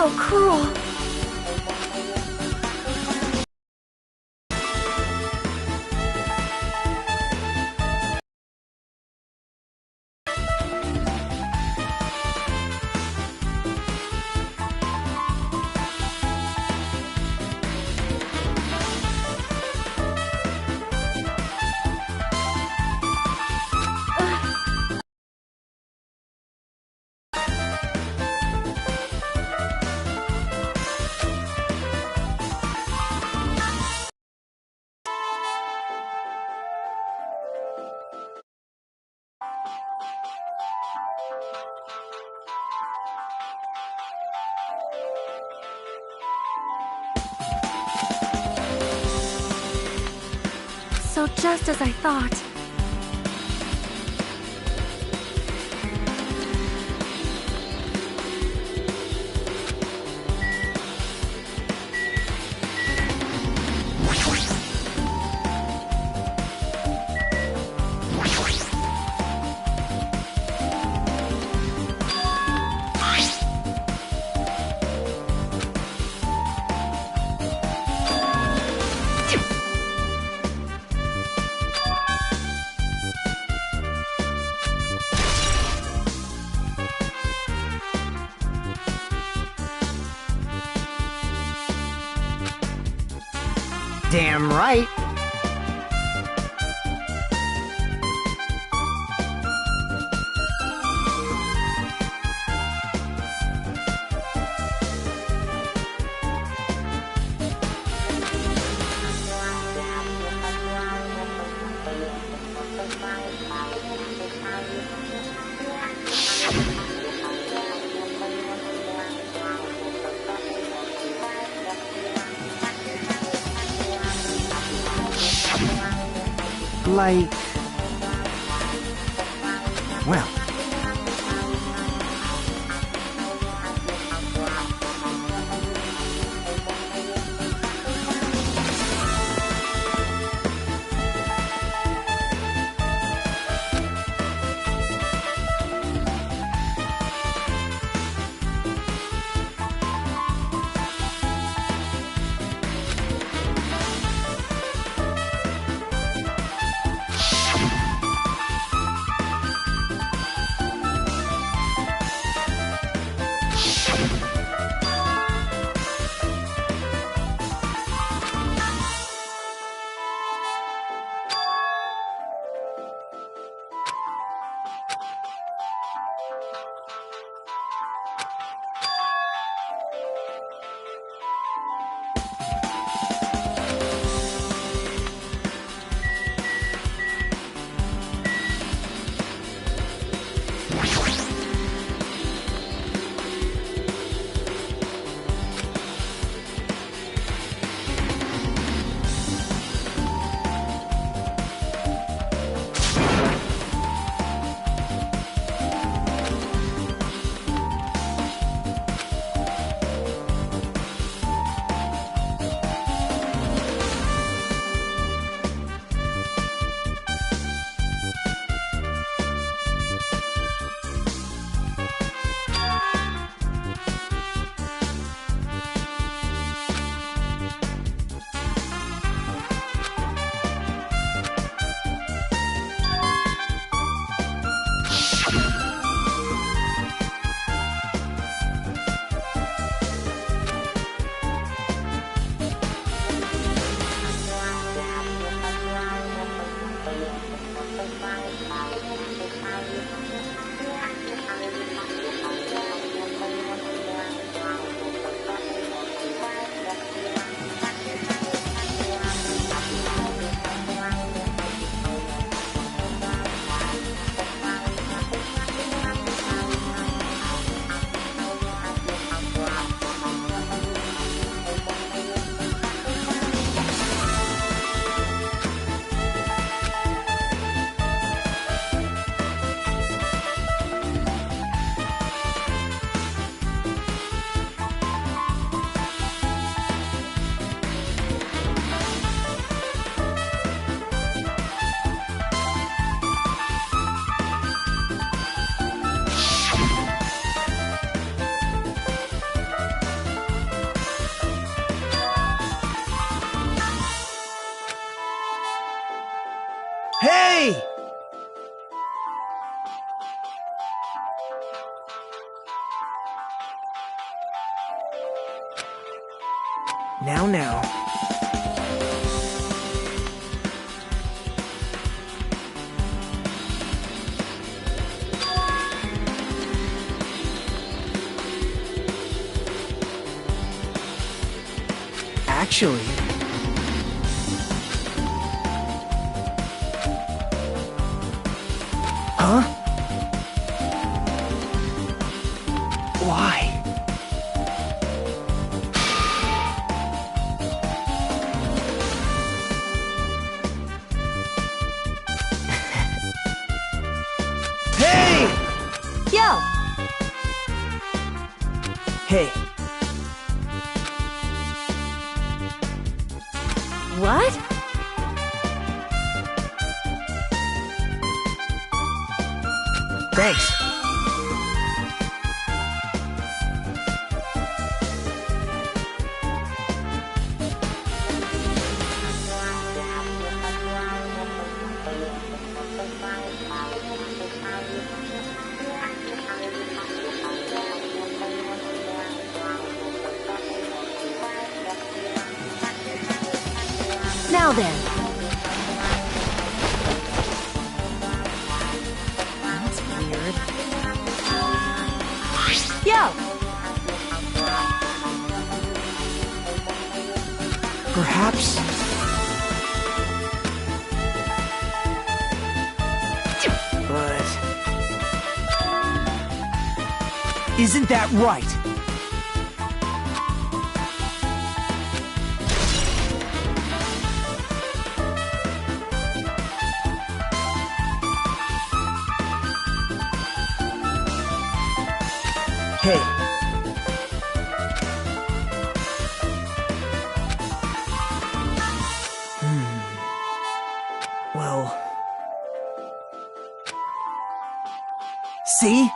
so cruel. So just as I thought. Damn right. Like... well... Now. Actually... Huh? Why? Hey! Yo! Hey. What? Thanks. Now then. That's weird. Yo! Perhaps... But... Isn't that right? Hey. Well... See?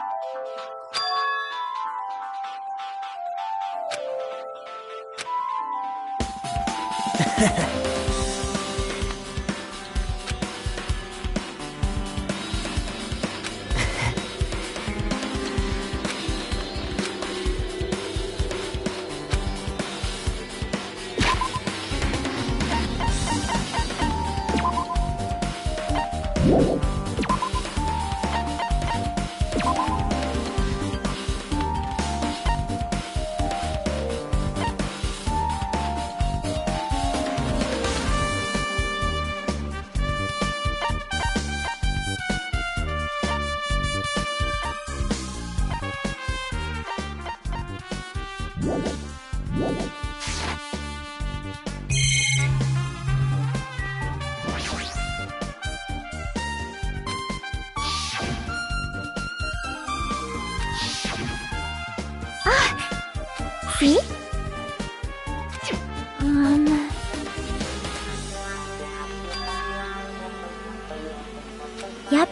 See? Yep.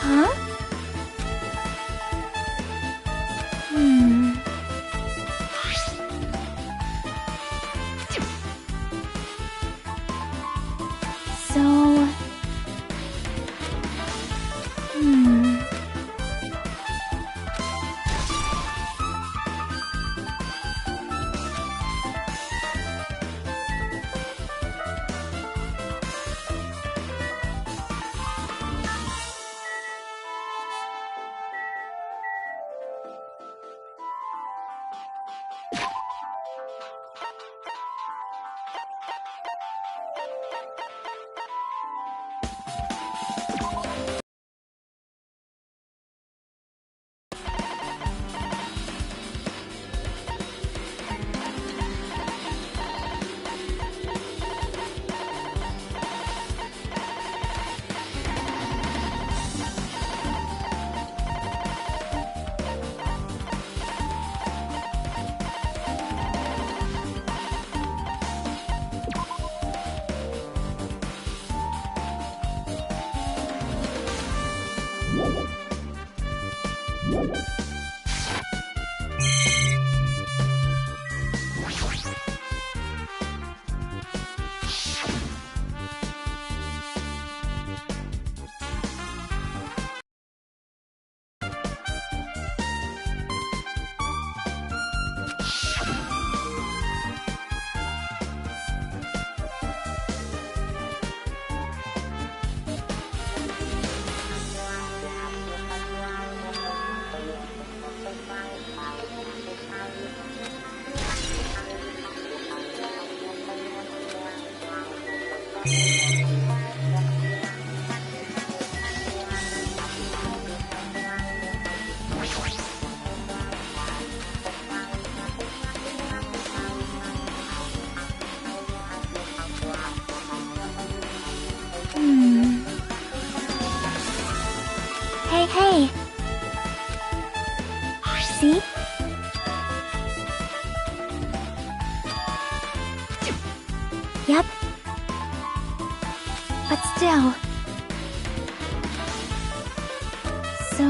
Huh? So... Hey, hey. See? Yep. But still. So...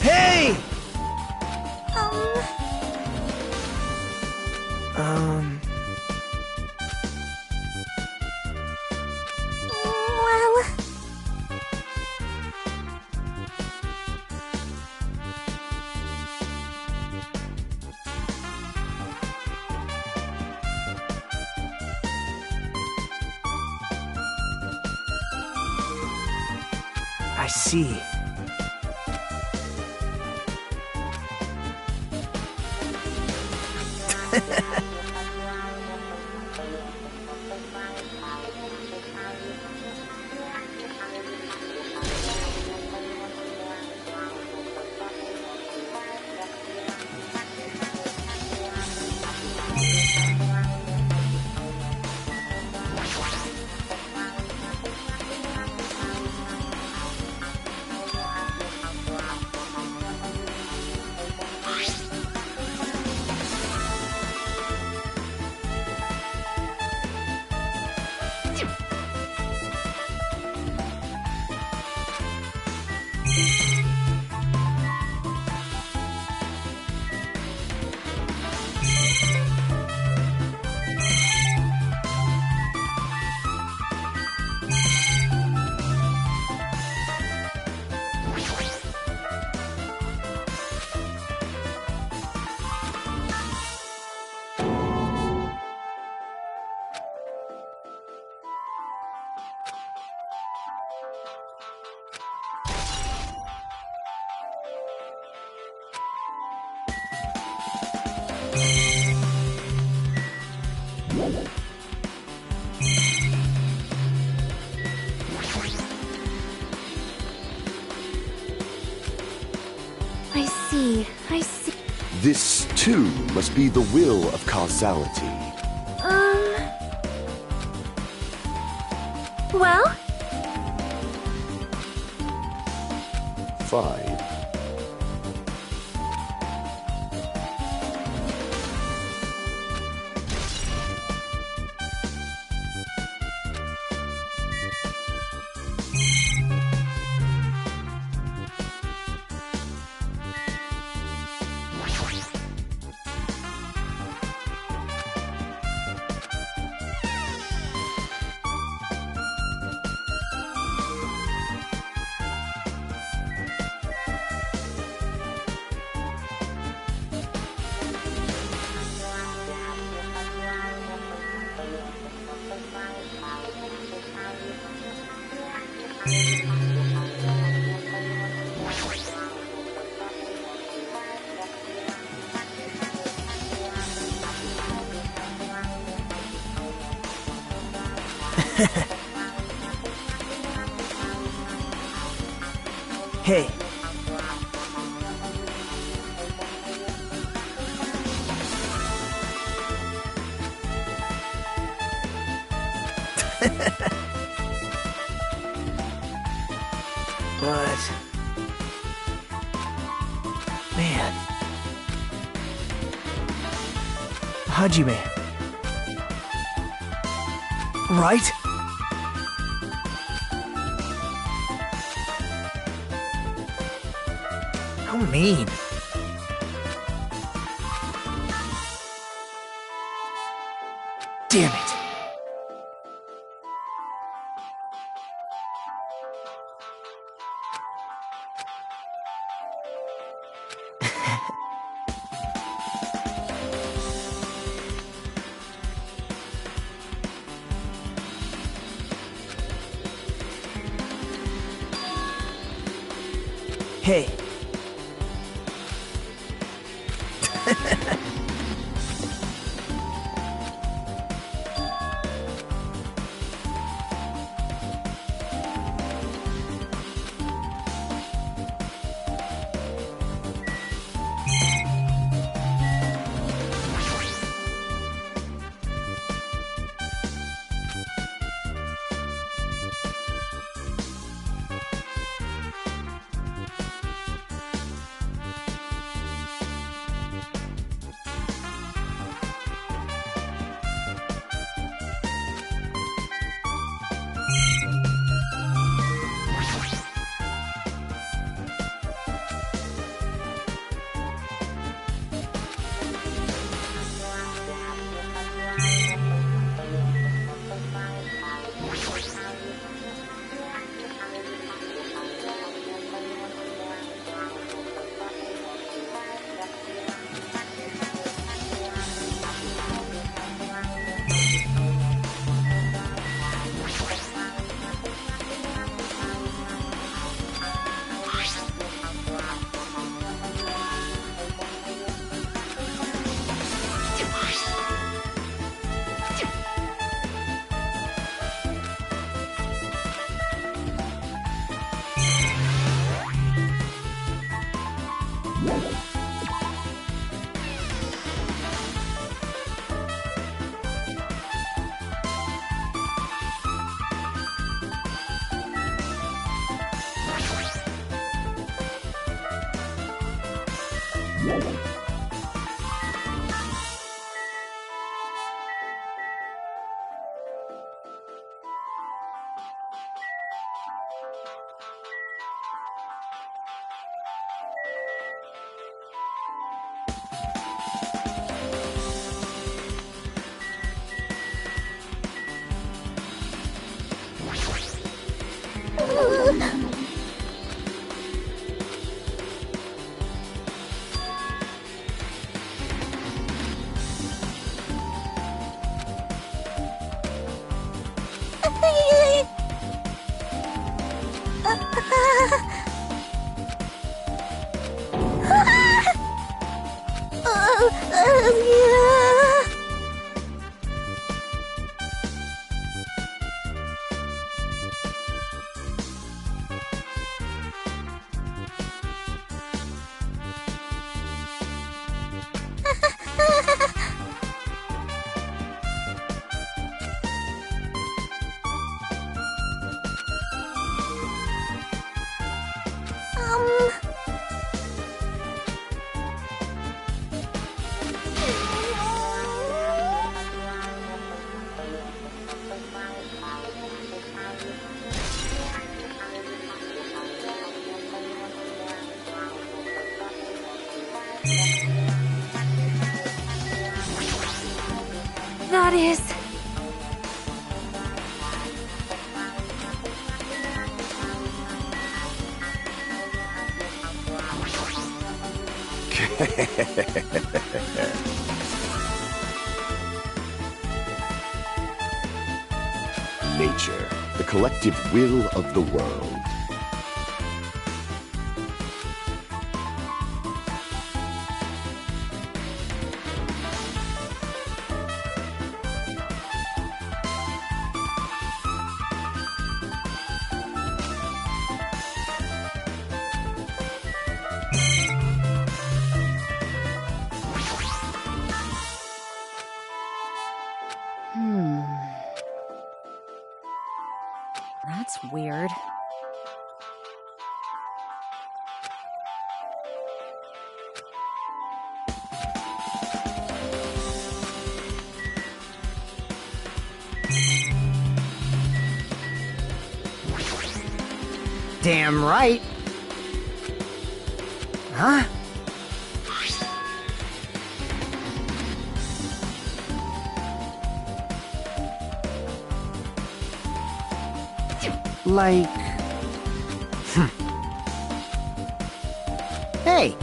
Hey! Well... I see. I see. This, too, must be the will of causality. Well? Fine. Hey. But... Man. Hajime. Right? How mean. Damn it. Hey. That is... Nature, the collective will of the world. That's weird. Damn right. Huh? Like... Hey!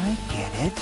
I get it.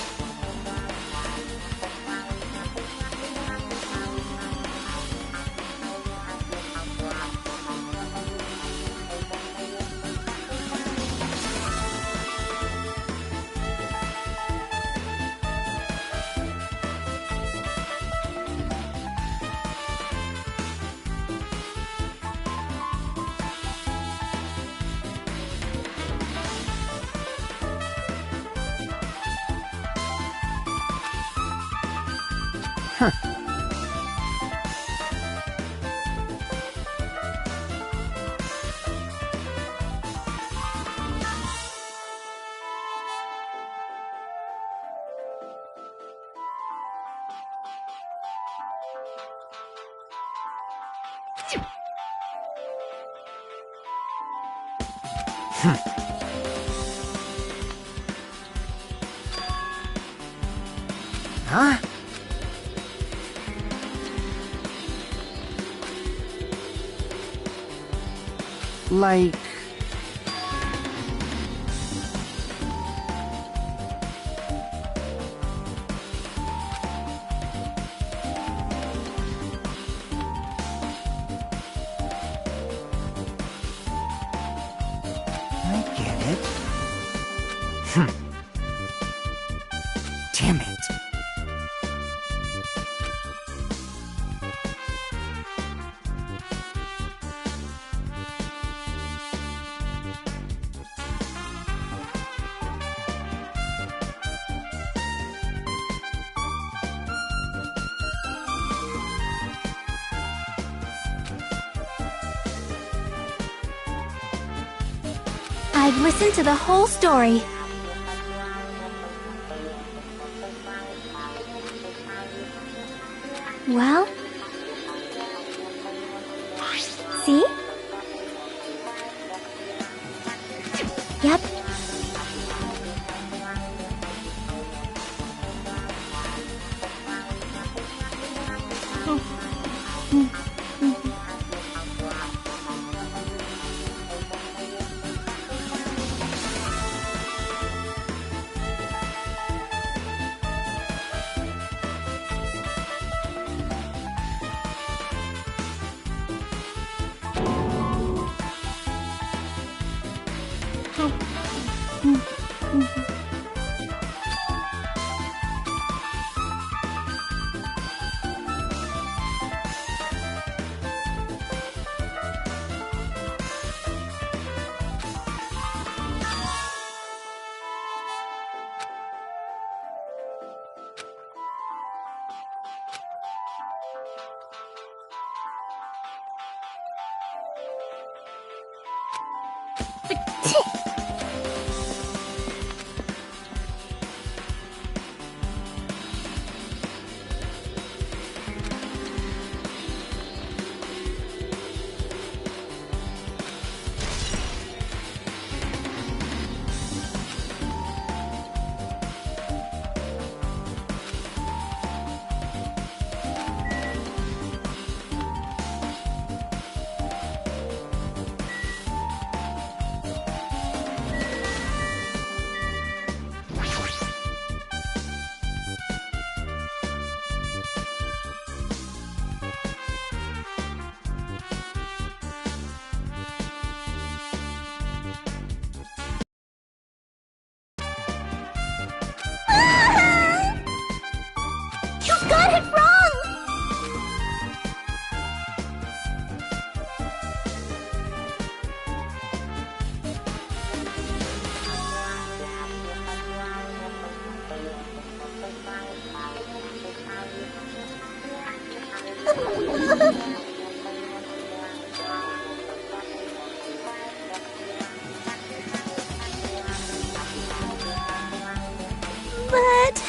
Huh? Like... I get it. Damn it. I've listened to the whole story. Well? See? Yep. But...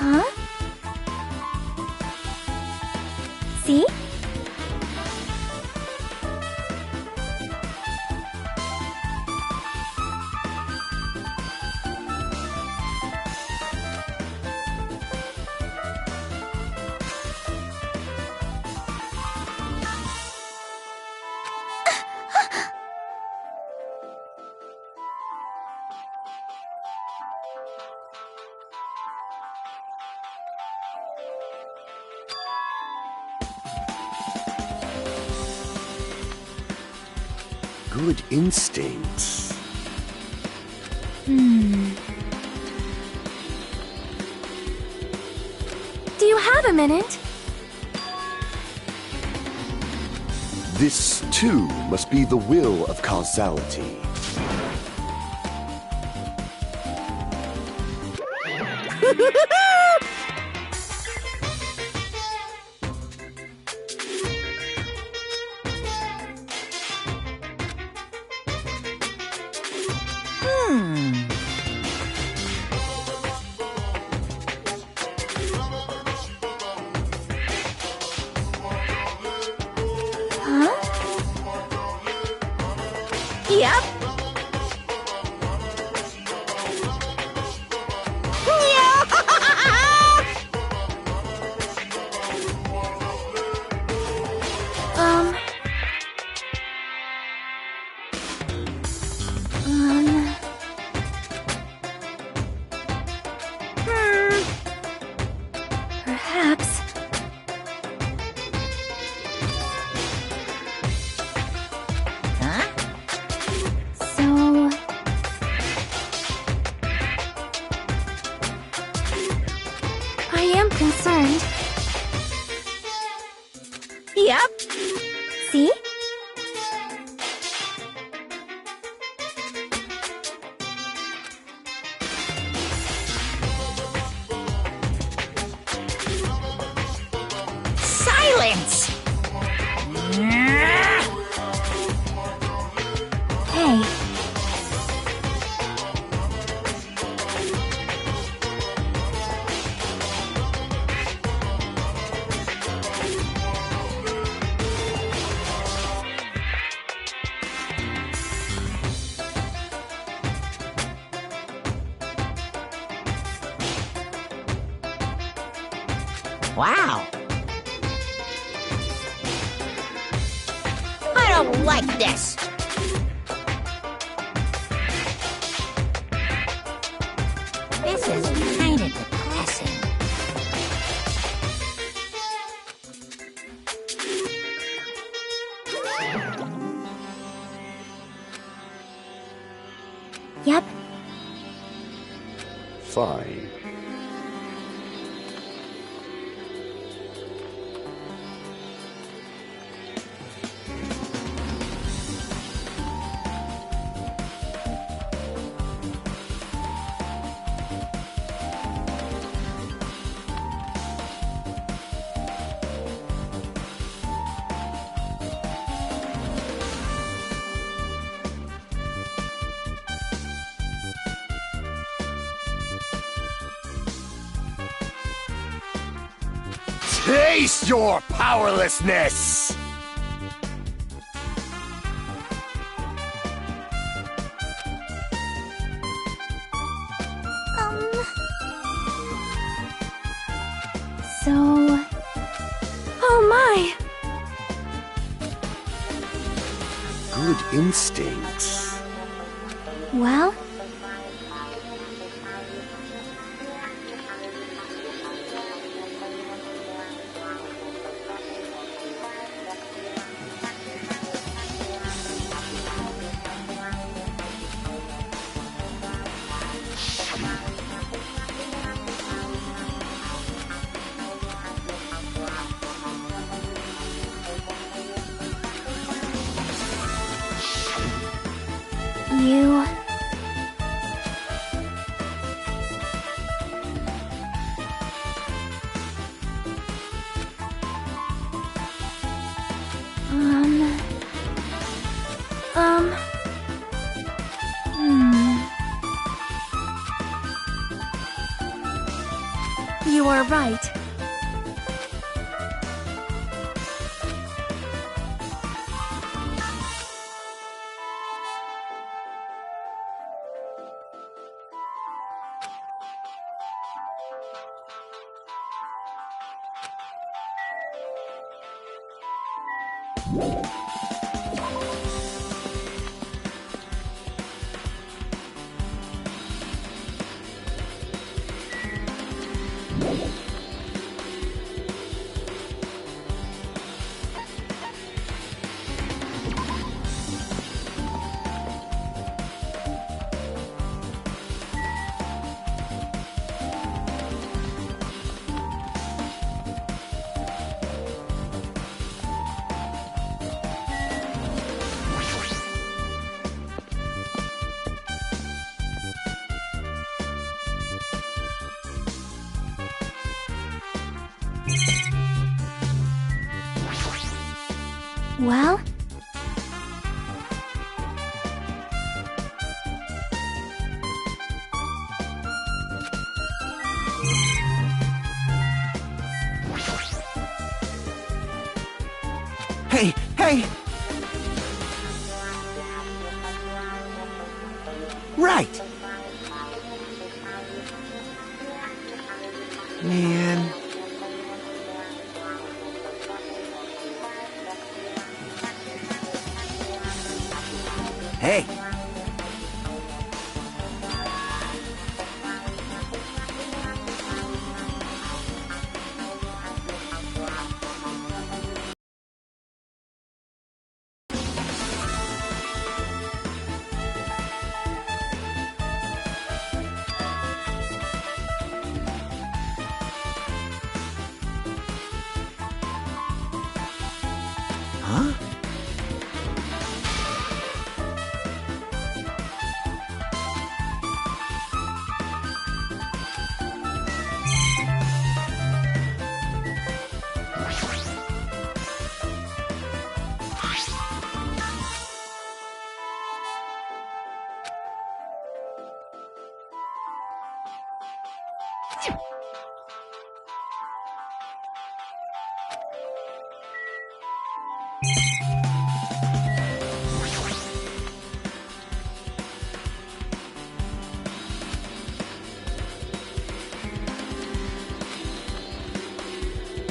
Huh? See? Good instincts. Do you have a minute? This, too, must be the will of causality. Huh? Yep. Um... Perhaps... So... I am concerned. Yep. See? Silence! Hey. Wow. I don't like this. This is kind of depressing. Yep. Fine. Taste your powerlessness! So... Oh my! Good instincts. Well... you... You are right. Well? Hey, hey! Right! Man. Hey! Huh?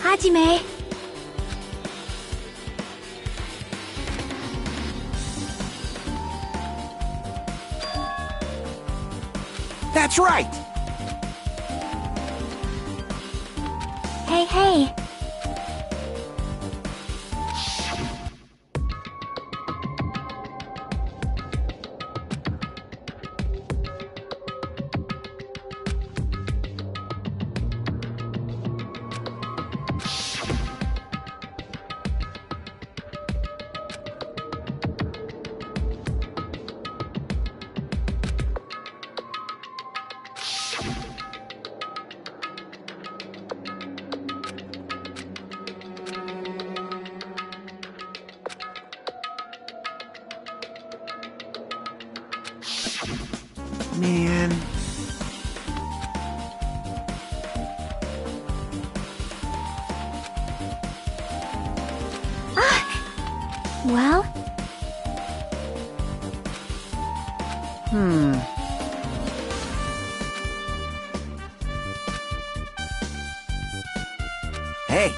Hajime! That's right! Hey, hey! Man. Well? Hey!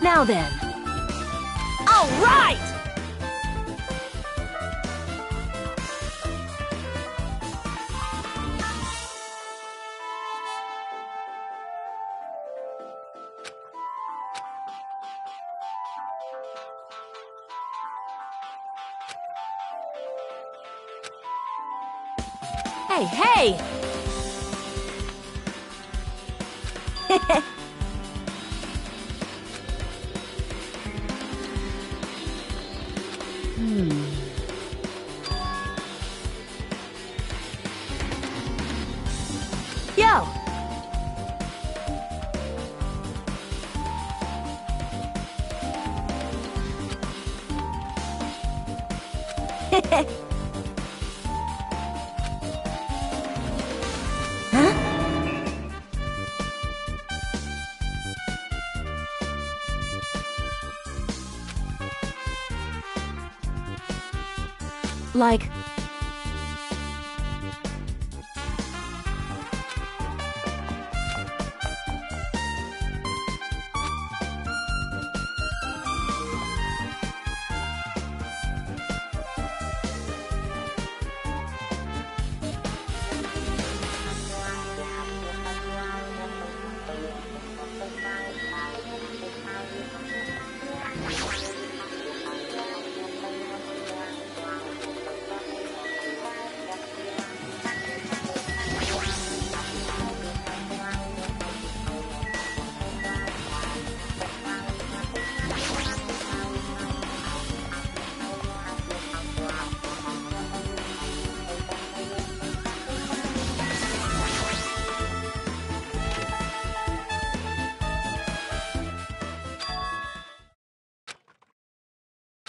Now then. All right! Hey, hey! Yo! Huh? Like...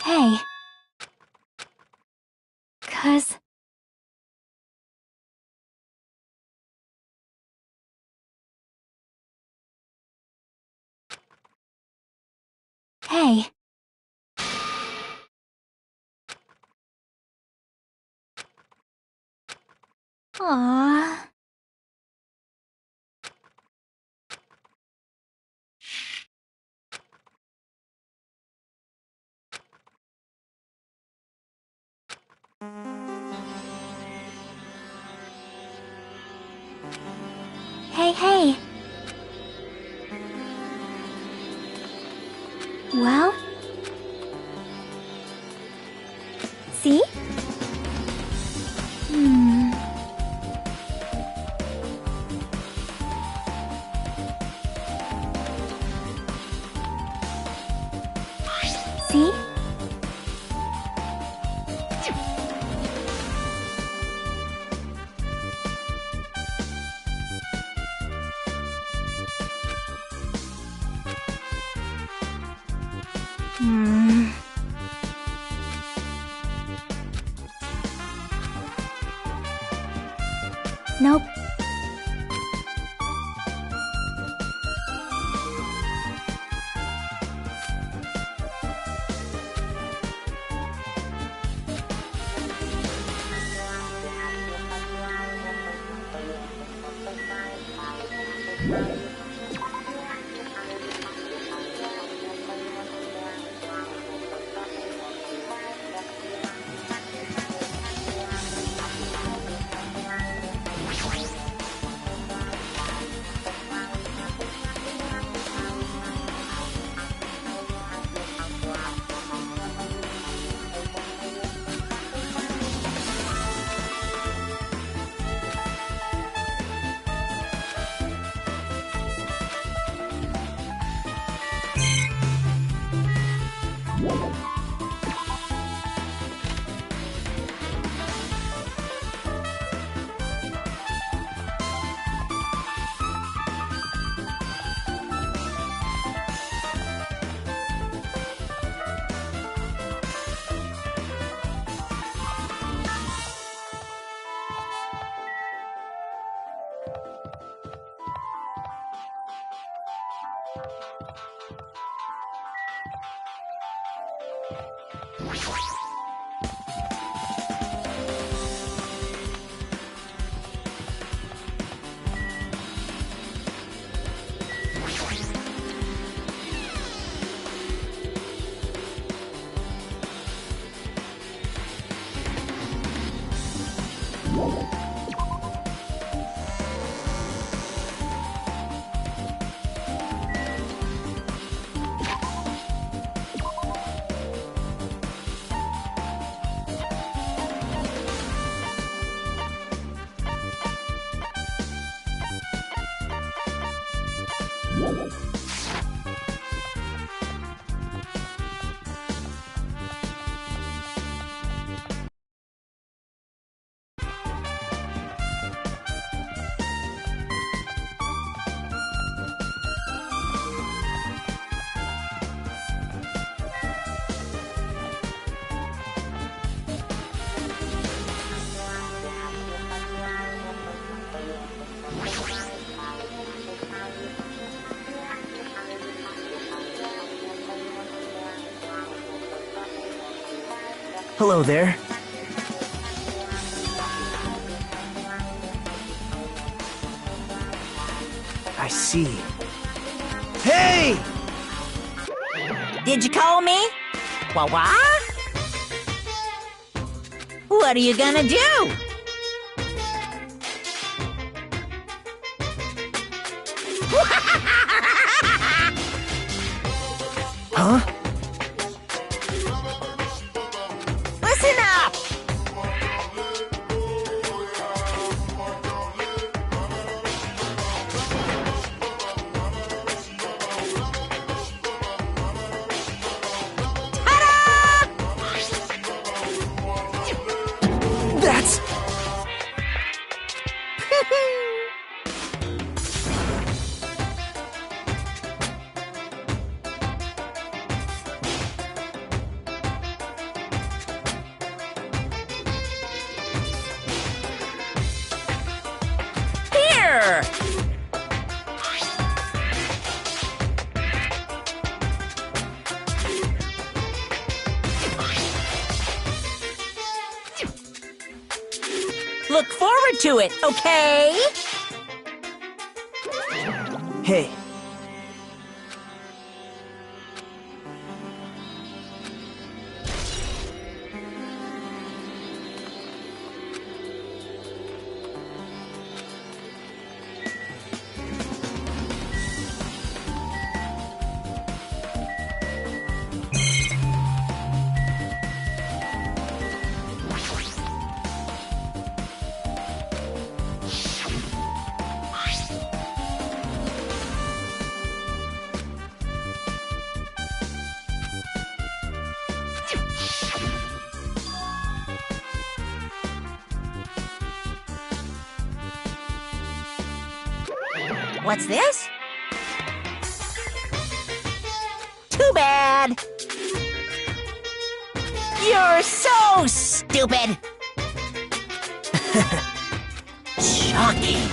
Hey. 'Cause... Hey. Aww. Hey, hey. Well? See? See? Nope. Hello there. I see. Hey! Did you call me? What? What are you gonna do? Huh? Listen up! That's... Here! Look forward to it, okay? Hey. What's this? Too bad! You're so stupid! Shocking!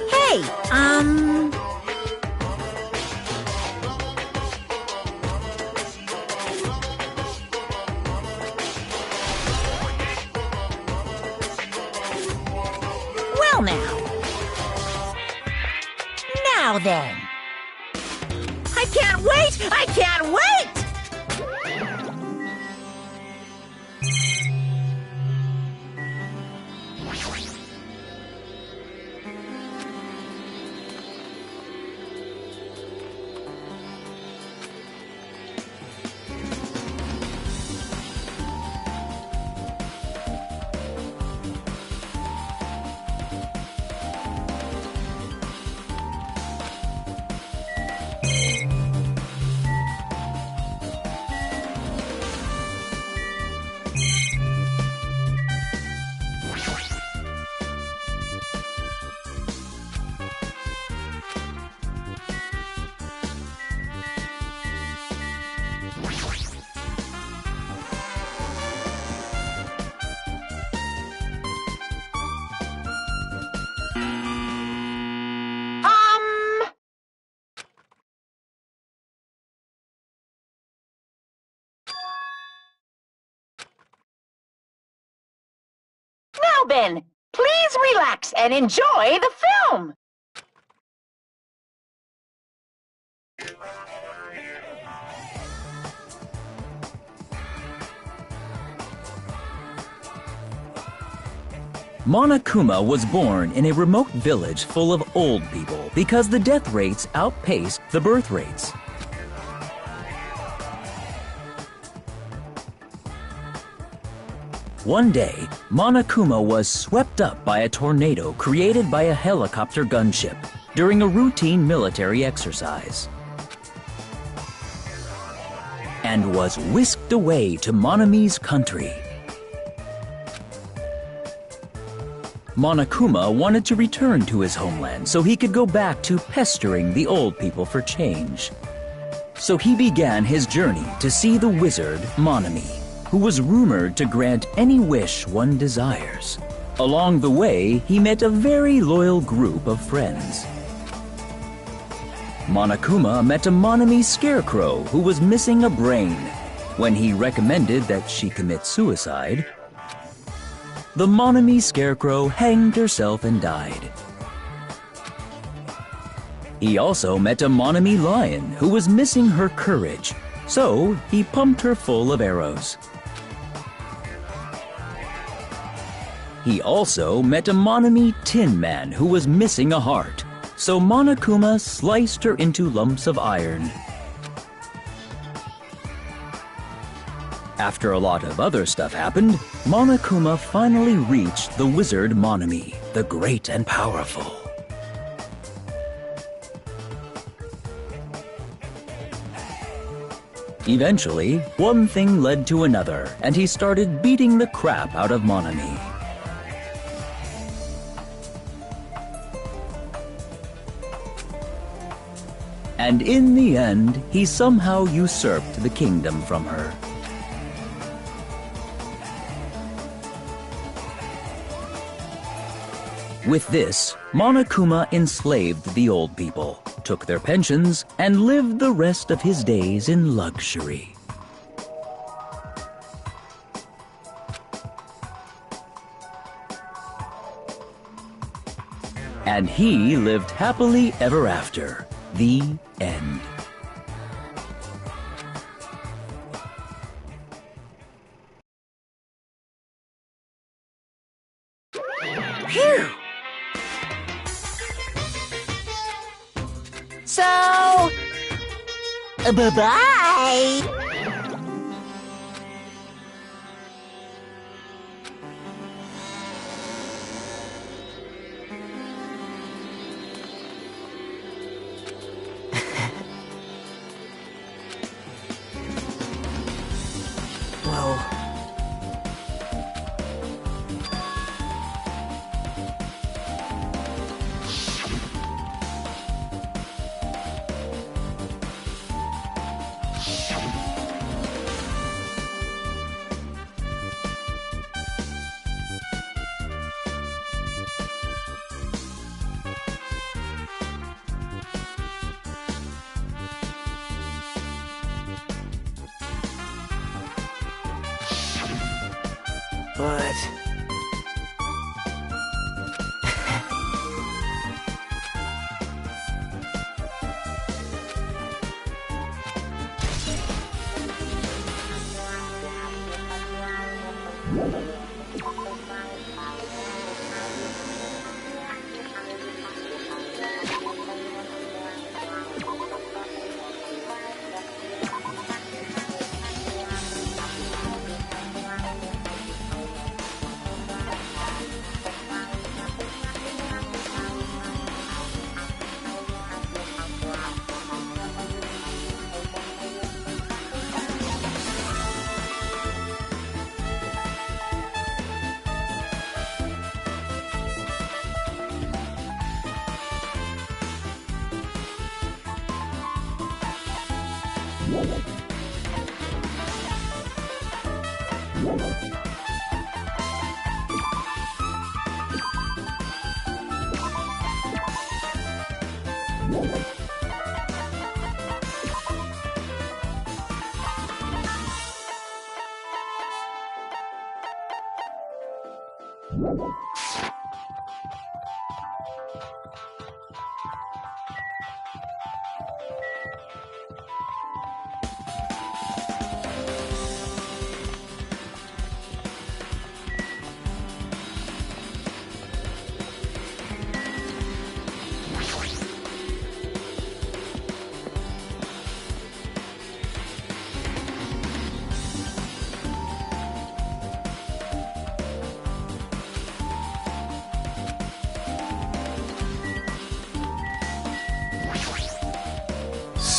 Hey, Well now. Now then. I can't wait! I can't wait! now, Ben. Please relax and enjoy the film. Monokuma was born in a remote village full of old people because the death rates outpaced the birth rates. One day, Monokuma was swept up by a tornado created by a helicopter gunship during a routine military exercise, and was whisked away to Monami's country. Monokuma wanted to return to his homeland so he could go back to pestering the old people for change. So he began his journey to see the wizard Monami, who was rumored to grant any wish one desires. Along the way, he met a very loyal group of friends. Monokuma met a Monami scarecrow who was missing a brain. When he recommended that she commit suicide, the Monami scarecrow hanged herself and died. He also met a Monami lion who was missing her courage, so he pumped her full of arrows. He also met a Monami tin man who was missing a heart, so Monokuma sliced her into lumps of iron. After a lot of other stuff happened, Monokuma finally reached the wizard Monami, the great and powerful. Eventually, one thing led to another, and he started beating the crap out of Monami. And in the end, he somehow usurped the kingdom from her. With this, Monokuma enslaved the old people, took their pensions, and lived the rest of his days in luxury. And he lived happily ever after. The end. Phew! So, bye-bye! Well, but...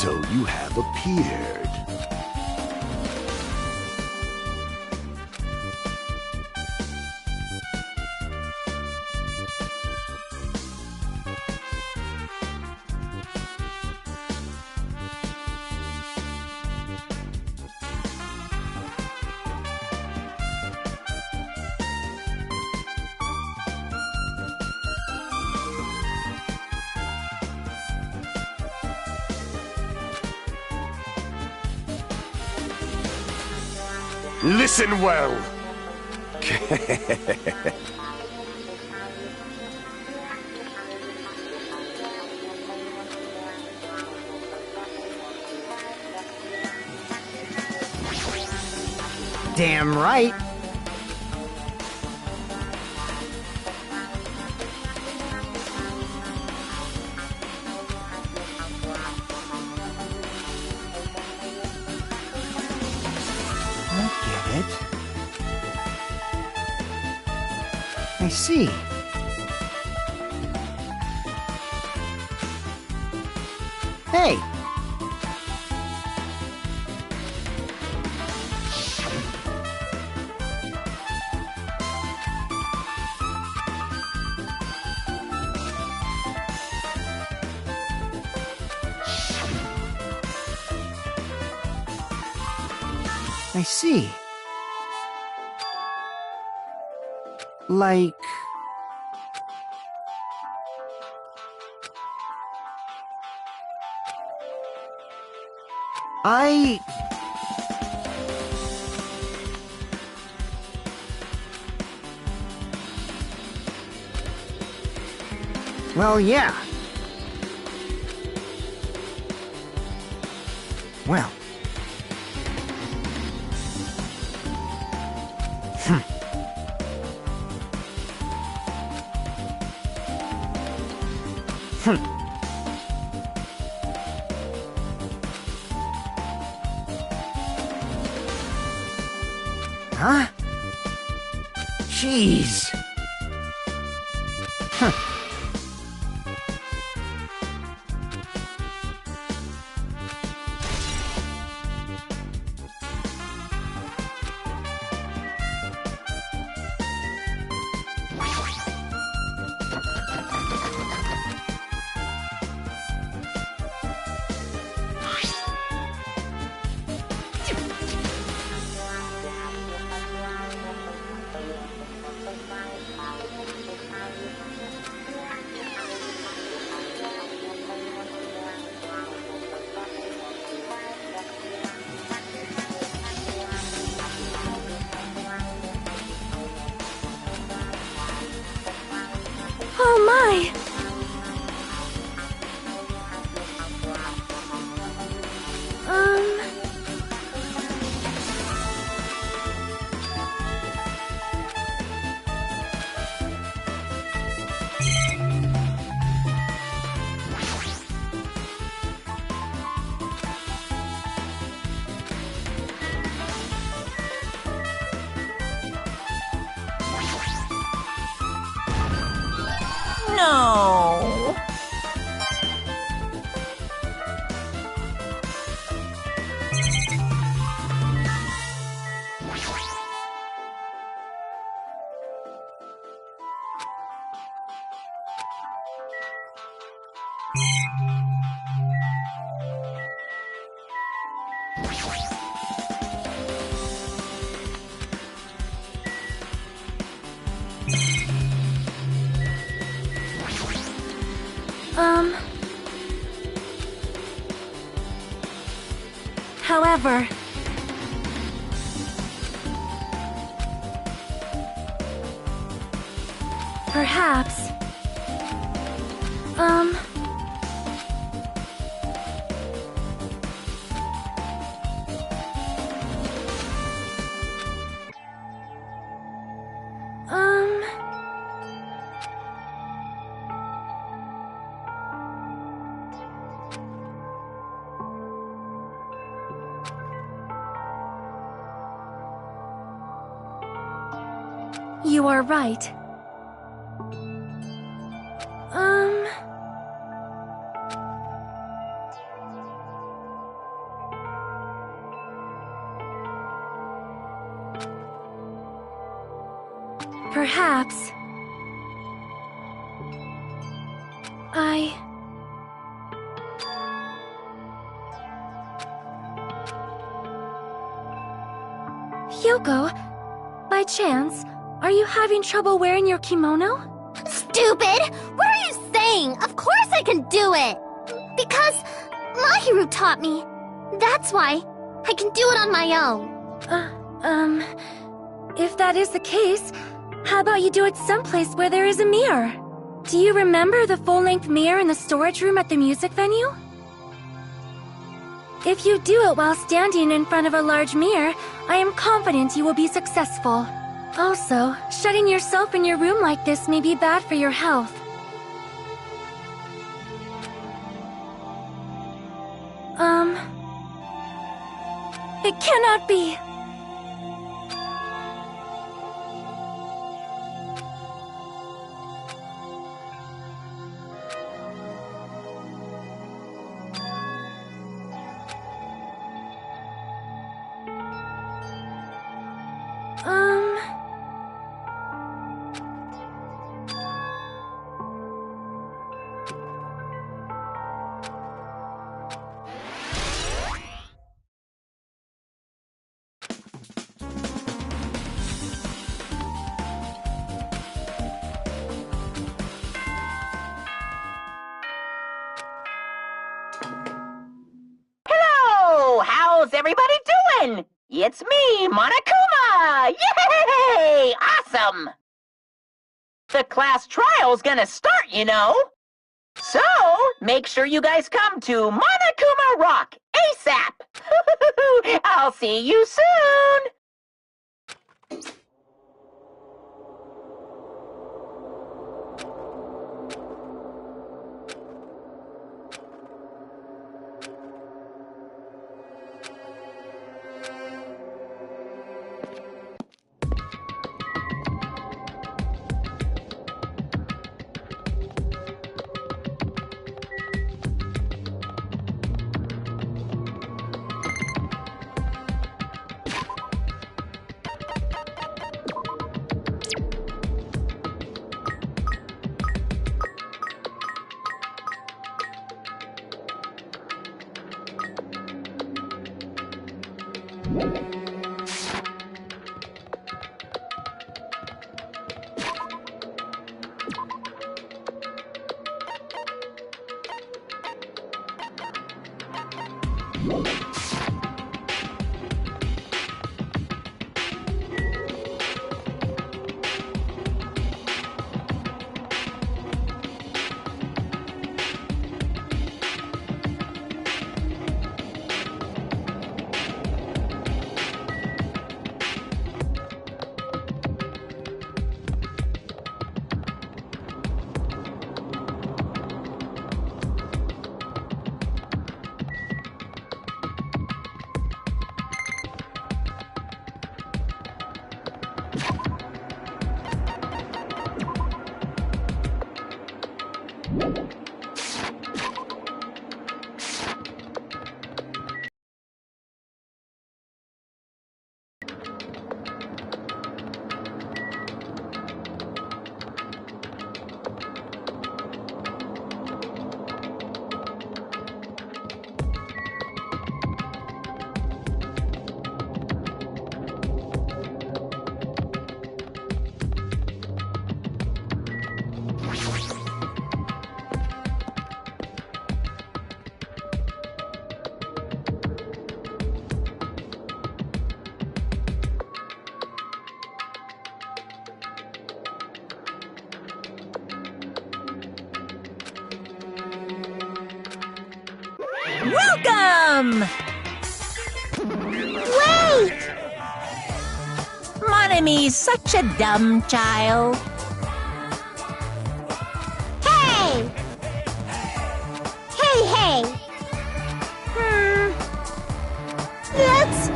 So you have appeared. Listen well. Damn right. I see. Hey! I see. Like... Well, yeah. Well. Huh? Jeez. Oh my! No. However... Perhaps... You are right. Perhaps... Hyoko, by chance, are you having trouble wearing your kimono? Stupid! What are you saying? Of course I can do it! Because Mahiru taught me. That's why I can do it on my own. If that is the case, how about you do it someplace where there is a mirror? Do you remember the full-length mirror in the storage room at the music venue? If you do it while standing in front of a large mirror, I am confident you will be successful. Also, shutting yourself in your room like this may be bad for your health. It cannot be! Hello! How's everybody doing? It's me, Monokuma! Yay! Awesome! The class trial's gonna start, you know. So, make sure you guys come to Monokuma Rock ASAP! I'll see you soon! Welcome! Wait! Monomi's such a dumb child. Hey! Hey! That's...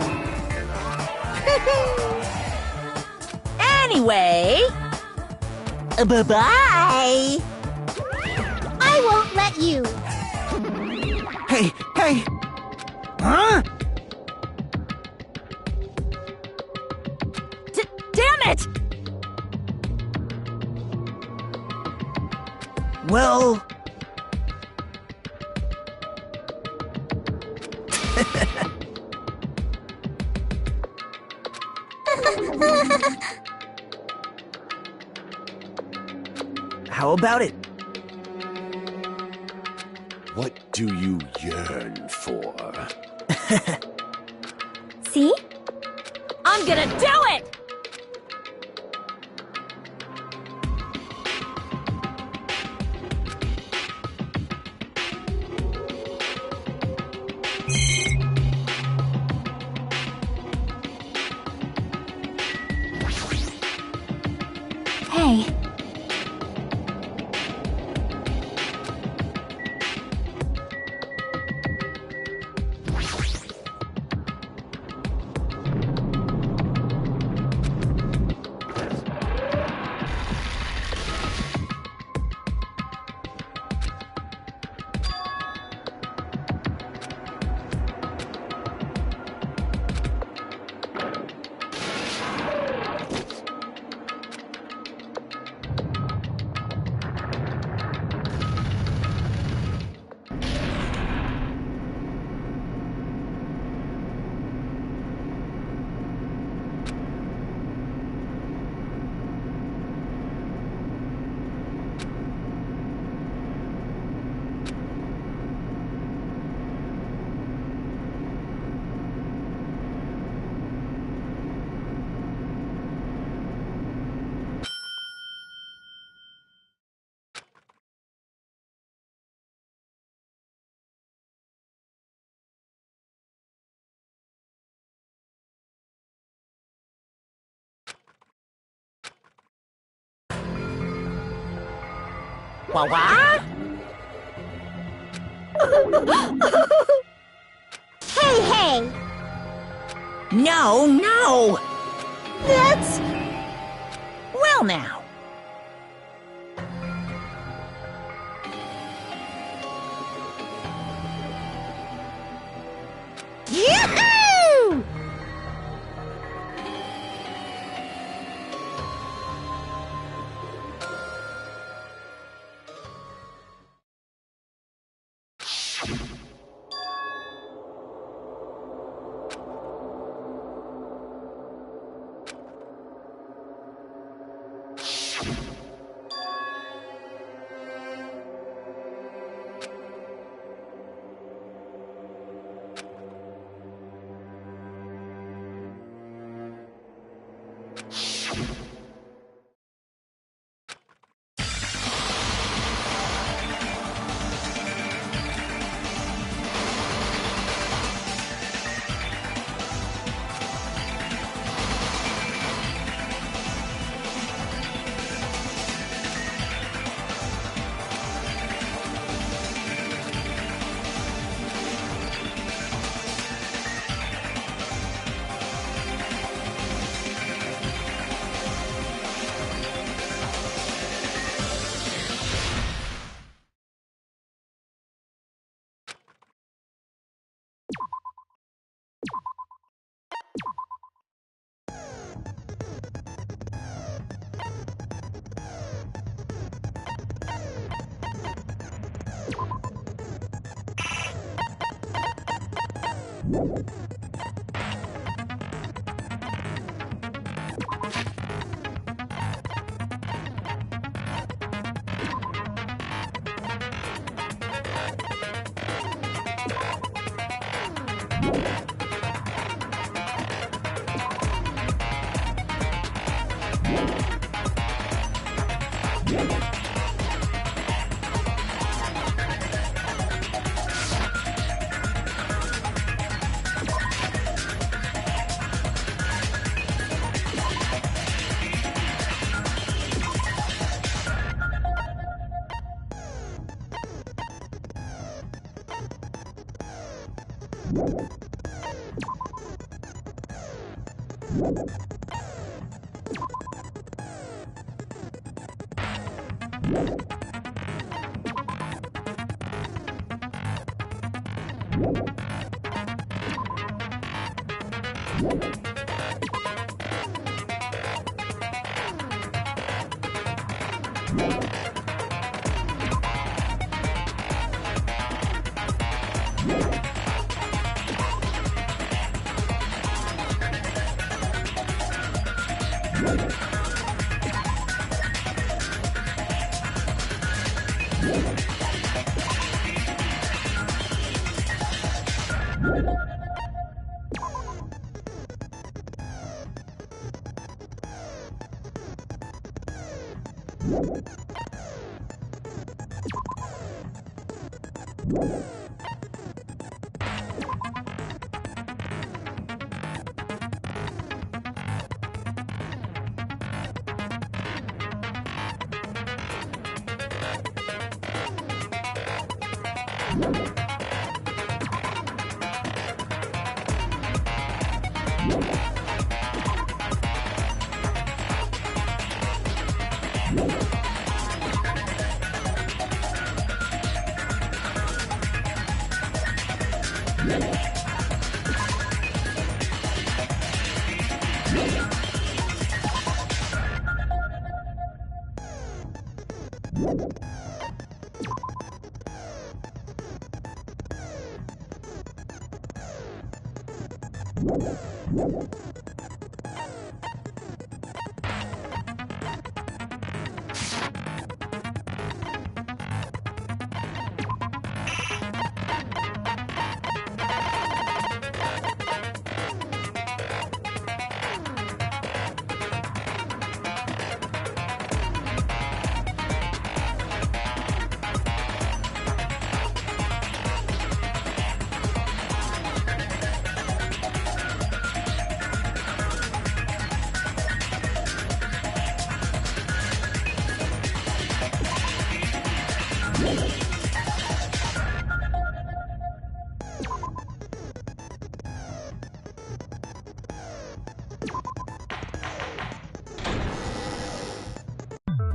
Anyway... Bye-bye! I won't let you. Hey, hey! Huh? Damn it! Well... How about it? What do you yearn for? See? I'm gonna do it! Hey. What? Hey! No! That's... Well now. Yoo-hoo!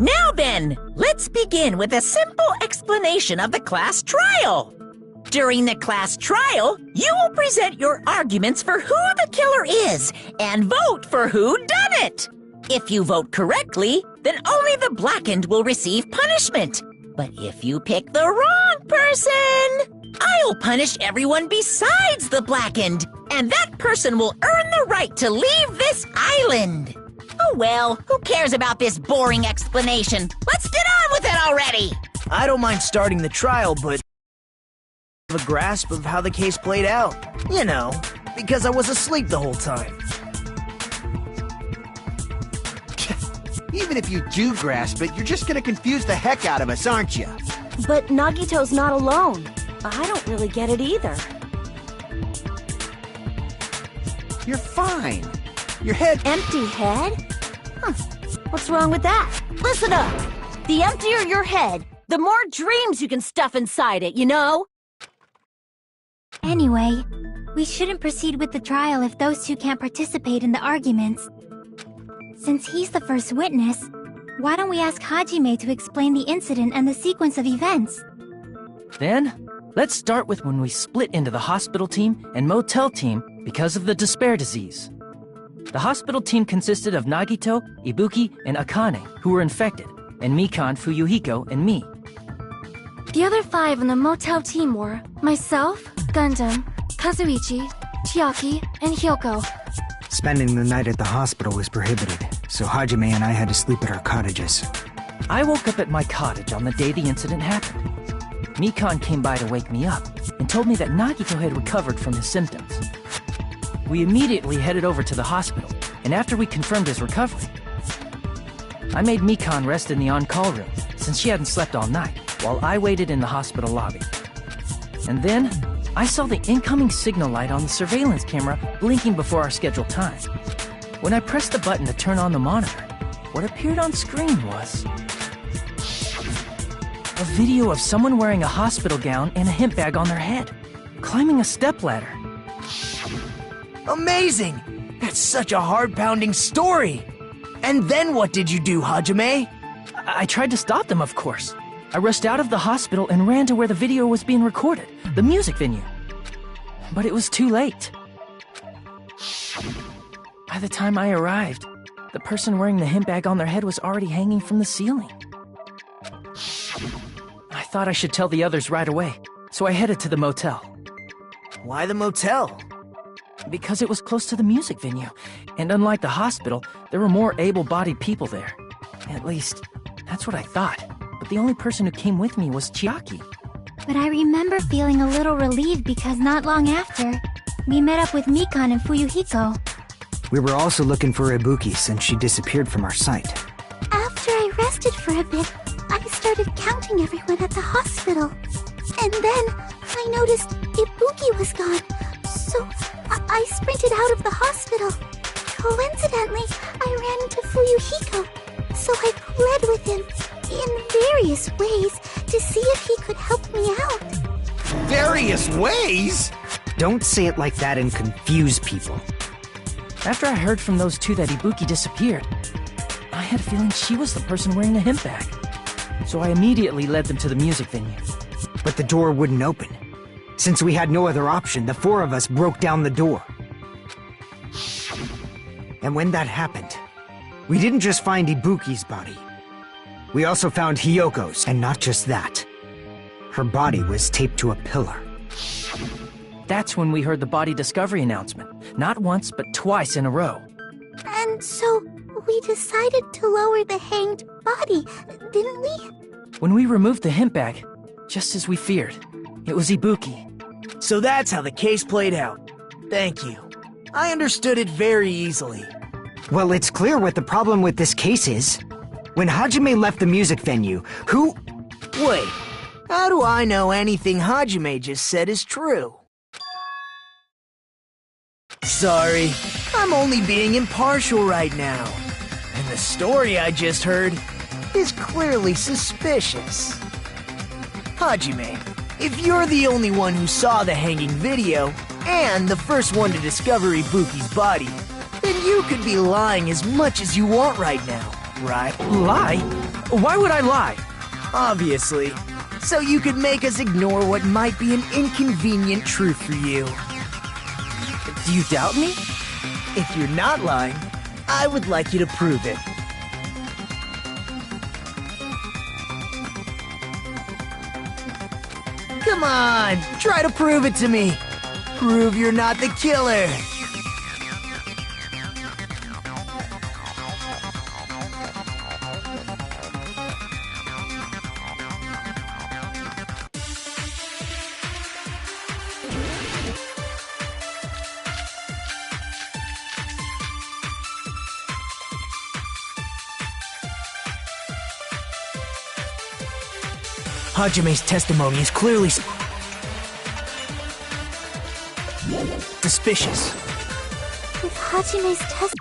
Now then, let's begin with a simple explanation of the class trial. During the class trial, you will present your arguments for who the killer is and vote for who done it. If you vote correctly, then only the blackened will receive punishment. But if you pick the wrong person, I'll punish everyone besides the blackened, and that person will earn the right to leave this island. Oh well, who cares about this boring explanation? Let's get on with it already! I don't mind starting the trial, but I have a grasp of how the case played out. You know, because I was asleep the whole time. Even if you do grasp it, you're just gonna confuse the heck out of us, aren't you? But Nagito's not alone. I don't really get it either. You're fine. Your head... Empty head? Huh. What's wrong with that? Listen up! The emptier your head, the more dreams you can stuff inside it, you know? Anyway, we shouldn't proceed with the trial if those two can't participate in the arguments. Since he's the first witness, why don't we ask Hajime to explain the incident and the sequence of events? Then, let's start with when we split into the hospital team and motel team because of the despair disease. The hospital team consisted of Nagito, Ibuki, and Akane, who were infected, and Mikan, Fuyuhiko, and me. The other 5 on the motel team were myself, Gundam, Kazuichi, Chiaki, and Hyoko. Spending the night at the hospital was prohibited, so Hajime and I had to sleep at our cottages. I woke up at my cottage on the day the incident happened. Mikan came by to wake me up and told me that Nagito had recovered from his symptoms. We immediately headed over to the hospital, and after we confirmed his recovery, I made Mikan rest in the on-call room, since she hadn't slept all night, while I waited in the hospital lobby. And then, I saw the incoming signal light on the surveillance camera blinking before our scheduled time. When I pressed the button to turn on the monitor, what appeared on screen was a video of someone wearing a hospital gown and a hemp bag on their head, climbing a stepladder, Amazing! That's such a heart-pounding story! And then what did you do, Hajime? I tried to stop them, of course. I rushed out of the hospital and ran to where the video was being recorded, the music venue. But it was too late. By the time I arrived, the person wearing the hemp bag on their head was already hanging from the ceiling. I thought I should tell the others right away, so I headed to the motel. Why the motel? Because it was close to the music venue, and unlike the hospital, there were more able-bodied people there. At least, that's what I thought. But the only person who came with me was Chiaki. But I remember feeling a little relieved because not long after, we met up with Mikan and Fuyuhiko. We were also looking for Ibuki since she disappeared from our sight. After I rested for a bit, I started counting everyone at the hospital. And then I noticed Ibuki was gone, so I sprinted out of the hospital. Coincidentally, I ran into Fuyuhiko, so I pled with him in various ways to see if he could help me out. Various ways? Don't say it like that and confuse people. After I heard from those two that Ibuki disappeared, I had a feeling she was the person wearing the hemp bag. So I immediately led them to the music venue. But the door wouldn't open. Since we had no other option, the four of us broke down the door. And when that happened, we didn't just find Ibuki's body. We also found Hiyoko's, and not just that. Her body was taped to a pillar. That's when we heard the body discovery announcement. Not once, but twice in a row. And so we decided to lower the hanged body, didn't we? When we removed the hemp bag, just as we feared, it was Ibuki. So that's how the case played out. Thank you. I understood it very easily. Well, it's clear what the problem with this case is. When Hajime left the music venue, who... Wait, how do I know anything Hajime just said is true? Sorry, I'm only being impartial right now. And the story I just heard is clearly suspicious. Hajime, if you're the only one who saw the hanging video, and the first one to discover Ibuki's body, then you could be lying as much as you want right now, right? Lie? Why would I lie? Obviously. So you could make us ignore what might be an inconvenient truth for you. Do you doubt me? If you're not lying, I would like you to prove it. Come on, try to prove it to me. Prove you're not the killer. Hajime's testimony is clearly suspicious. With Hajime's testimony...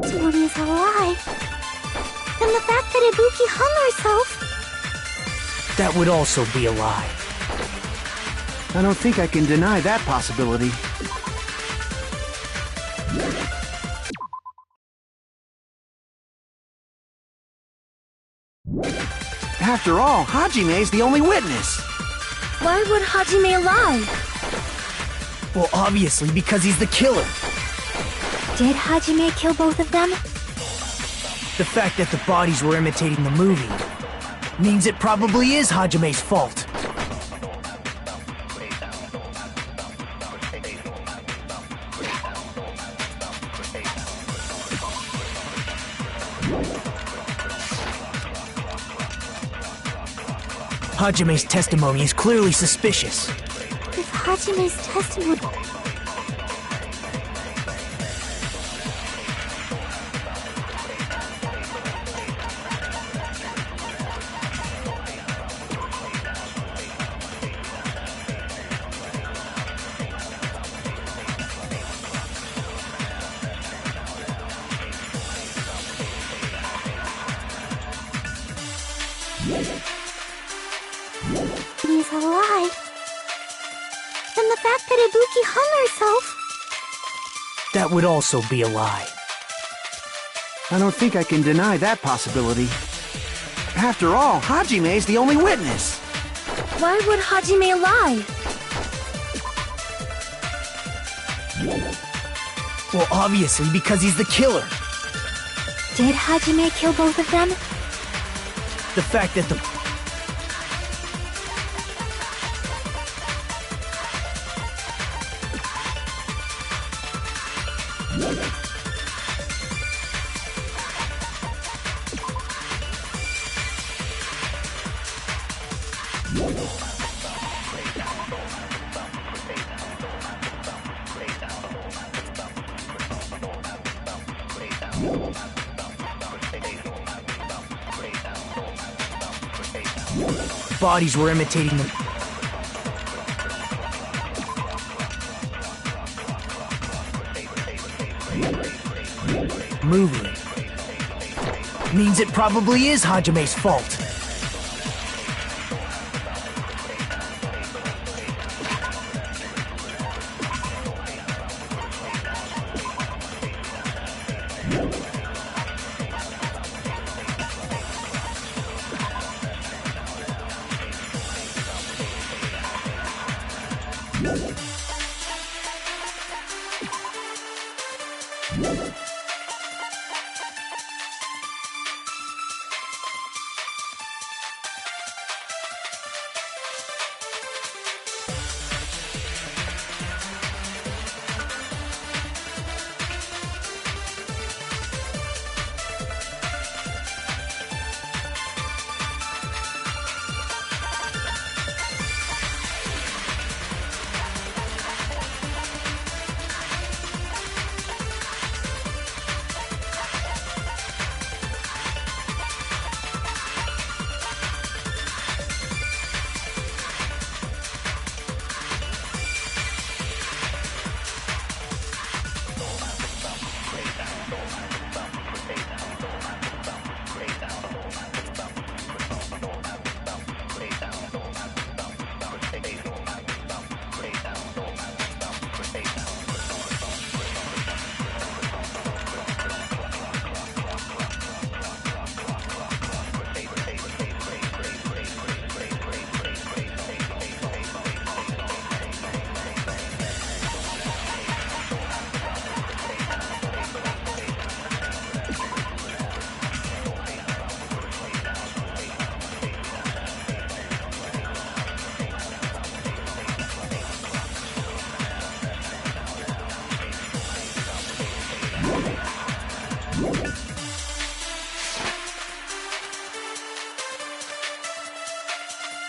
testimony is a lie, then the fact that Ibuki hung herself... That would also be a lie. I don't think I can deny that possibility. After all, Hajime's the only witness. Why would Hajime lie? Well, obviously, because he's the killer. Did Hajime kill both of them? The fact that the bodies were imitating the movie means it probably is Hajime's fault. Hajime's testimony is clearly suspicious. If Hajime's testimony... is a lie, then the fact that Ibuki hung herself... That would also be a lie. I don't think I can deny that possibility. After all, Hajime's the only witness. Why would Hajime lie? Well, obviously, because he's the killer. Did Hajime kill both of them? The fact that the... bodies were imitating them. Movie means it probably is Hajime's fault.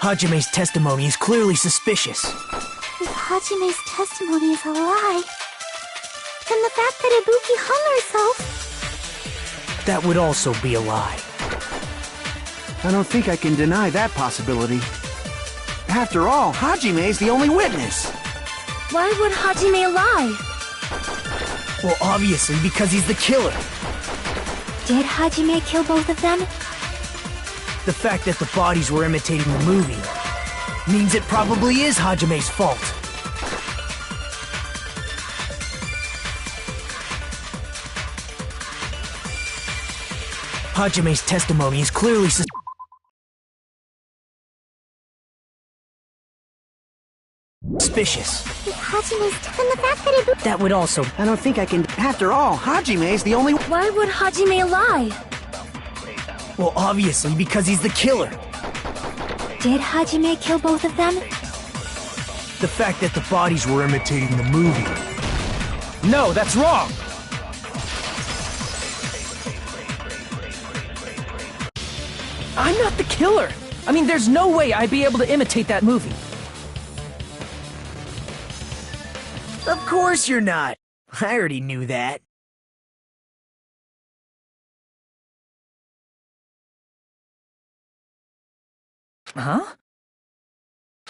Hajime's testimony is clearly suspicious. If Hajime's testimony is a lie, then the fact that Ibuki hung herself... That would also be a lie. I don't think I can deny that possibility. After all, Hajime's the only witness. Why would Hajime lie? Well, obviously, because he's the killer. Did Hajime kill both of them? The fact that the bodies were imitating the movie means it probably is Hajime's fault. Hajime's testimony is clearly suspicious. Hajime's death and the fact that it... That would also... I don't think I can... After all, Hajime's the only... Why would Hajime lie? Well, obviously, because he's the killer. Did Hajime kill both of them? The fact that the bodies were imitating the movie. No, that's wrong! I'm not the killer! I mean, there's no way I'd be able to imitate that movie. Of course you're not. I already knew that. Huh?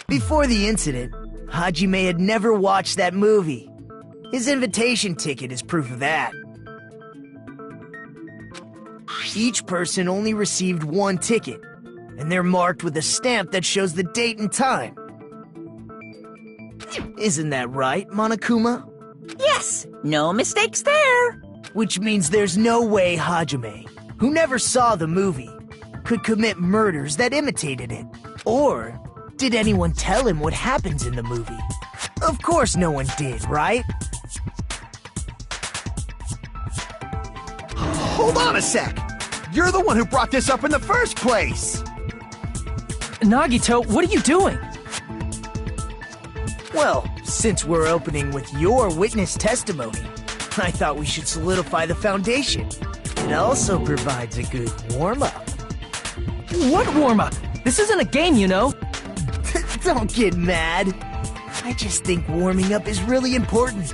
Before the incident, Hajime had never watched that movie. His invitation ticket is proof of that. Each person only received one ticket, and they're marked with a stamp that shows the date and time. Isn't that right, Monokuma? Yes, no mistakes there. Which means there's no way Hajime, who never saw the movie, could commit murders that imitated it. Or did anyone tell him what happens in the movie? Of course no one did, right? Hold on a sec! You're the one who brought this up in the first place! Nagito, what are you doing? Well, since we're opening with your witness testimony, I thought we should solidify the foundation. It also provides a good warm-up. What warm-up? This isn't a game, you know. Don't get mad. I just think warming up is really important.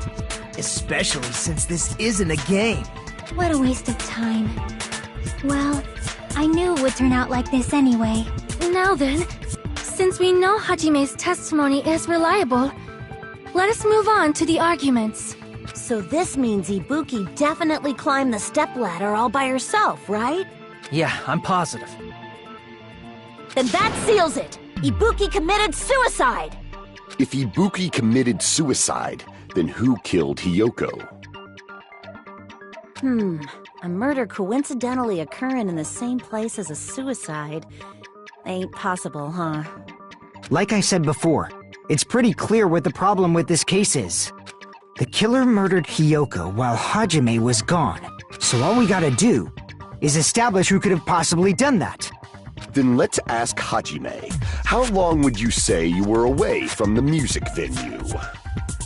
Especially since this isn't a game. What a waste of time. Well, I knew it would turn out like this anyway. Now then, since we know Hajime's testimony is reliable, let us move on to the arguments. So this means Ibuki definitely climbed the stepladder all by herself, right? Yeah, I'm positive. Then that seals it! Ibuki committed suicide! If Ibuki committed suicide, then who killed Hiyoko? A murder coincidentally occurring in the same place as a suicide. Ain't possible, huh? Like I said before, it's pretty clear what the problem with this case is. The killer murdered Hiyoko while Hajime was gone, so all we gotta do is establish who could have possibly done that. Then let's ask Hajime. How long would you say you were away from the music venue?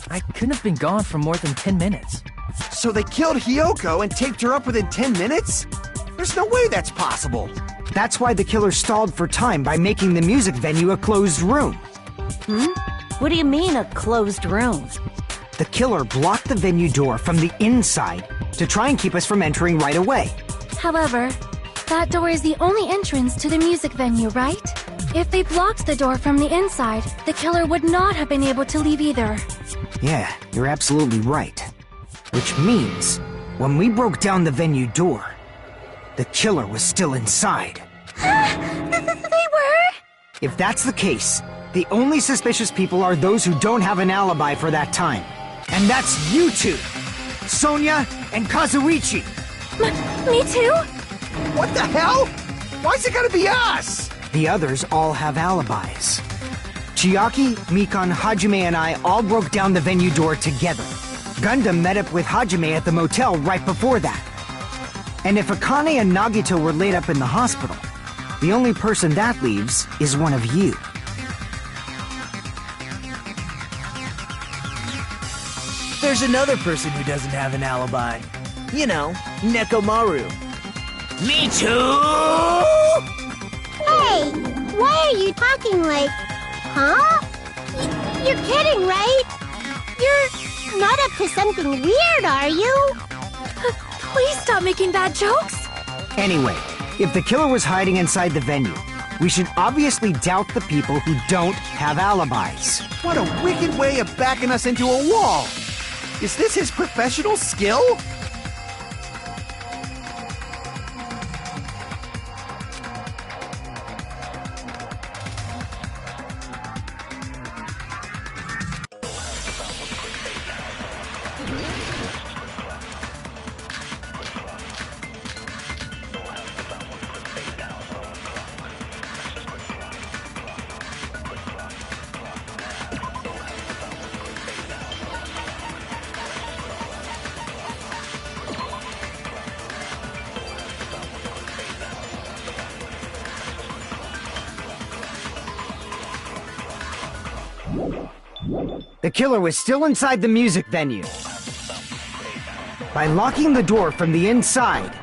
I couldn't have been gone for more than 10 minutes. So they killed Hiyoko and taped her up within 10 minutes? There's no way that's possible. That's why the killer stalled for time by making the music venue a closed room. What do you mean, a closed room? The killer blocked the venue door from the inside to try and keep us from entering right away. However, that door is the only entrance to the music venue, right? If they blocked the door from the inside, the killer would not have been able to leave either. Yeah, you're absolutely right. Which means, when we broke down the venue door, the killer was still inside. They were? If that's the case, the only suspicious people are those who don't have an alibi for that time. And that's you two! Sonia and Kazuichi! Me too? What the hell? Why's it gotta be us? The others all have alibis. Chiaki, Mikan, Hajime, and I all broke down the venue door together. Gundam met up with Hajime at the motel right before that. And if Akane and Nagito were laid up in the hospital, the only person that leaves is one of you. There's another person who doesn't have an alibi. You know, Nekomaru. Me too! Hey, why are you talking like... Huh? You're kidding, right? You're not up to something weird, are you? Please stop making bad jokes. Anyway, if the killer was hiding inside the venue, we should obviously doubt the people who don't have alibis. What a wicked way of backing us into a wall! Is this his professional skill? The killer was still inside the music venue. By locking the door from the inside,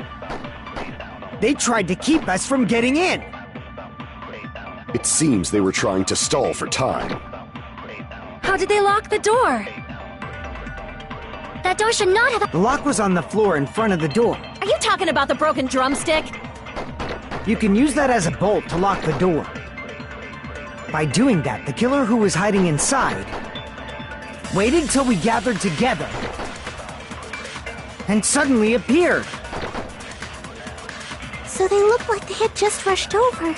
they tried to keep us from getting in. It seems they were trying to stall for time. How did they lock the door? That door should not have... The lock was on the floor in front of the door. Are you talking about the broken drumstick? You can use that as a bolt to lock the door. By doing that, the killer who was hiding inside waited till we gathered together and suddenly appeared. So they looked like they had just rushed over.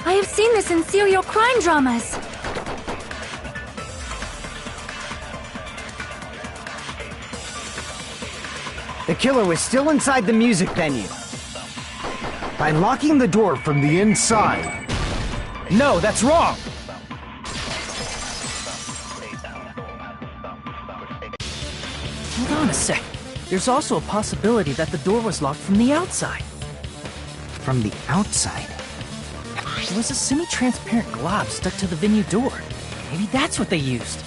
I have seen this in serial crime dramas. The killer was still inside the music venue. By locking the door from the inside. No, that's wrong! Hold on a sec. There's also a possibility that the door was locked from the outside. From the outside? There was a semi-transparent glob stuck to the venue door. Maybe that's what they used.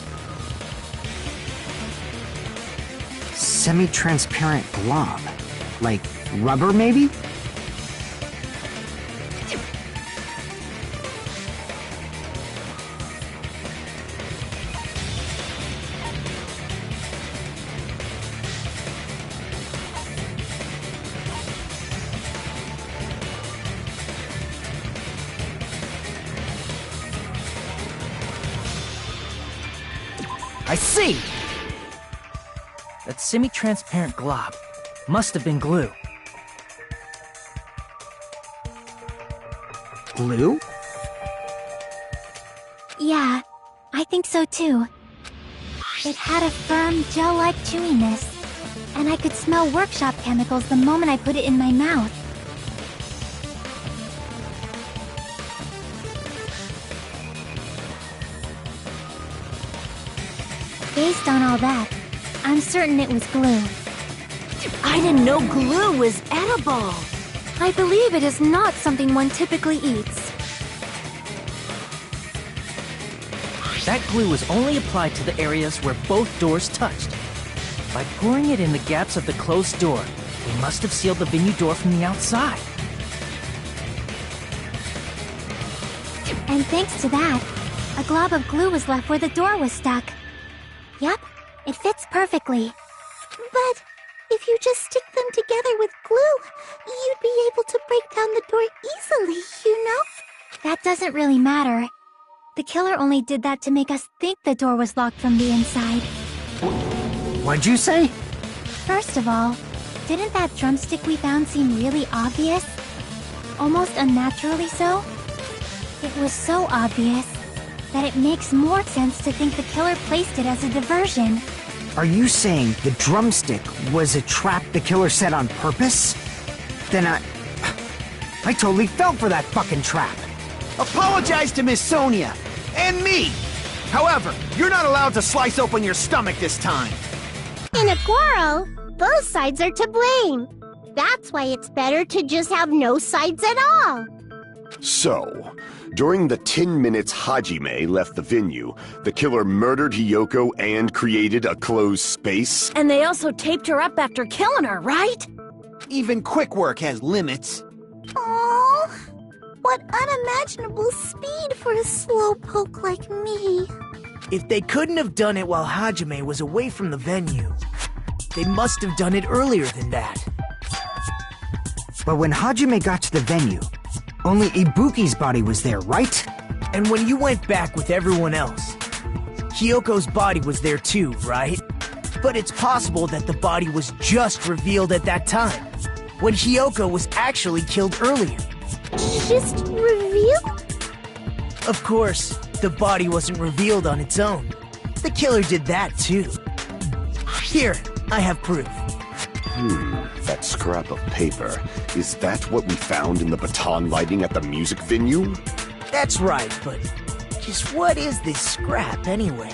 Semi-transparent glob? Like rubber, maybe? I see! That semi-transparent glob must have been glue. Glue? Yeah, I think so too. It had a firm, gel-like chewiness, and I could smell workshop chemicals the moment I put it in my mouth. Based on all that, I'm certain it was glue. I didn't know glue was edible. I believe it is not something one typically eats. That glue was only applied to the areas where both doors touched. By pouring it in the gaps of the closed door, they must have sealed the venue door from the outside. And thanks to that, a glob of glue was left where the door was stuck. Yep, it fits perfectly. But if you just stick them together with glue, you'd be able to break down the door easily, you know? That doesn't really matter. The killer only did that to make us think the door was locked from the inside. What'd you say? First of all, didn't that drumstick we found seem really obvious? Almost unnaturally so? It was so obvious that it makes more sense to think the killer placed it as a diversion. Are you saying the drumstick was a trap the killer set on purpose? Then I totally fell for that fucking trap. Apologize to Miss Sonia and me. However, you're not allowed to slice open your stomach this time. In a quarrel, both sides are to blame. That's why it's better to just have no sides at all. So, during the 10 minutes Hajime left the venue, the killer murdered Hiyoko and created a closed space? And they also taped her up after killing her, right? Even quick work has limits. Oh, what unimaginable speed for a slowpoke like me. If they couldn't have done it while Hajime was away from the venue, they must have done it earlier than that. But when Hajime got to the venue, only Ibuki's body was there, right? And when you went back with everyone else, Hiyoko's body was there too, right? But it's possible that the body was just revealed at that time, when Hiyoko was actually killed earlier. Just revealed? Of course, the body wasn't revealed on its own. The killer did that too. Here, I have proof. That scrap of paper. Is that what we found in the baton lighting at the music venue? That's right, but just what is this scrap anyway?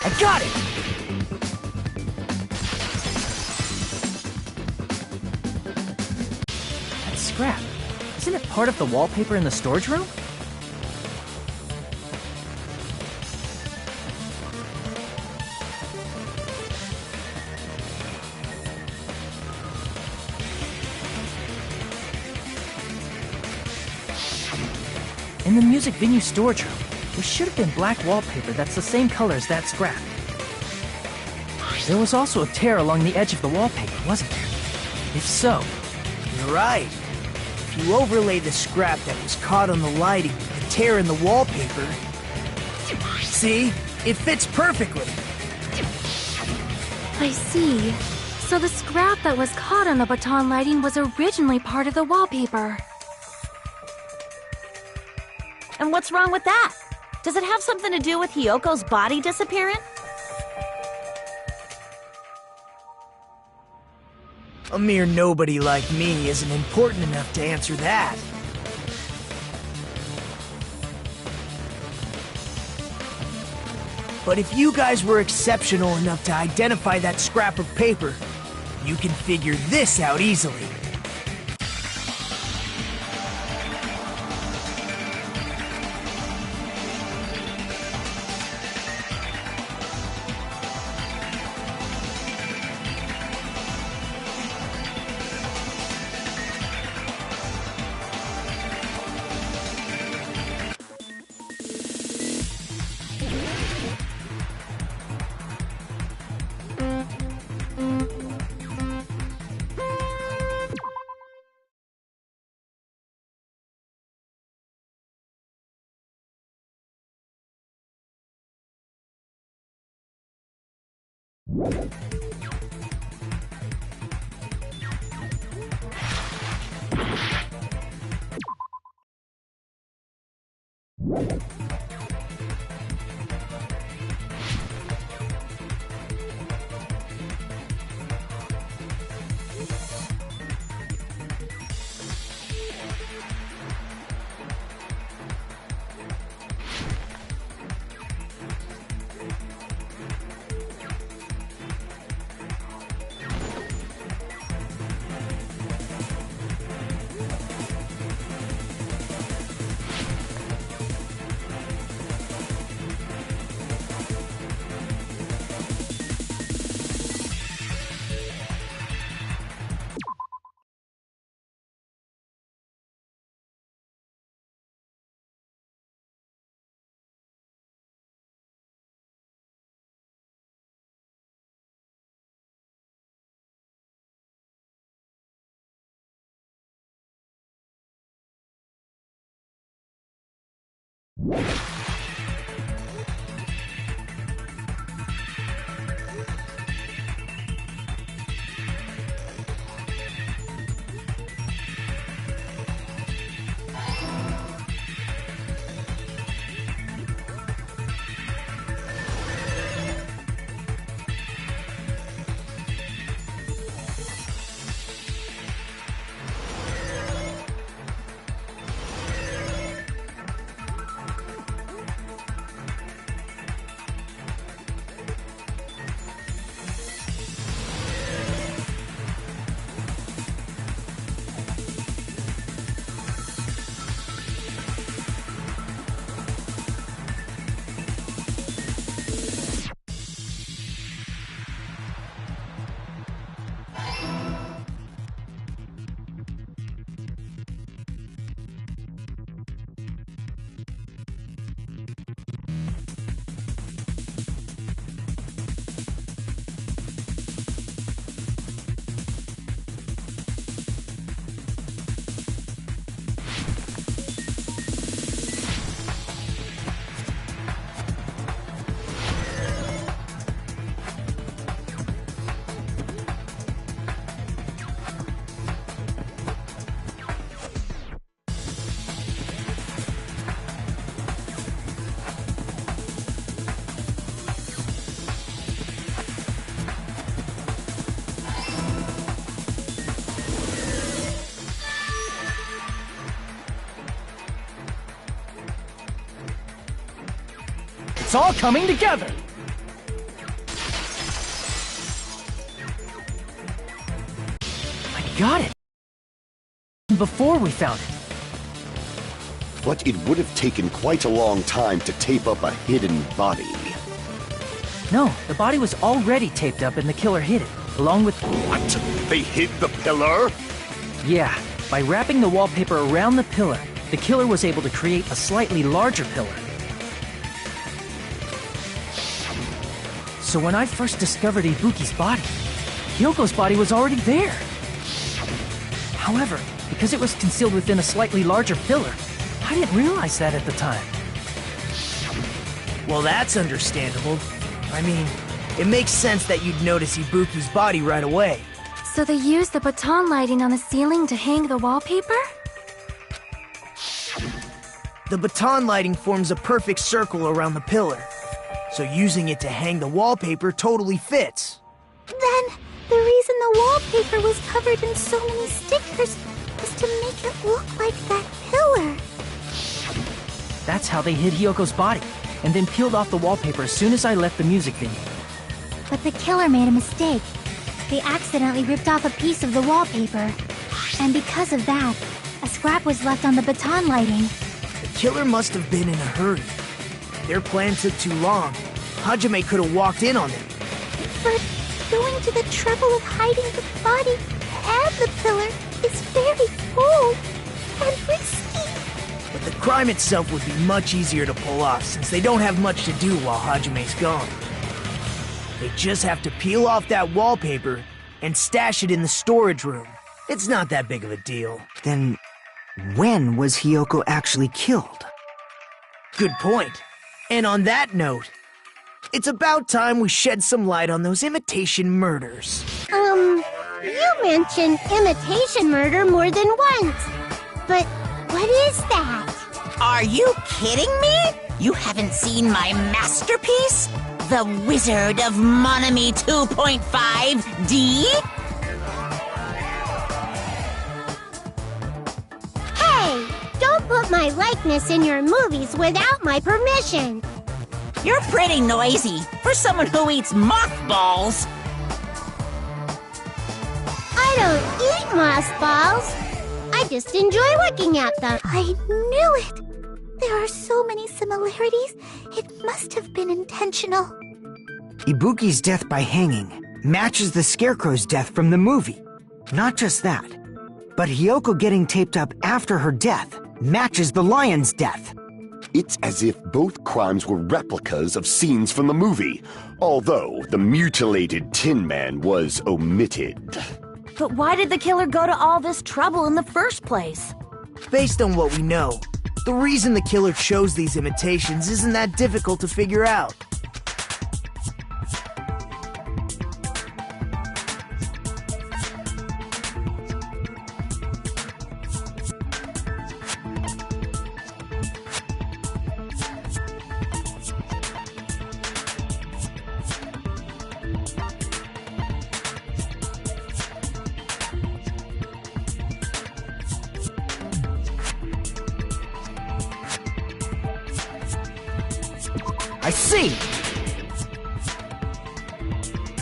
I got it! That's scrap. Isn't it part of the wallpaper in the storage room? In the music venue storage room, there should have been black wallpaper that's the same color as that scrap. There was also a tear along the edge of the wallpaper, wasn't there? If so... You're right. If you overlay the scrap that was caught on the lighting with the tear in the wallpaper... See? It fits perfectly! I see. So the scrap that was caught on the baton lighting was originally part of the wallpaper. And what's wrong with that? Does it have something to do with Hyoko's body disappearing? A mere nobody like me isn't important enough to answer that. But if you guys were exceptional enough to identify that scrap of paper, you can figure this out easily. It's all coming together! I got it! Before we found it. But it would have taken quite a long time to tape up a hidden body. No, the body was already taped up and the killer hid it, along with... What? They hid the pillar? Yeah, by wrapping the wallpaper around the pillar, the killer was able to create a slightly larger pillar. So when I first discovered Ibuki's body, Hyoko's body was already there. However, because it was concealed within a slightly larger pillar, I didn't realize that at the time. Well, that's understandable. I mean, it makes sense that you'd notice Ibuki's body right away. So they used the baton lighting on the ceiling to hang the wallpaper? The baton lighting forms a perfect circle around the pillar, so using it to hang the wallpaper totally fits. Then, the reason the wallpaper was covered in so many stickers was to make it look like that pillar. That's how they hid Hyoko's body, and then peeled off the wallpaper as soon as I left the music venue. But the killer made a mistake. They accidentally ripped off a piece of the wallpaper. And because of that, a scrap was left on the baton lighting. The killer must have been in a hurry. Their plan took too long. Hajime could have walked in on them. But going to the trouble of hiding the body and the pillar is very bold and risky. But the crime itself would be much easier to pull off since they don't have much to do while Hajime's gone. They just have to peel off that wallpaper and stash it in the storage room. It's not that big of a deal. Then, when was Hyoko actually killed? Good point. And on that note, it's about time we shed some light on those imitation murders. You mentioned imitation murder more than once. But what is that? Are you kidding me? You haven't seen my masterpiece? The Wizard of Monami 2.5D? Hey, don't put my likeness in your movies without my permission. You're pretty noisy for someone who eats mothballs. I don't eat mothballs. I just enjoy looking at them. I knew it. There are so many similarities. It must have been intentional. Ibuki's death by hanging matches the Scarecrow's death from the movie. Not just that, but Hyoko getting taped up after her death matches the lion's death. It's as if both crimes were replicas of scenes from the movie, although the mutilated Tin Man was omitted. But why did the killer go to all this trouble in the first place? Based on what we know, The reason the killer chose these imitations isn't that difficult to figure out. I see!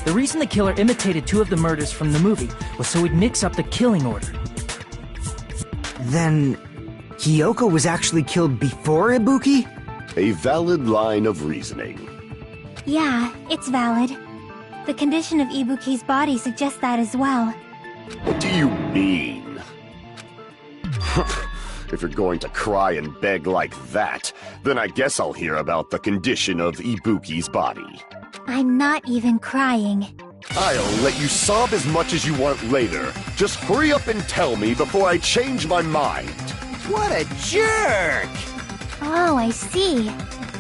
The reason the killer imitated 2 of the murders from the movie was so he'd mix up the killing order. Then... Hiyoko was actually killed before Ibuki? A valid line of reasoning. Yeah, it's valid. The condition of Ibuki's body suggests that as well. What do you mean? If you're going to cry and beg like that, then I guess I'll hear about the condition of Ibuki's body. I'm not even crying. I'll let you sob as much as you want later. Just hurry up and tell me before I change my mind. What a jerk! Oh, I see.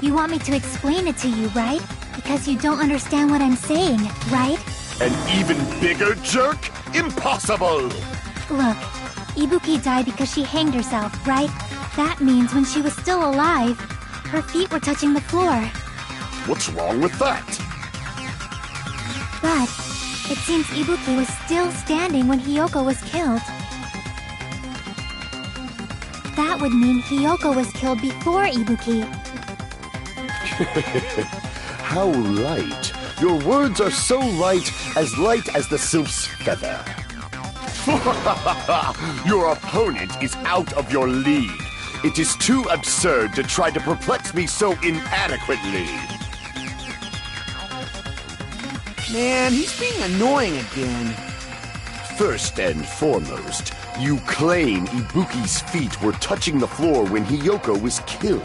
You want me to explain it to you, right? Because you don't understand what I'm saying, right? An even bigger jerk? Impossible! Look, Ibuki died because she hanged herself, right? That means when she was still alive, her feet were touching the floor. What's wrong with that? But it seems Ibuki was still standing when Hiyoko was killed. That would mean Hiyoko was killed before Ibuki. How light. Your words are so light as the sylph's feather. Your opponent is out of your league. It is too absurd to try to perplex me so inadequately. Man, he's being annoying again. First and foremost, you claim Ibuki's feet were touching the floor when Hiyoko was killed.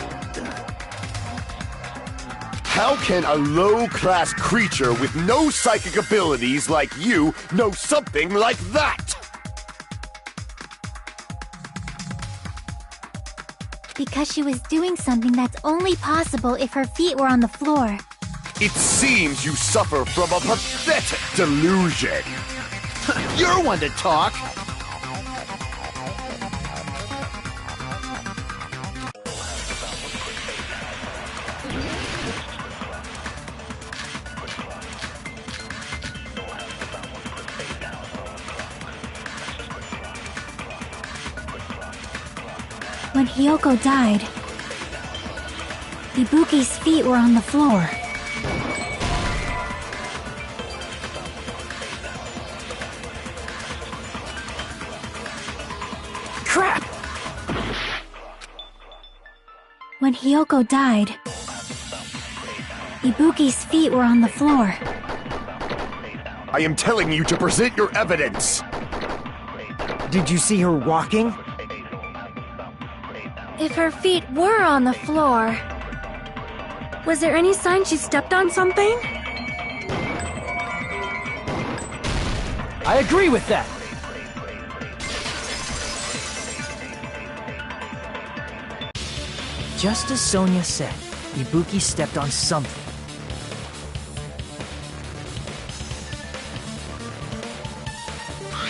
How can a low-class creature with no psychic abilities like you know something like that? Because she was doing something that's only possible if her feet were on the floor. It seems you suffer from a pathetic delusion. You're one to talk. When Hiyoko died, Ibuki's feet were on the floor. Crap! When Hiyoko died, Ibuki's feet were on the floor. I am telling you to present your evidence. Did you see her walking? If her feet were on the floor, was there any sign she stepped on something? I agree with that! Just as Sonia said, Ibuki stepped on something.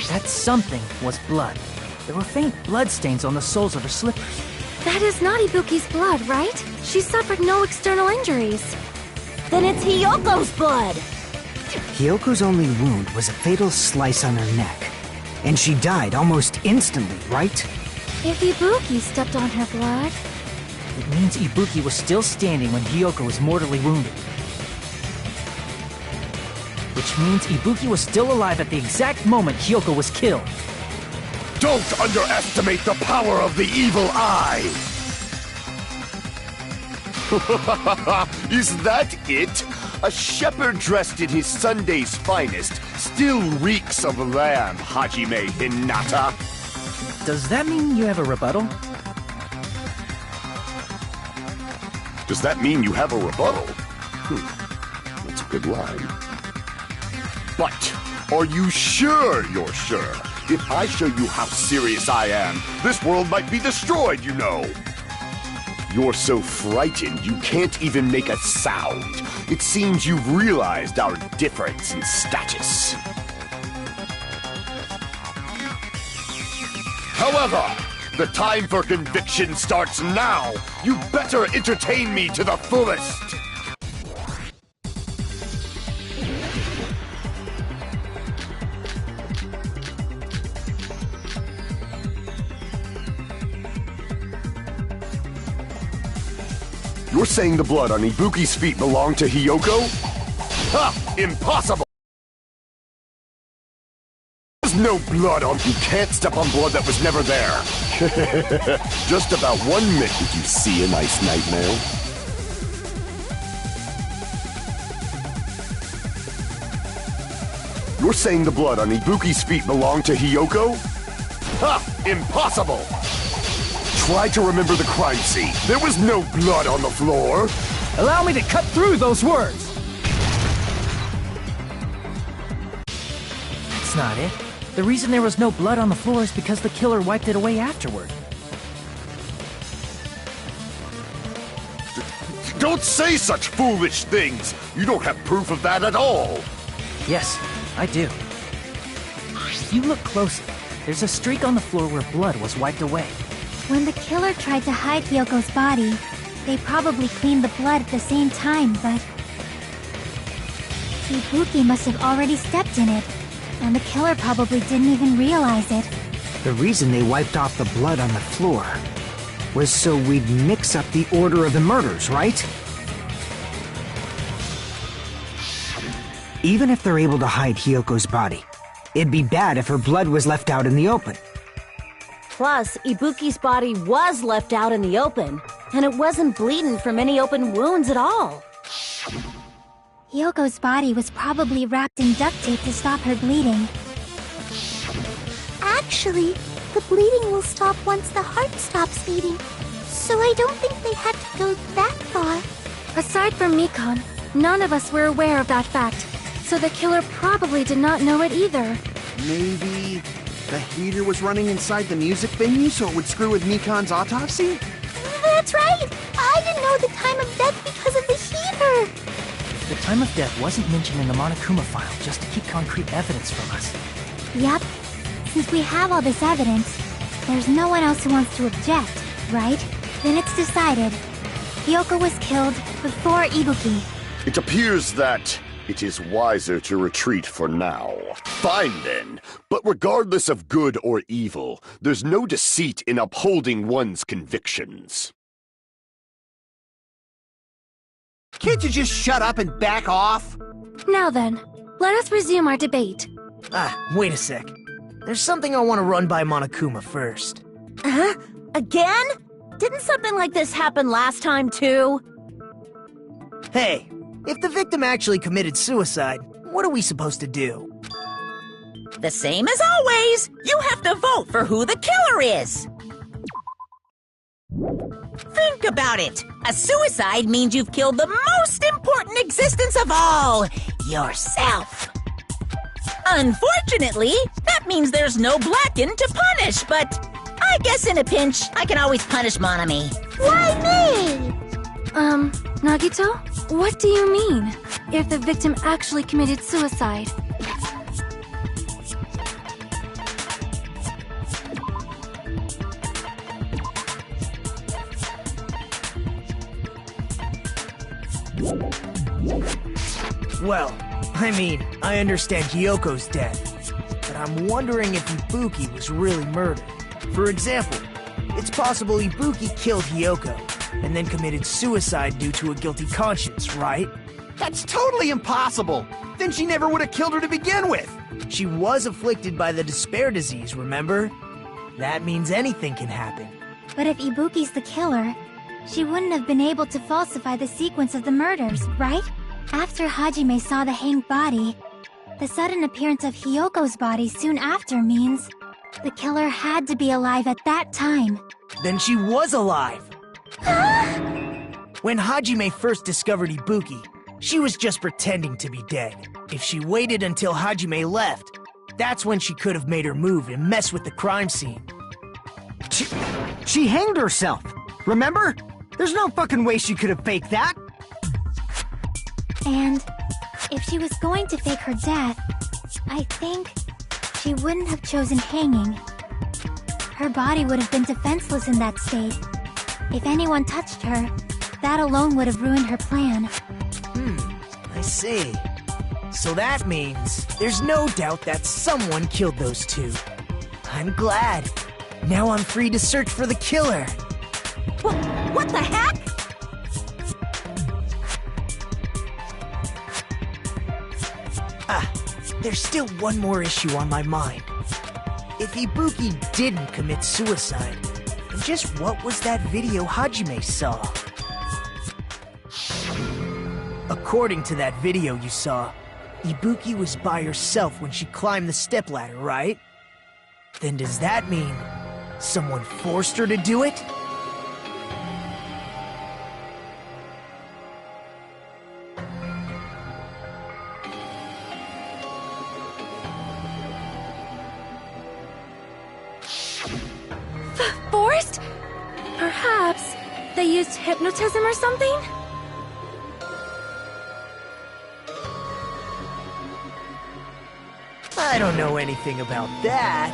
That something was blood. There were faint bloodstains on the soles of her slippers. That is not Ibuki's blood, right? She suffered no external injuries. Then it's Hiyoko's blood! Hiyoko's only wound was a fatal slice on her neck. And she died almost instantly, right? If Ibuki stepped on her blood... It means Ibuki was still standing when Hiyoko was mortally wounded. Which means Ibuki was still alive at the exact moment Hiyoko was killed. Don't underestimate the power of the evil eye! Is that it? A shepherd dressed in his Sunday's finest still reeks of lamb, Hajime Hinata. Does that mean you have a rebuttal? Does that mean you have a rebuttal? That's a good line. But, are you sure you're sure? If I show you how serious I am, this world might be destroyed, you know. You're so frightened you can't even make a sound. It seems you've realized our difference in status. However, the time for conviction starts now. You better entertain me to the fullest. You're saying the blood on Ibuki's feet belonged to Hiyoko? Ha! Impossible! There's no blood on... You can't step on blood that was never there. Just about 1 minute. Did you see a nice nightmare? You're saying the blood on Ibuki's feet belonged to Hiyoko? Ha! Impossible! Try to remember the crime scene. There was no blood on the floor. Allow me to cut through those words! That's not it. The reason there was no blood on the floor is because the killer wiped it away afterward. Don't say such foolish things! You don't have proof of that at all! Yes, I do. You look closely. There's a streak on the floor where blood was wiped away. When the killer tried to hide Hyoko's body, they probably cleaned the blood at the same time, but... Ibuki must have already stepped in it, and the killer probably didn't even realize it. The reason they wiped off the blood on the floor was so we'd mix up the order of the murders, right? Even if they're able to hide Hyoko's body, it'd be bad if her blood was left out in the open. Plus, Ibuki's body was left out in the open, and it wasn't bleeding from any open wounds at all. Hyoko's body was probably wrapped in duct tape to stop her bleeding. Actually, the bleeding will stop once the heart stops beating, so I don't think they had to go that far. Aside from Mikon, none of us were aware of that fact, so the killer probably did not know it either. Maybe the heater was running inside the music venue so it would screw with Mikon's autopsy? That's right! I didn't know the time of death because of the heater! The time of death wasn't mentioned in the Monokuma file just to keep concrete evidence from us. Yep. Since we have all this evidence, there's no one else who wants to object, right? Then it's decided. Hyoko was killed before Ibuki. It appears that it is wiser to retreat for now. Fine then, but regardless of good or evil, there's no deceit in upholding one's convictions. Can't you just shut up and back off? Now then, let us resume our debate. Wait a sec. There's something I want to run by Monokuma first. Huh? Again? Didn't something like this happen last time too? Hey, if the victim actually committed suicide, what are we supposed to do? The same as always. You have to vote for who the killer is. Think about it. A suicide means you've killed the most important existence of all, yourself. Unfortunately, that means there's no Blacken to punish, but I guess in a pinch, I can always punish Monami. Why me? Nagito? What do you mean? If the victim actually committed suicide? Well, I mean, I understand Hyoko's dead, but I'm wondering if Ibuki was really murdered. For example, it's possible Ibuki killed Hyoko, and then committed suicide due to a guilty conscience, right? That's totally impossible! Then she never would have killed her to begin with! She was afflicted by the despair disease, remember? That means anything can happen. But if Ibuki's the killer, she wouldn't have been able to falsify the sequence of the murders, right? After Hajime saw the hanged body, the sudden appearance of Hyoko's body soon after means the killer had to be alive at that time. Then she was alive! When Hajime first discovered Ibuki, she was just pretending to be dead. If she waited until Hajime left, that's when she could have made her move and mess with the crime scene. She hanged herself, remember? There's no fucking way she could have faked that! And if she was going to fake her death, I think she wouldn't have chosen hanging. Her body would have been defenseless in that state. If anyone touched her, that alone would have ruined her plan. I see. So that means there's no doubt that someone killed those two. I'm glad. Now I'm free to search for the killer. What the heck? There's still one more issue on my mind. If Ibuki didn't commit suicide, then just what was that video Hajime saw? According to that video you saw, Ibuki was by herself when she climbed the stepladder, right? Then does that mean someone forced her to do it? Forced? Perhaps they used hypnotism or something? I don't know anything about that.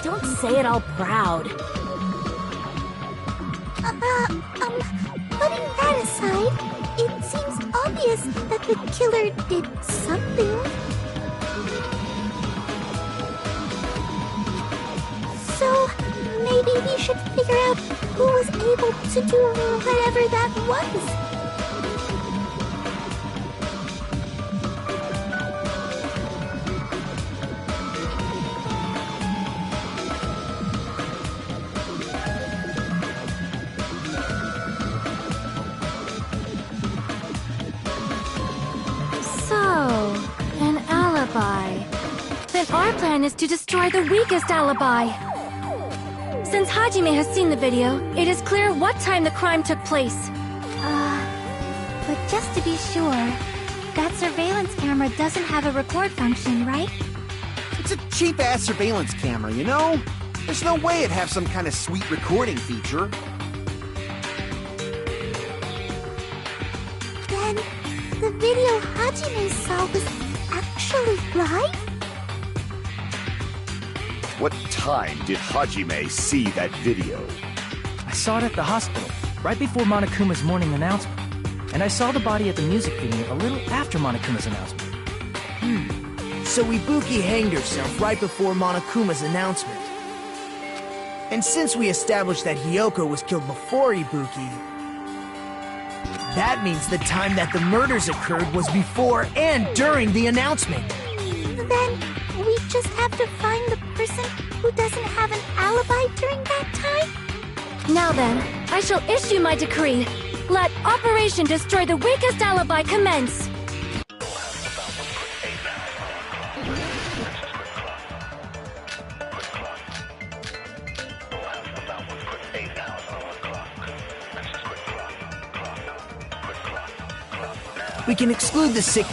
Don't say it all proud. Putting that aside, it seems obvious that the killer did something. So, maybe we should figure out who was able to do whatever that was. Then our plan is to destroy the weakest alibi. Since Hajime has seen the video, it is clear what time the crime took place. But just to be sure, that surveillance camera doesn't have a record function, right? It's a cheap-ass surveillance camera, you know? There's no way it'd have some kind of sweet recording feature. Then, the video Hajime saw was actually live? What time did Hajime see that video? I saw it at the hospital, right before Monokuma's morning announcement. And I saw the body at the music venue a little after Monokuma's announcement. So Ibuki hanged herself right before Monokuma's announcement. And since we established that Hiyoko was killed before Ibuki, that means the time that the murders occurred was before and during the announcement. Then, we just have to find the person who doesn't have an alibi during that time? Now then, I shall issue my decree. Let Operation Destroy the Weakest Alibi commence! We can exclude the sick...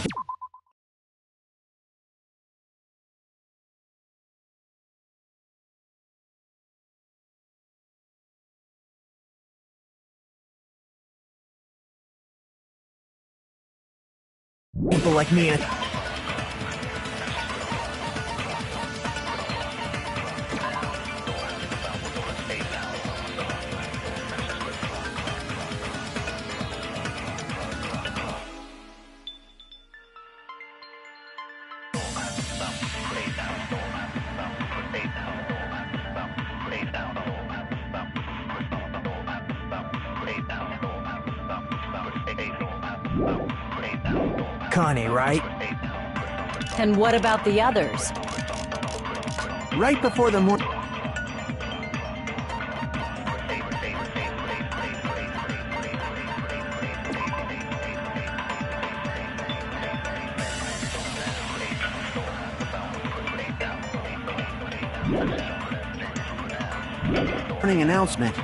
people like me and... Kane, right? And what about the others? Right before the Morning announcement.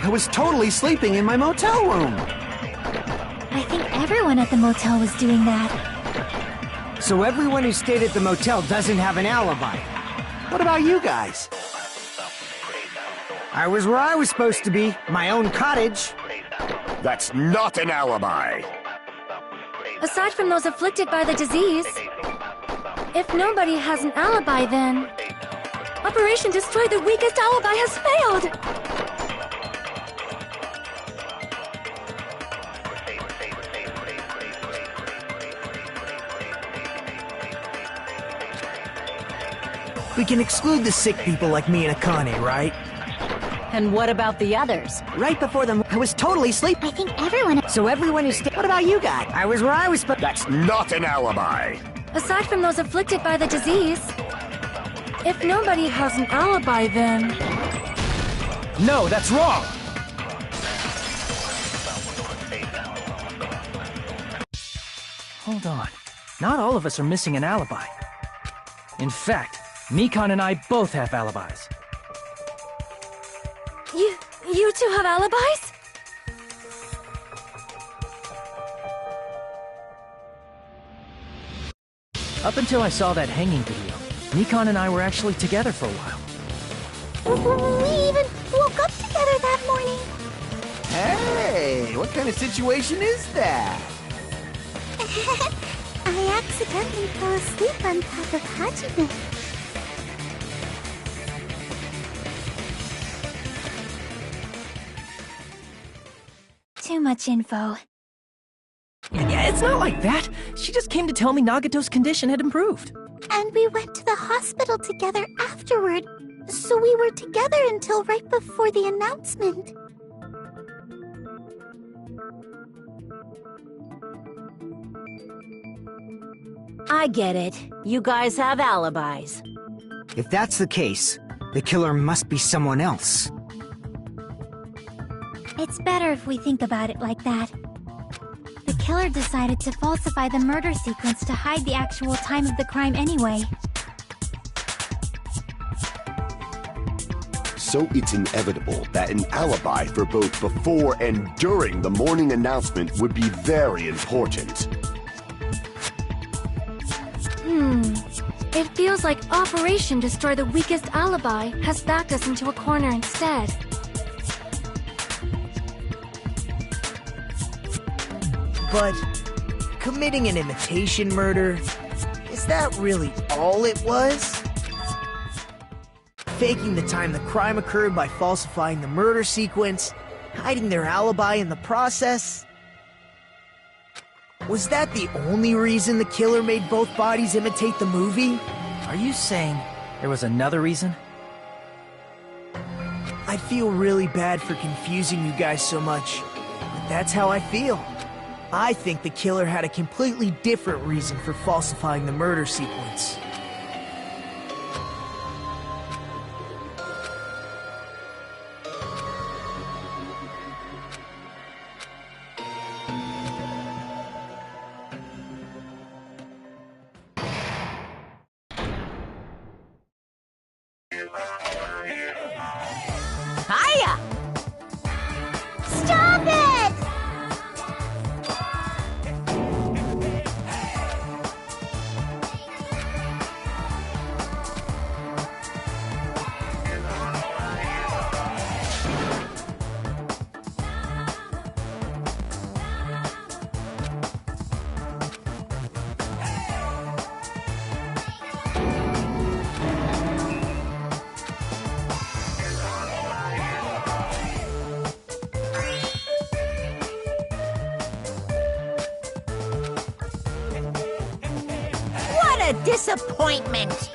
I was totally sleeping in my motel room. I think everyone at the motel was doing that. So everyone who stayed at the motel doesn't have an alibi. What about you guys? I was where I was supposed to be, my own cottage. That's not an alibi. Aside from those afflicted by the disease, if nobody has an alibi, then Operation Destroy the Weakest Alibi has failed! We can exclude the sick people like me and Akane, right? And what about the others? Right before them, I was totally sleeping. I think everyone... So everyone who stayed... What about you guys? I was where I was supposed... That's not an alibi. Aside from those afflicted by the disease, if nobody has an alibi, then... No, that's wrong! Hold on. Not all of us are missing an alibi. In fact, Mikan and I both have alibis. You two have alibis? Up until I saw that hanging video, Mikan and I were actually together for a while. We even woke up together that morning. Hey, what kind of situation is that? I accidentally fell asleep on top of Hajime. Too much info. Yeah, it's not like that. She just came to tell me Nagato's condition had improved. And we went to the hospital together afterward, so we were together until right before the announcement. I get it. You guys have alibis. If that's the case, the killer must be someone else. It's better if we think about it like that. The killer decided to falsify the murder sequence to hide the actual time of the crime anyway. So it's inevitable that an alibi for both before and during the morning announcement would be very important. It feels like Operation Destroy the Weakest Alibi has backed us into a corner instead. But committing an imitation murder, is that really all it was? Faking the time the crime occurred by falsifying the murder sequence, hiding their alibi in the process? Was that the only reason the killer made both bodies imitate the movie? Are you saying there was another reason? I feel really bad for confusing you guys so much, but that's how I feel. I think the killer had a completely different reason for falsifying the murder sequence. Hiya! Stop it! What a disappointment!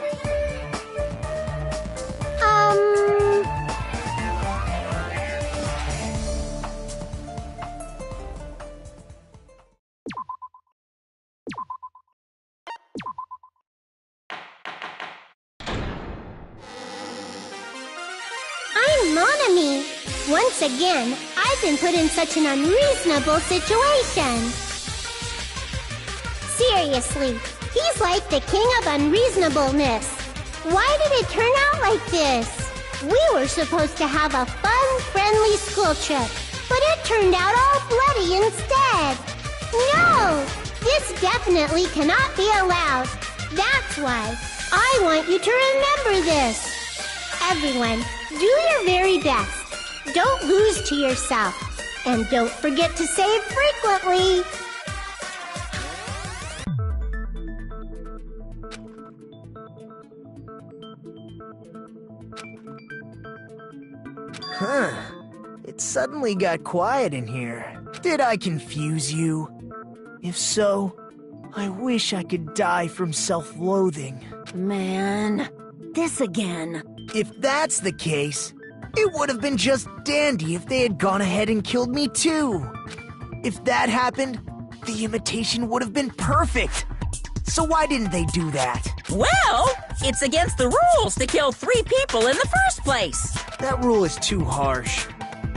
I'm Monami. Once again, I've been put in such an unreasonable situation. Seriously, he's like the king of unreasonableness. Why did it turn out like this? We were supposed to have a fun, friendly school trip, but it turned out all bloody instead. No! This definitely cannot be allowed. That's why I want you to remember this. Everyone, do your very best. Don't lose to yourself. And don't forget to save frequently. Huh. It suddenly got quiet in here. Did I confuse you? If so, I wish I could die from self-loathing. Man, this again. If that's the case, it would have been just dandy if they had gone ahead and killed me too. If that happened, the imitation would have been perfect. So why didn't they do that? Well, it's against the rules to kill 3 people in the first place. That rule is too harsh.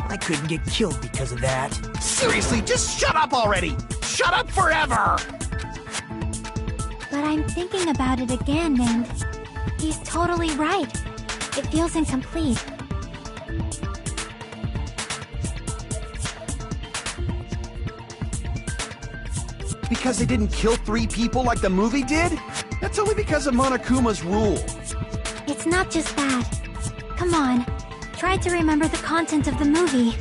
I couldn't get killed because of that. Seriously, just shut up already! Shut up forever! But I'm thinking about it again, and he's totally right. It feels incomplete. Because they didn't kill 3 people like the movie did? That's only because of Monokuma's rule. It's not just that. Come on, try to remember the content of the movie.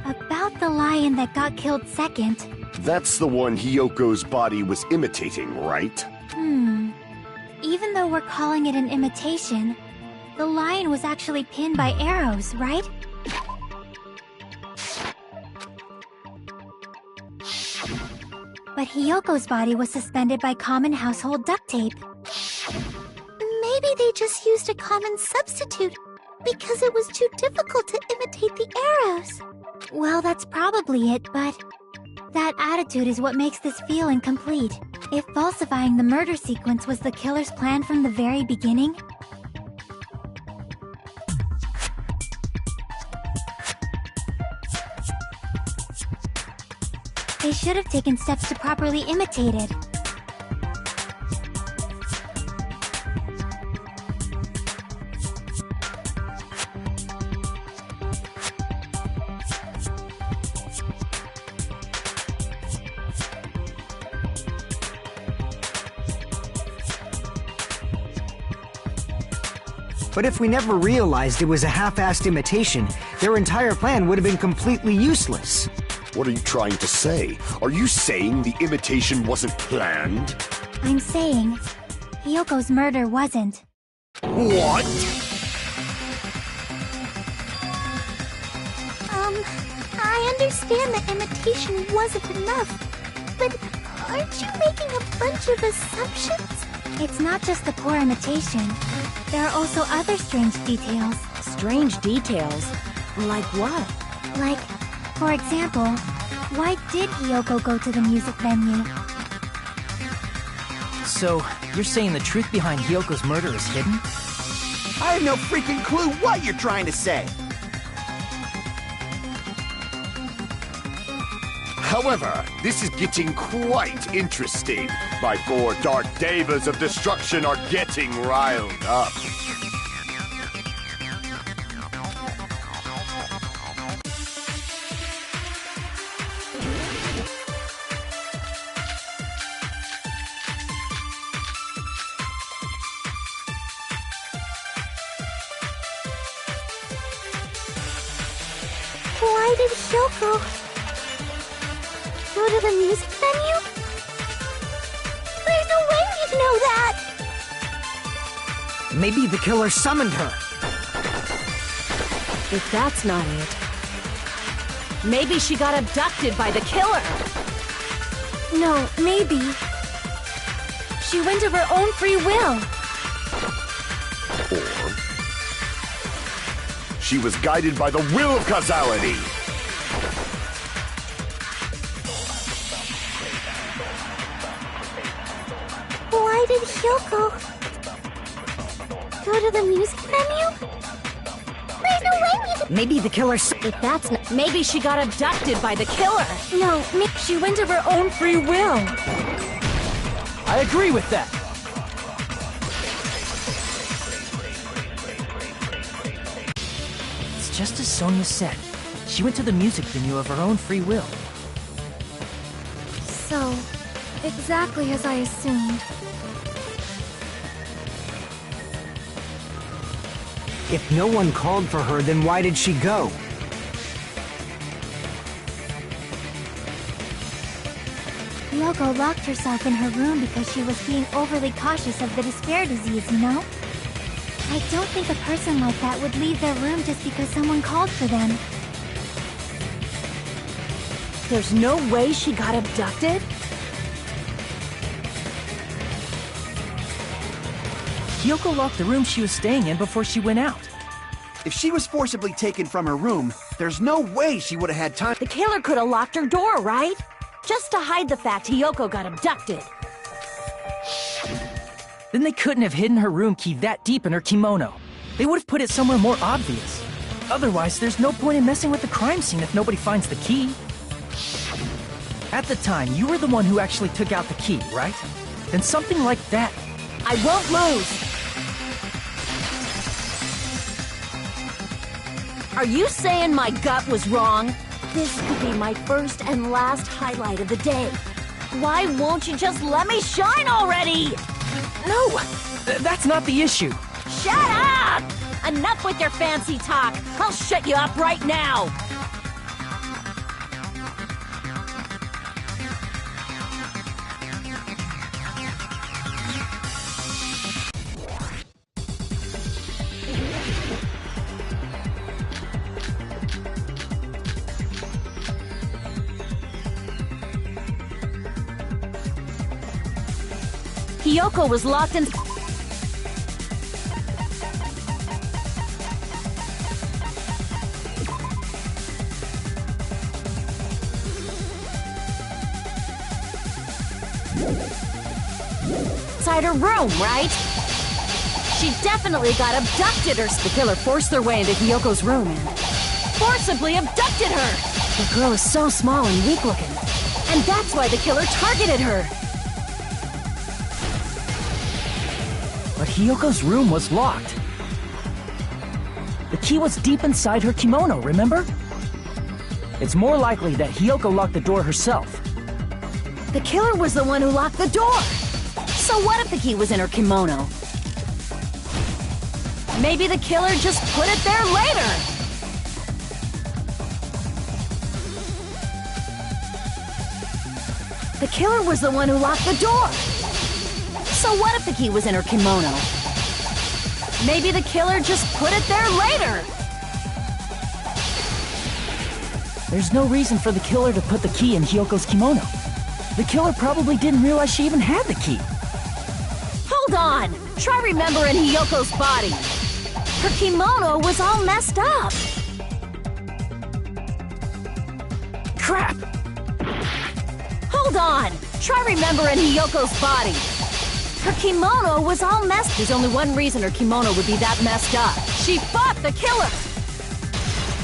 About the lion that got killed second. That's the one Hyoko's body was imitating, right? Even though we're calling it an imitation, the lion was actually pinned by arrows, right? But Hyoko's body was suspended by common household duct tape. Maybe they just used a common substitute because it was too difficult to imitate the arrows. Well, that's probably it, but that attitude is what makes this feel incomplete. If falsifying the murder sequence was the killer's plan from the very beginning, they should have taken steps to properly imitate it. But if we never realized it was a half-assed imitation, their entire plan would have been completely useless. What are you trying to say? Are you saying the imitation wasn't planned? I'm saying Hyoko's murder wasn't. What? I understand that imitation wasn't enough, but aren't you making a bunch of assumptions? It's not just the poor imitation. There are also other strange details. Strange details? Like what? Like, for example, why did Hyoko go to the music venue? So, you're saying the truth behind Hyoko's murder is hidden? I have no freaking clue what you're trying to say. However, this is getting quite interesting. My 4 dark devas of destruction are getting riled up. Why did Hyoko go to the music venue? There's no way you'd know that! Maybe the killer summoned her. If that's not it, maybe she got abducted by the killer. No, maybe. She went of her own free will. Or she was guided by the will of causality. Why did Hyoko go to the music venue? There's no way we could... Maybe the killer... If that's not... Maybe she got abducted by the killer. No, she went of her own free will. I agree with that. It's just as Sonia said. She went to the music venue of her own free will. So, exactly as I assumed. If no one called for her, then why did she go? Yoko locked herself in her room because she was being overly cautious of the despair disease, you know? I don't think a person like that would leave their room just because someone called for them. There's no way she got abducted? Kyoko locked the room she was staying in before she went out. If she was forcibly taken from her room, there's no way she would have had time. The killer could have locked her door, right? Just to hide the fact Hiyoko got abducted. Then they couldn't have hidden her room key that deep in her kimono. They would have put it somewhere more obvious. Otherwise, there's no point in messing with the crime scene if nobody finds the key. At the time, you were the one who actually took out the key, right? Then something like that. I won't lose! Are you saying my gut was wrong? This could be my first and last highlight of the day. Why won't you just let me shine already? No! That's not the issue. Shut up! Enough with your fancy talk. I'll shut you up right now. Hiyoko was locked in... inside her room, right? She definitely got abducted, or the killer forced their way into Hiyoko's room and forcibly abducted her. The girl is so small and weak-looking, and that's why the killer targeted her. But Hiyoko's room was locked. The key was deep inside her kimono, remember? It's more likely that Hiyoko locked the door herself. The killer was the one who locked the door. So what if the key was in her kimono? Maybe the killer just put it there later. The killer was the one who locked the door. So what if the key was in her kimono? Maybe the killer just put it there later. There's no reason for the killer to put the key in Hiyoko's kimono. The killer probably didn't realize she even had the key. Hold on! Try remembering Hiyoko's body. Her kimono was all messed up. Crap! Hold on! Try remembering Hiyoko's body. Her kimono was all messed. There's only one reason her kimono would be that messed up. She fought the killer!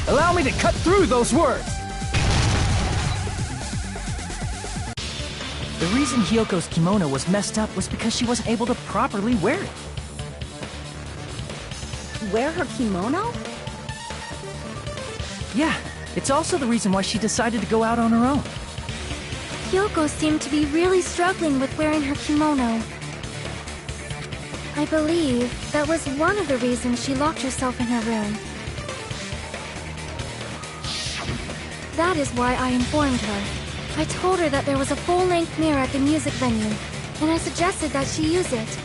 Allow me to cut through those words! The reason Hiyoko's kimono was messed up was because she wasn't able to properly wear it. Wear her kimono? Yeah, it's also the reason why she decided to go out on her own. Yoko seemed to be really struggling with wearing her kimono. I believe that was one of the reasons she locked herself in her room. That is why I informed her. I told her that there was a full-length mirror at the music venue, and I suggested that she use it.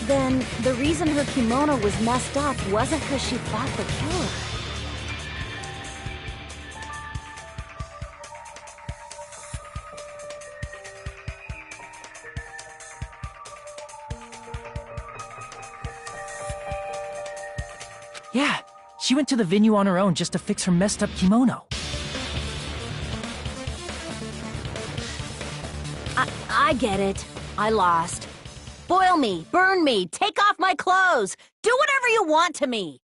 Then, the reason her kimono was messed up wasn't because she fought the killer. Yeah, she went to the venue on her own just to fix her messed up kimono. I get it. I lost. Boil me, burn me, take off my clothes. Do whatever you want to me.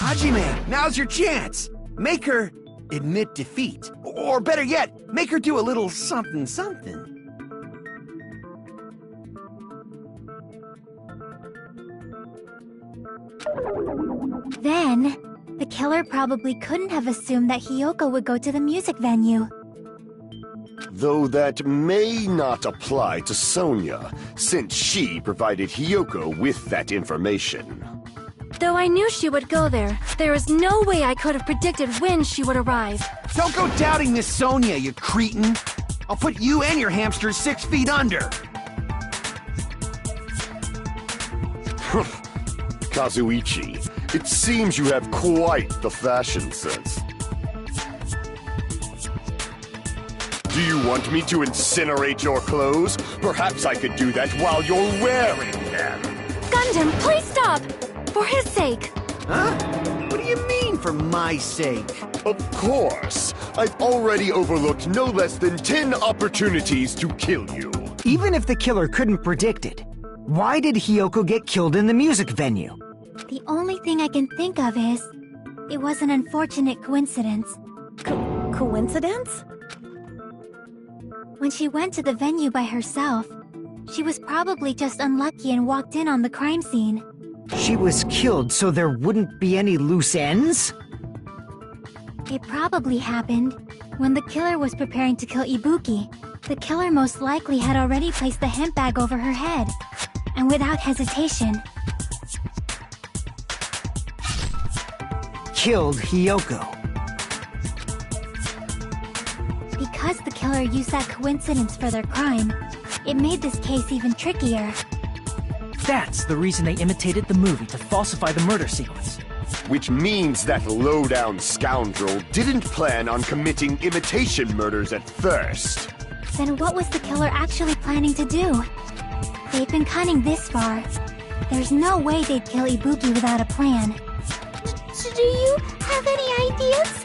Hajime, now's your chance. Make her admit defeat. Or better yet, make her do a little something something. Then, the killer probably couldn't have assumed that Hiyoko would go to the music venue. Though that may not apply to Sonia, since she provided Hiyoko with that information. Though I knew she would go there, there is no way I could have predicted when she would arrive. Don't go doubting Miss Sonia, you cretin. I'll put you and your hamsters 6 feet under. Kazuichi, it seems you have quite the fashion sense. Do you want me to incinerate your clothes? Perhaps I could do that while you're wearing them. Gundam, please stop! For his sake! Huh? What do you mean, for my sake? Of course. I've already overlooked no less than 10 opportunities to kill you. Even if the killer couldn't predict it, why did Hiyoko get killed in the music venue? The only thing I can think of is, it was an unfortunate coincidence. Coincidence? When she went to the venue by herself, she was probably just unlucky and walked in on the crime scene. She was killed so there wouldn't be any loose ends? It probably happened when the killer was preparing to kill Ibuki. The killer most likely had already placed the hemp bag over her head, and without hesitation, killed Hiyoko. Because the killer used that coincidence for their crime, it made this case even trickier. That's the reason they imitated the movie to falsify the murder sequence. Which means that low-down scoundrel didn't plan on committing imitation murders at first. Then what was the killer actually planning to do? They've been cunning this far. There's no way they'd kill Ibuki without a plan. Do you have any ideas?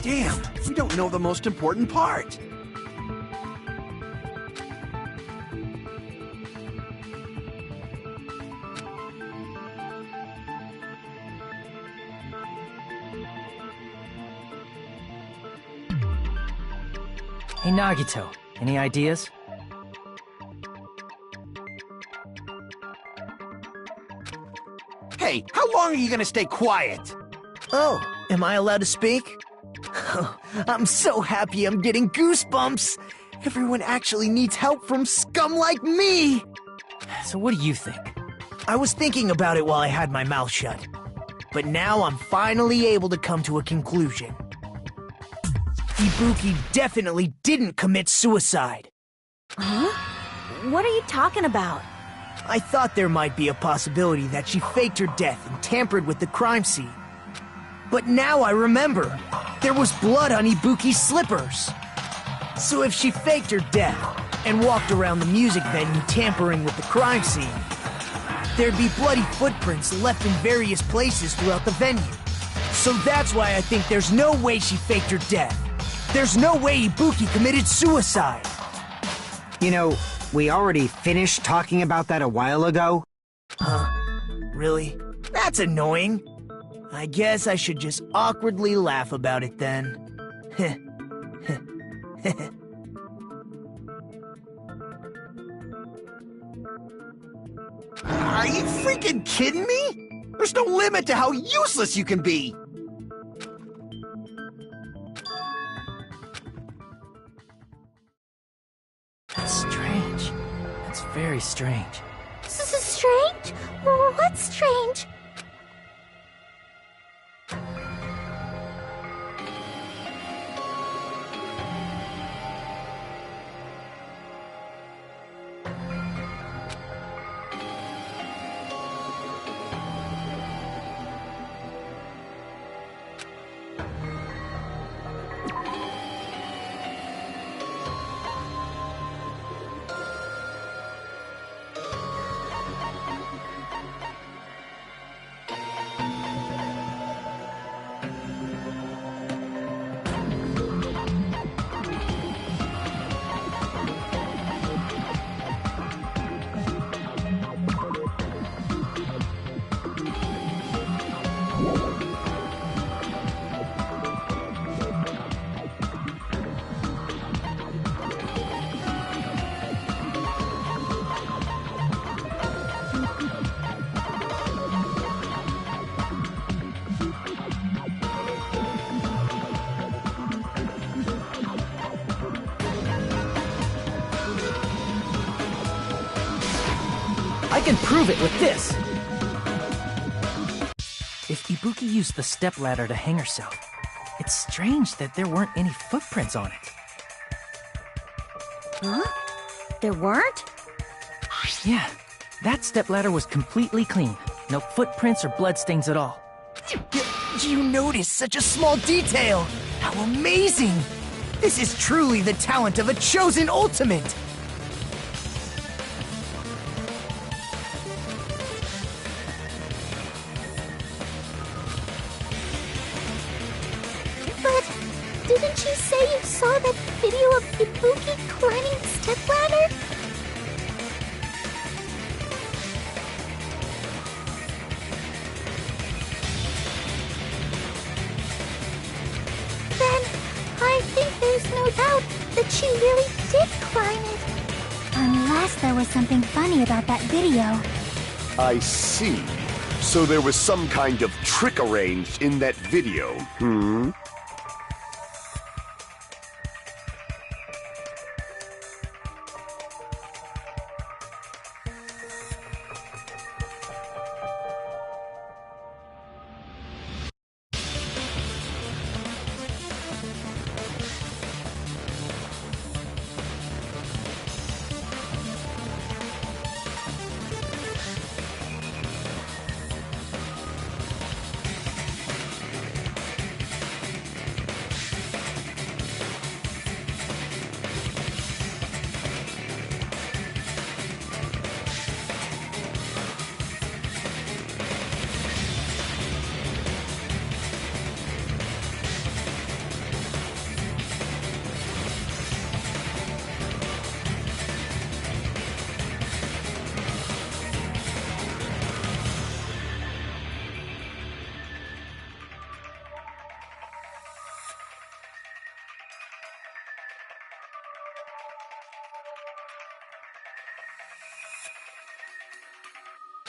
Damn, we don't know the most important part. Hey Nagito, any ideas? Hey, how long are you gonna stay quiet? Oh, am I allowed to speak? I'm so happy I'm getting goosebumps! Everyone actually needs help from scum like me! So what do you think? I was thinking about it while I had my mouth shut. But now I'm finally able to come to a conclusion. Ibuki definitely didn't commit suicide. Huh? What are you talking about? I thought there might be a possibility that she faked her death and tampered with the crime scene. But now I remember, there was blood on Ibuki's slippers. So if she faked her death and walked around the music venue tampering with the crime scene, there'd be bloody footprints left in various places throughout the venue. So that's why I think there's no way she faked her death. There's no way Ibuki committed suicide. You know, we already finished talking about that a while ago. Huh? Really? That's annoying. I guess I should just awkwardly laugh about it then. Are you freaking kidding me? There's no limit to how useless you can be! That's strange. That's very strange. Strange? What's strange? I can prove it with this! If Ibuki used the stepladder to hang herself, it's strange that there weren't any footprints on it. Huh? There weren't? Yeah, that stepladder was completely clean. No footprints or bloodstains at all. You noticed such a small detail! How amazing! This is truly the talent of a chosen ultimate! But didn't you say you saw that video of Ibuki climbing the stepladder? Then I think there's no doubt that she really did climb it. Unless there was something funny about that video. I see. So there was some kind of trick arranged in that video, hmm?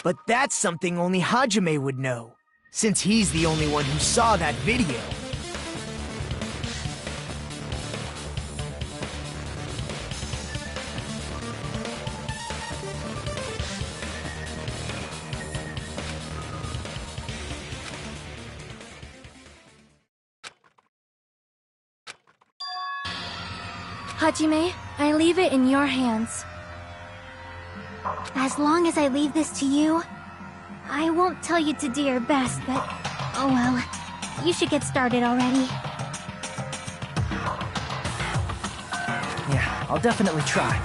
But that's something only Hajime would know, since he's the only one who saw that video. Hajime, I leave it in your hands. As long as I leave this to you, I won't tell you to do your best, but oh well. You should get started already. Yeah, I'll definitely try.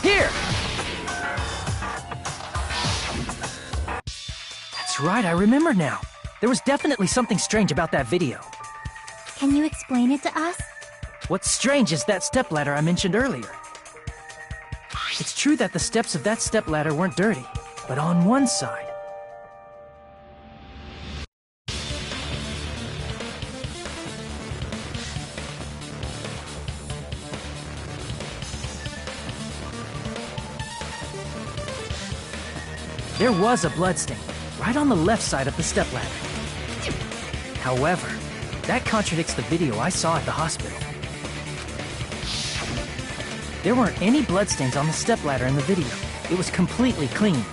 Here! That's right, I remember now. There was definitely something strange about that video. Can you explain it to us? What's strange is that stepladder I mentioned earlier. It's true that the steps of that stepladder weren't dirty, but on one side, there was a bloodstain, right on the left side of the stepladder. However, that contradicts the video I saw at the hospital. There weren't any bloodstains on the stepladder in the video. It was completely clean.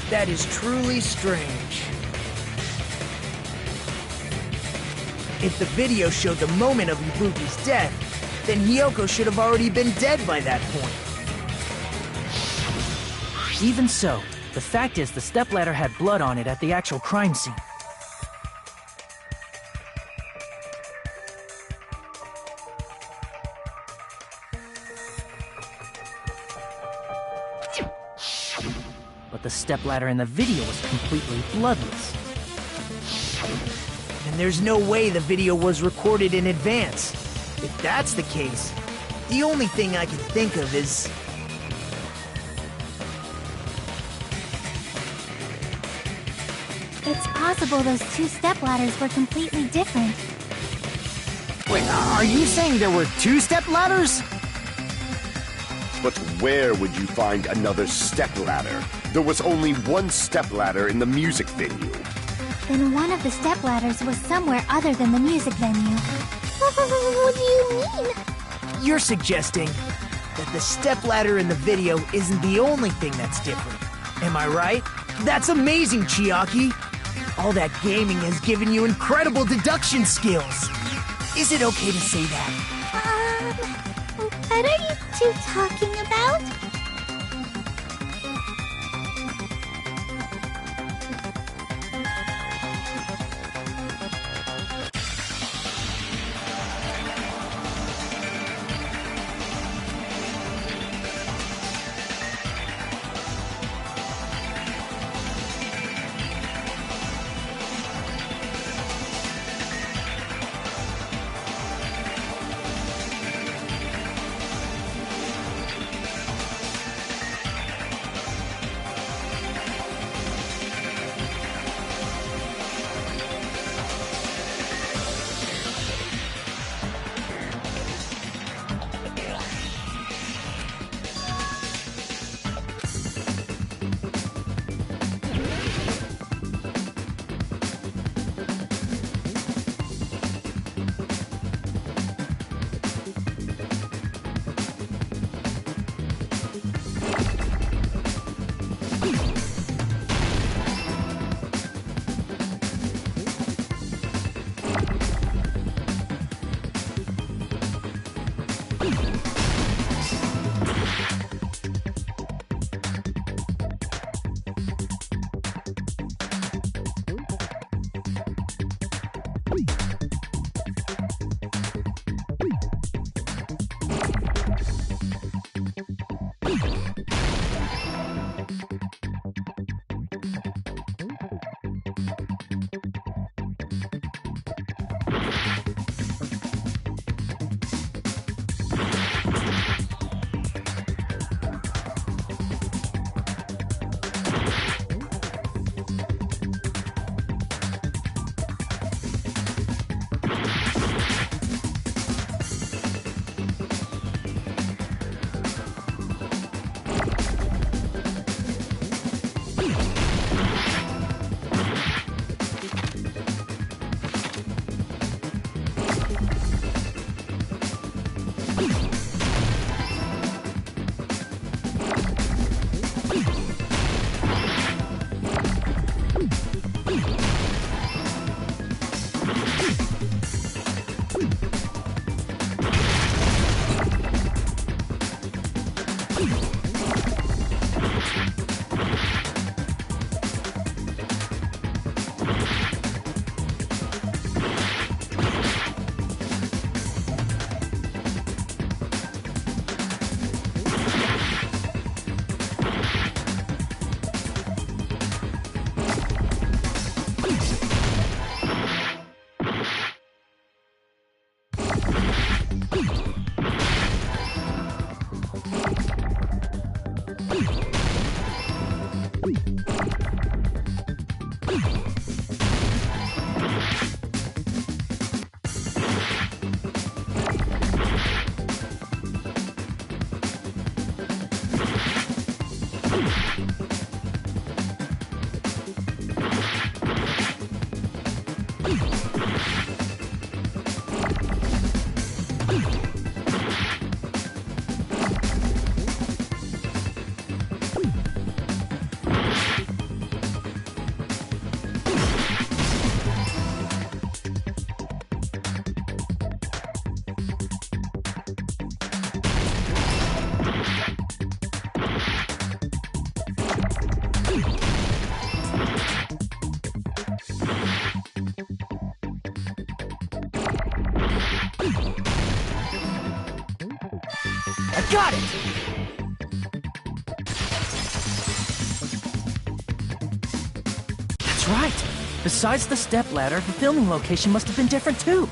That is truly strange. If the video showed the moment of Ibuki's death, then Hiyoko should have already been dead by that point. Even so, the fact is the stepladder had blood on it at the actual crime scene. But the stepladder in the video was completely bloodless. And there's no way the video was recorded in advance. If that's the case, the only thing I can think of is... It's possible those two stepladders were completely different. Wait, are you saying there were two stepladders? But where would you find another stepladder? There was only one stepladder in the music venue. Then one of the stepladders was somewhere other than the music venue. What do you mean? You're suggesting that the stepladder in the video isn't the only thing that's different. Am I right? That's amazing, Chiaki! All that gaming has given you incredible deduction skills. Is it okay to say that? What are you two talking about? Got it! That's right. Besides the stepladder, the filming location must have been different too.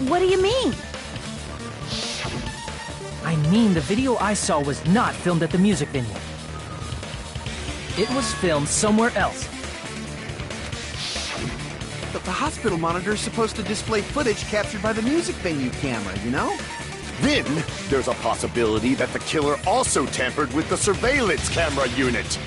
What do you mean? I mean, the video I saw was not filmed at the music venue. It was filmed somewhere else. But the hospital monitor is supposed to display footage captured by the music venue camera, you know? Then, there's a possibility that the killer also tampered with the surveillance camera unit.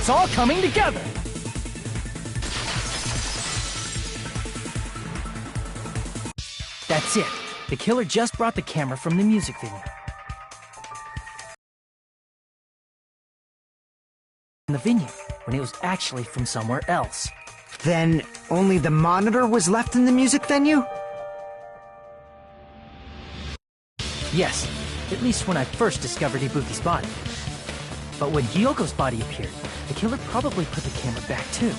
It's all coming together! That's it. The killer just brought the camera from the music venue. In the venue, when it was actually from somewhere else. Then only the monitor was left in the music venue? Yes, at least when I first discovered Ibuki's body. But when Hyoko's body appeared, the killer probably put the camera back too.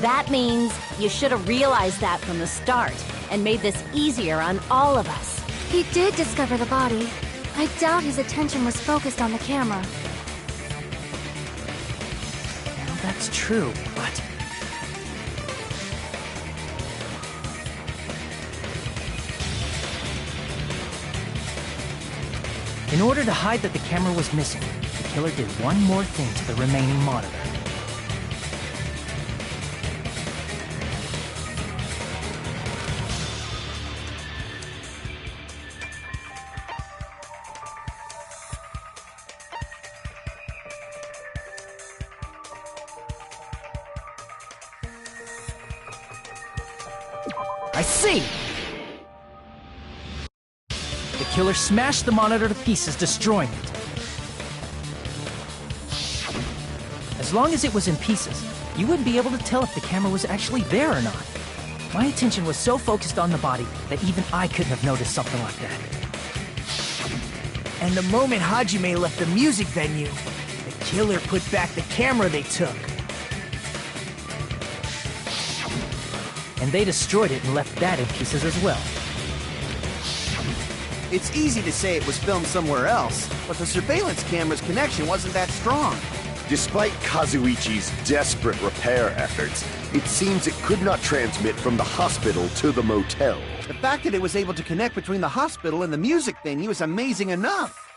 That means you should have realized that from the start and made this easier on all of us. He did discover the body. I doubt his attention was focused on the camera. Well, that's true, but... In order to hide that the camera was missing, the killer did one more thing to the remaining monitor. I see! The killer smashed the monitor to pieces, destroying it. As long as it was in pieces, you wouldn't be able to tell if the camera was actually there or not. My attention was so focused on the body that even I couldn't have noticed something like that. And the moment Hajime left the music venue, the killer put back the camera they took. And they destroyed it and left that in pieces as well. It's easy to say it was filmed somewhere else, but the surveillance camera's connection wasn't that strong. Despite Kazuichi's desperate repair efforts, it seems it could not transmit from the hospital to the motel. The fact that it was able to connect between the hospital and the music venue is amazing enough.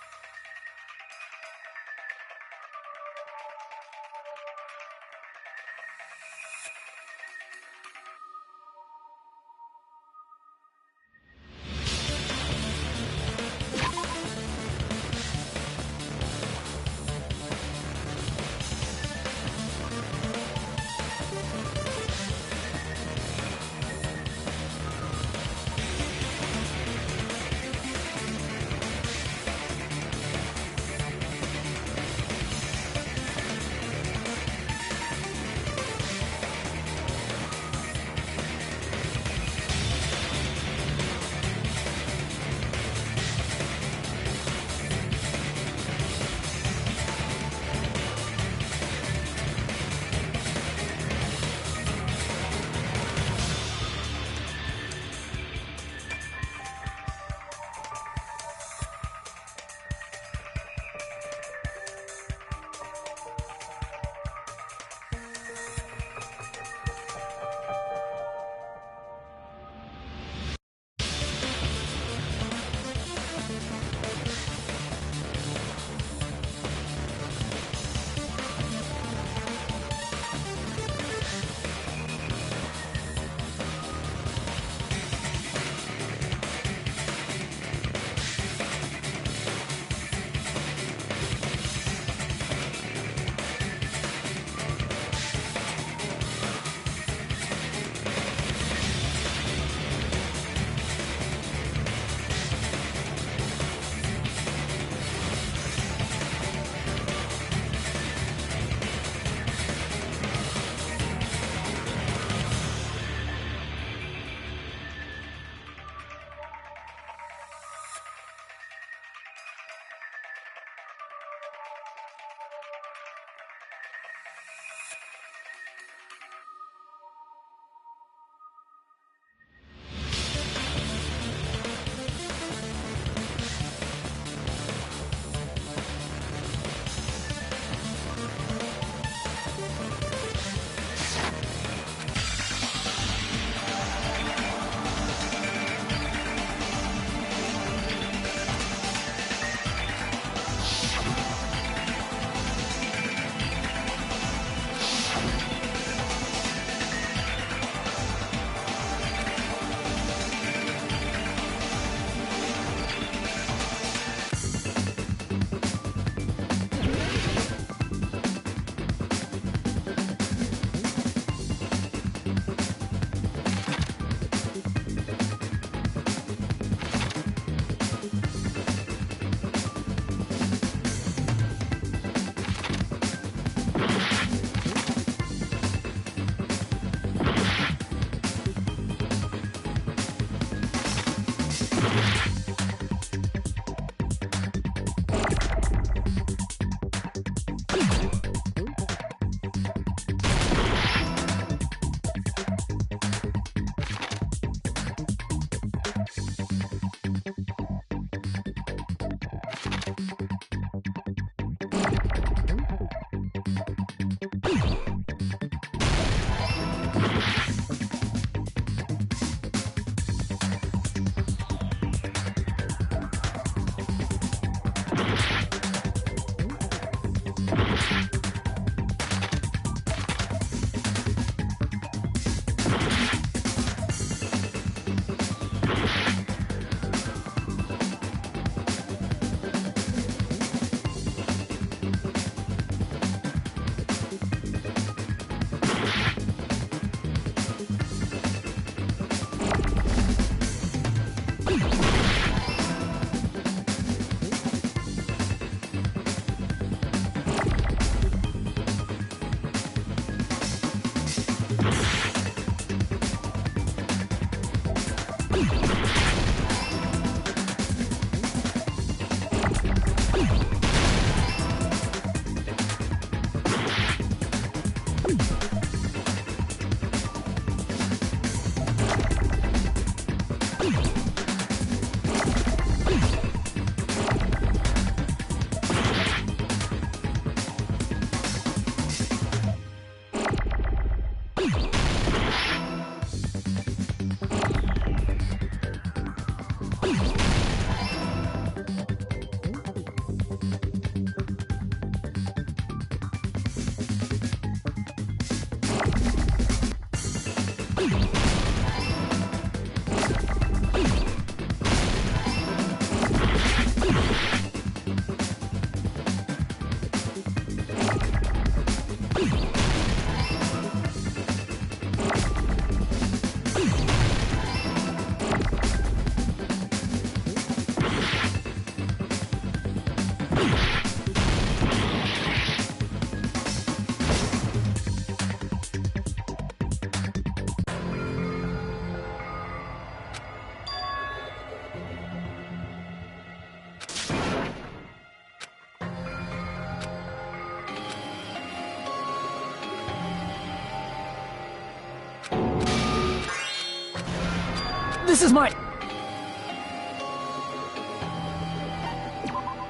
This is mine!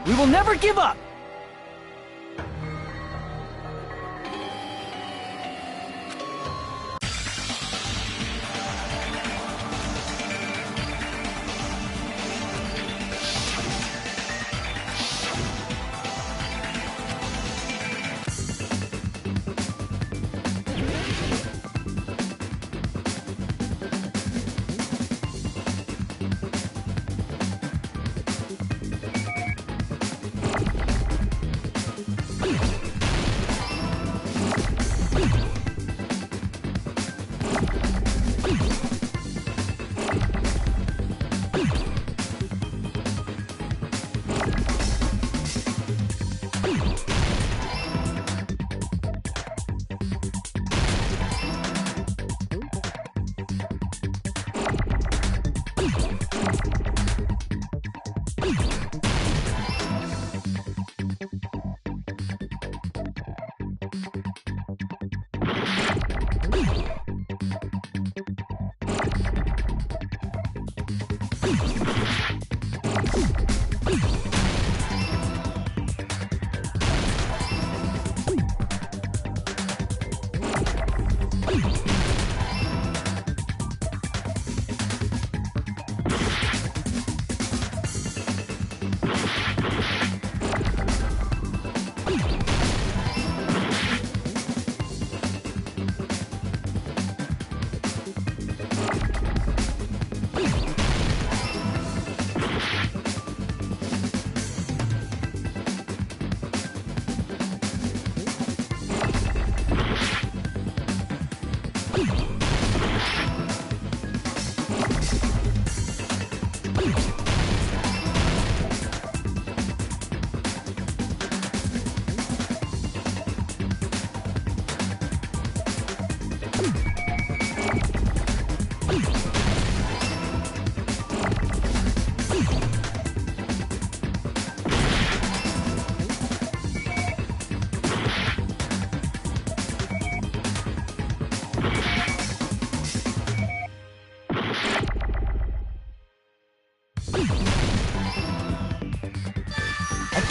We will never give up!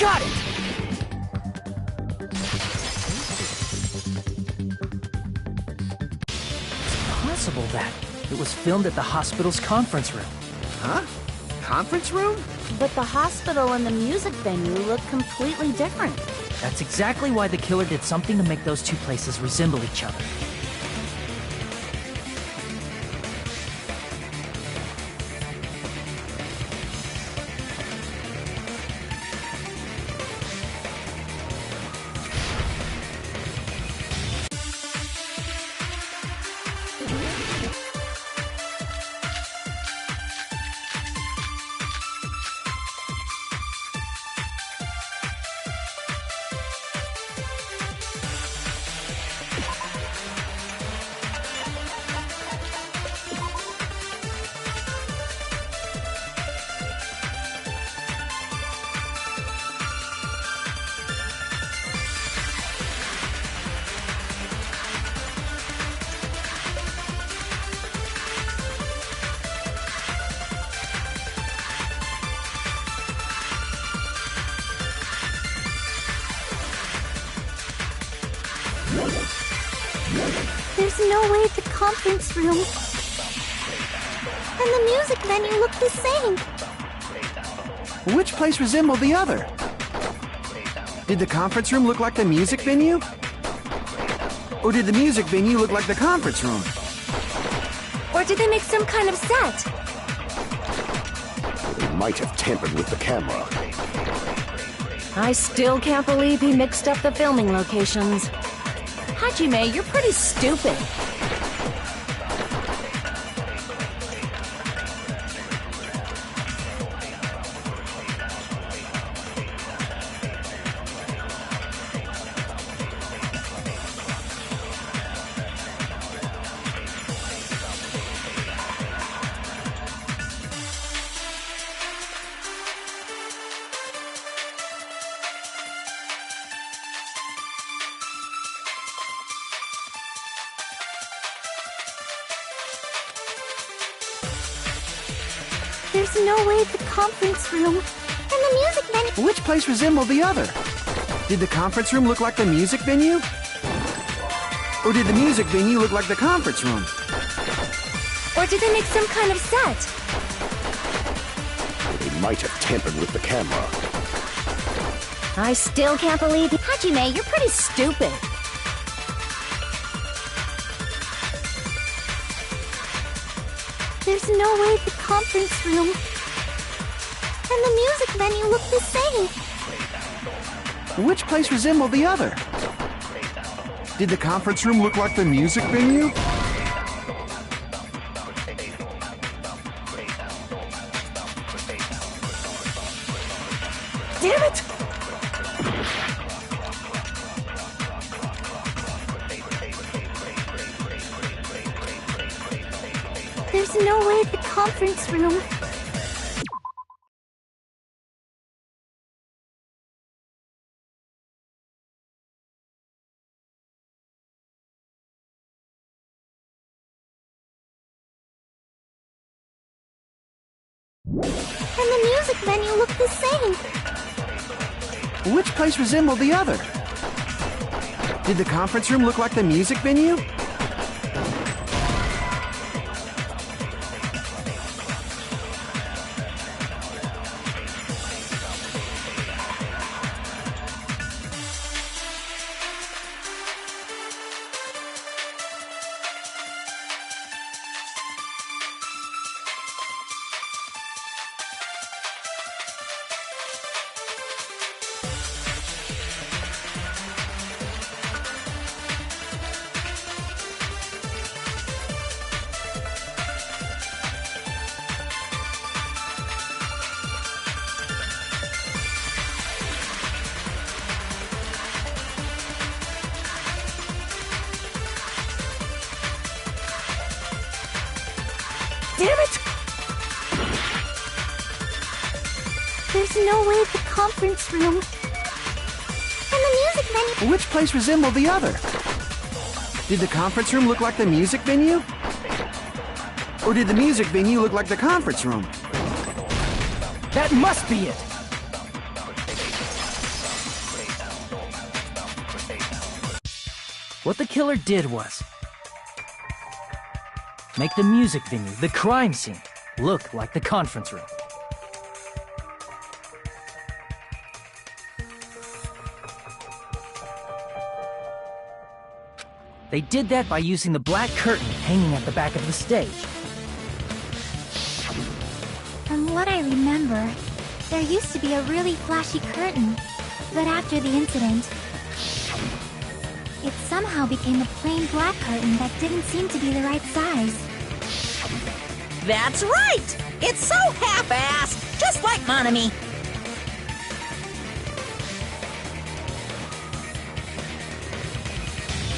Got it! It's possible that it was filmed at the hospital's conference room. Huh? Conference room? But the hospital and the music venue look completely different. That's exactly why the killer did something to make those two places resemble each other. There's no way the conference room and the music venue look the same. Which place resembled the other? Did the conference room look like the music venue? Or did the music venue look like the conference room? Or did they make some kind of set? They might have tampered with the camera. I still can't believe he mixed up the filming locations. Hajime, you're pretty stupid. There's no way the conference room and the music venue... Which place resembled the other? Did the conference room look like the music venue? Or did the music venue look like the conference room? Or did they make some kind of set? They might have tampered with the camera. I still can't believe... Hajime, you're pretty stupid. There's no way the conference room and the music venue look the same. Which place resembled the other? Did the conference room look like the music venue? Damn it! There's no way the conference room... and the music venue look the same. Which place resembled the other? Did the conference room look like the music venue? Damn it! There's no way the conference room and the music venue... Which place resembled the other? Did the conference room look like the music venue? Or did the music venue look like the conference room? That must be it! What the killer did was make the music venue, the crime scene, look like the conference room. They did that by using the black curtain hanging at the back of the stage. From what I remember, there used to be a really flashy curtain, but after the incident, it somehow became a plain black curtain that didn't seem to be the right size. That's right! It's so half-assed, just like Monami.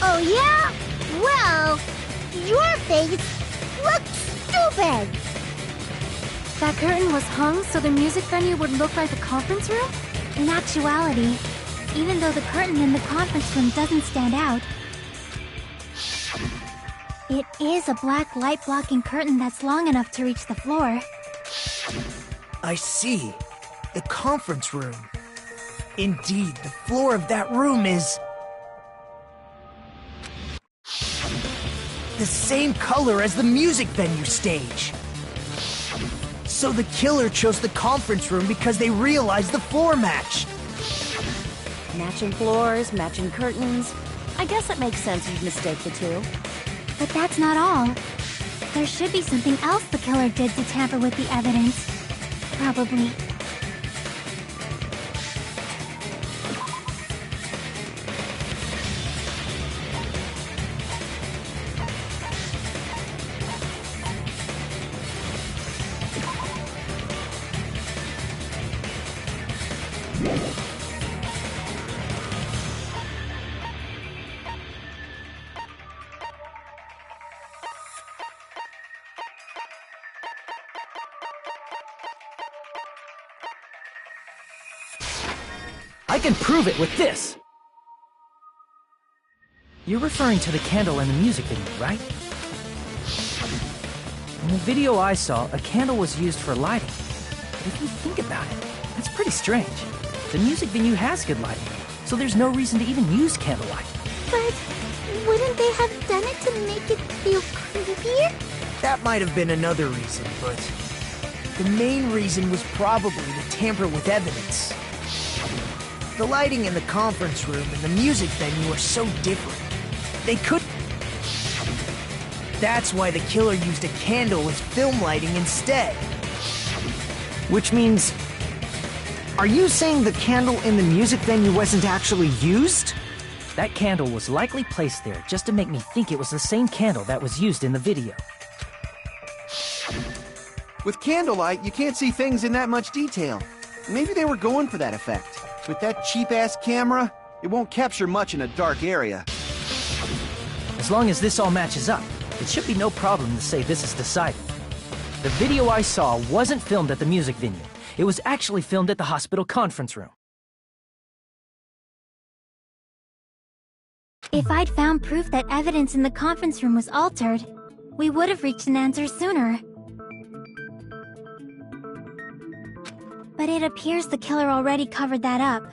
Oh yeah? Well, your face looks stupid! That curtain was hung so the music venue would look like the conference room? In actuality, even though the curtain in the conference room doesn't stand out, it is a black light-blocking curtain that's long enough to reach the floor. I see. The conference room. Indeed, the floor of that room is... the same color as the music venue stage. So the killer chose the conference room because they realized the floor matched. Matching floors, matching curtains. I guess it makes sense you'd mistake the two. But that's not all. There should be something else the killer did to tamper with the evidence. Probably. I can prove it with this! You're referring to the candle in the music video, right? In the video I saw, a candle was used for lighting. But if you think about it, that's pretty strange. The music venue has good lighting, so there's no reason to even use candlelight. But wouldn't they have done it to make it feel creepier? That might have been another reason, but the main reason was probably to tamper with evidence. The lighting in the conference room and the music venue are so different. They could... That's why the killer used a candle as film lighting instead. Which means... Are you saying the candle in the music venue wasn't actually used? That candle was likely placed there just to make me think it was the same candle that was used in the video. With candlelight, you can't see things in that much detail. Maybe they were going for that effect. With that cheap-ass camera, it won't capture much in a dark area. As long as this all matches up, it should be no problem to say this is decided. The video I saw wasn't filmed at the music venue. It was actually filmed at the hospital conference room. If I'd found proof that evidence in the conference room was altered, we would have reached an answer sooner. But it appears the killer already covered that up,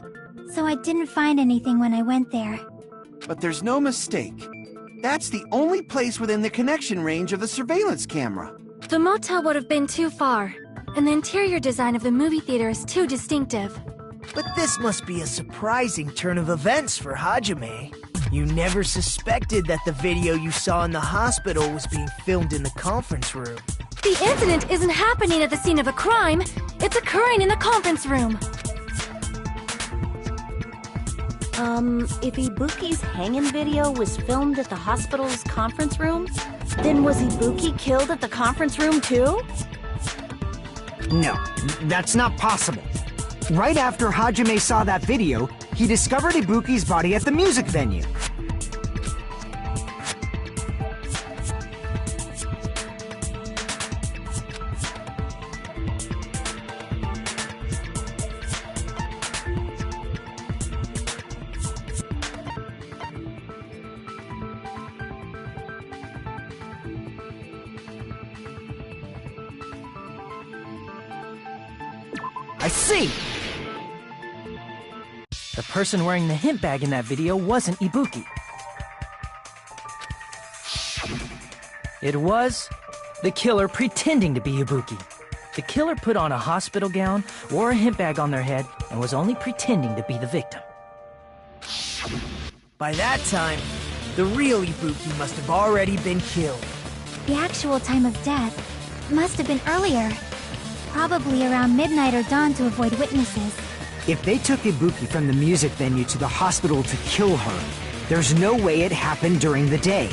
so I didn't find anything when I went there. But there's no mistake. That's the only place within the connection range of the surveillance camera. The motel would have been too far, and the interior design of the movie theater is too distinctive. But this must be a surprising turn of events for Hajime. You never suspected that the video you saw in the hospital was being filmed in the conference room. The incident isn't happening at the scene of a crime. It's occurring in the conference room. If Ibuki's hanging video was filmed at the hospital's conference room, then was Ibuki killed at the conference room too? No, that's not possible. Right after Hajime saw that video, he discovered Ibuki's body at the music venue. I see! The person wearing the hint bag in that video wasn't Ibuki. It was the killer pretending to be Ibuki. The killer put on a hospital gown, wore a hint bag on their head, and was only pretending to be the victim. By that time, the real Ibuki must have already been killed. The actual time of death must have been earlier. Probably around midnight or dawn to avoid witnesses. If they took Ibuki from the music venue to the hospital to kill her, there's no way it happened during the day.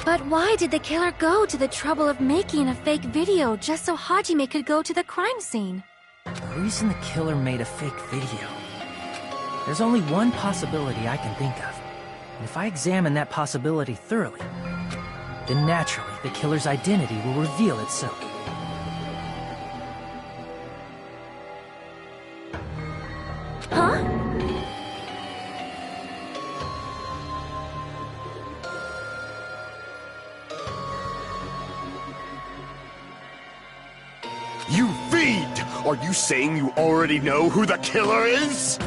But why did the killer go to the trouble of making a fake video just so Hajime could go to the crime scene? The reason the killer made a fake video... There's only one possibility I can think of. And if I examine that possibility thoroughly, then naturally the killer's identity will reveal itself. Huh? You fiend! Are you saying you already know who the killer is?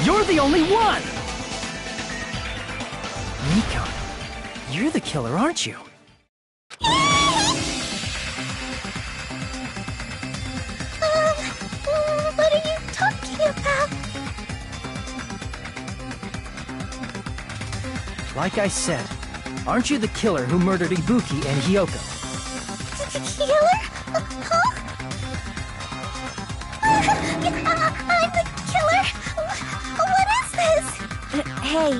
You're the only one! Nikon, you're the killer, aren't you? What are you talking about? Like I said, aren't you the killer who murdered Ibuki and Hyoko? Killer? Huh? I'm the killer? What is this? Hey,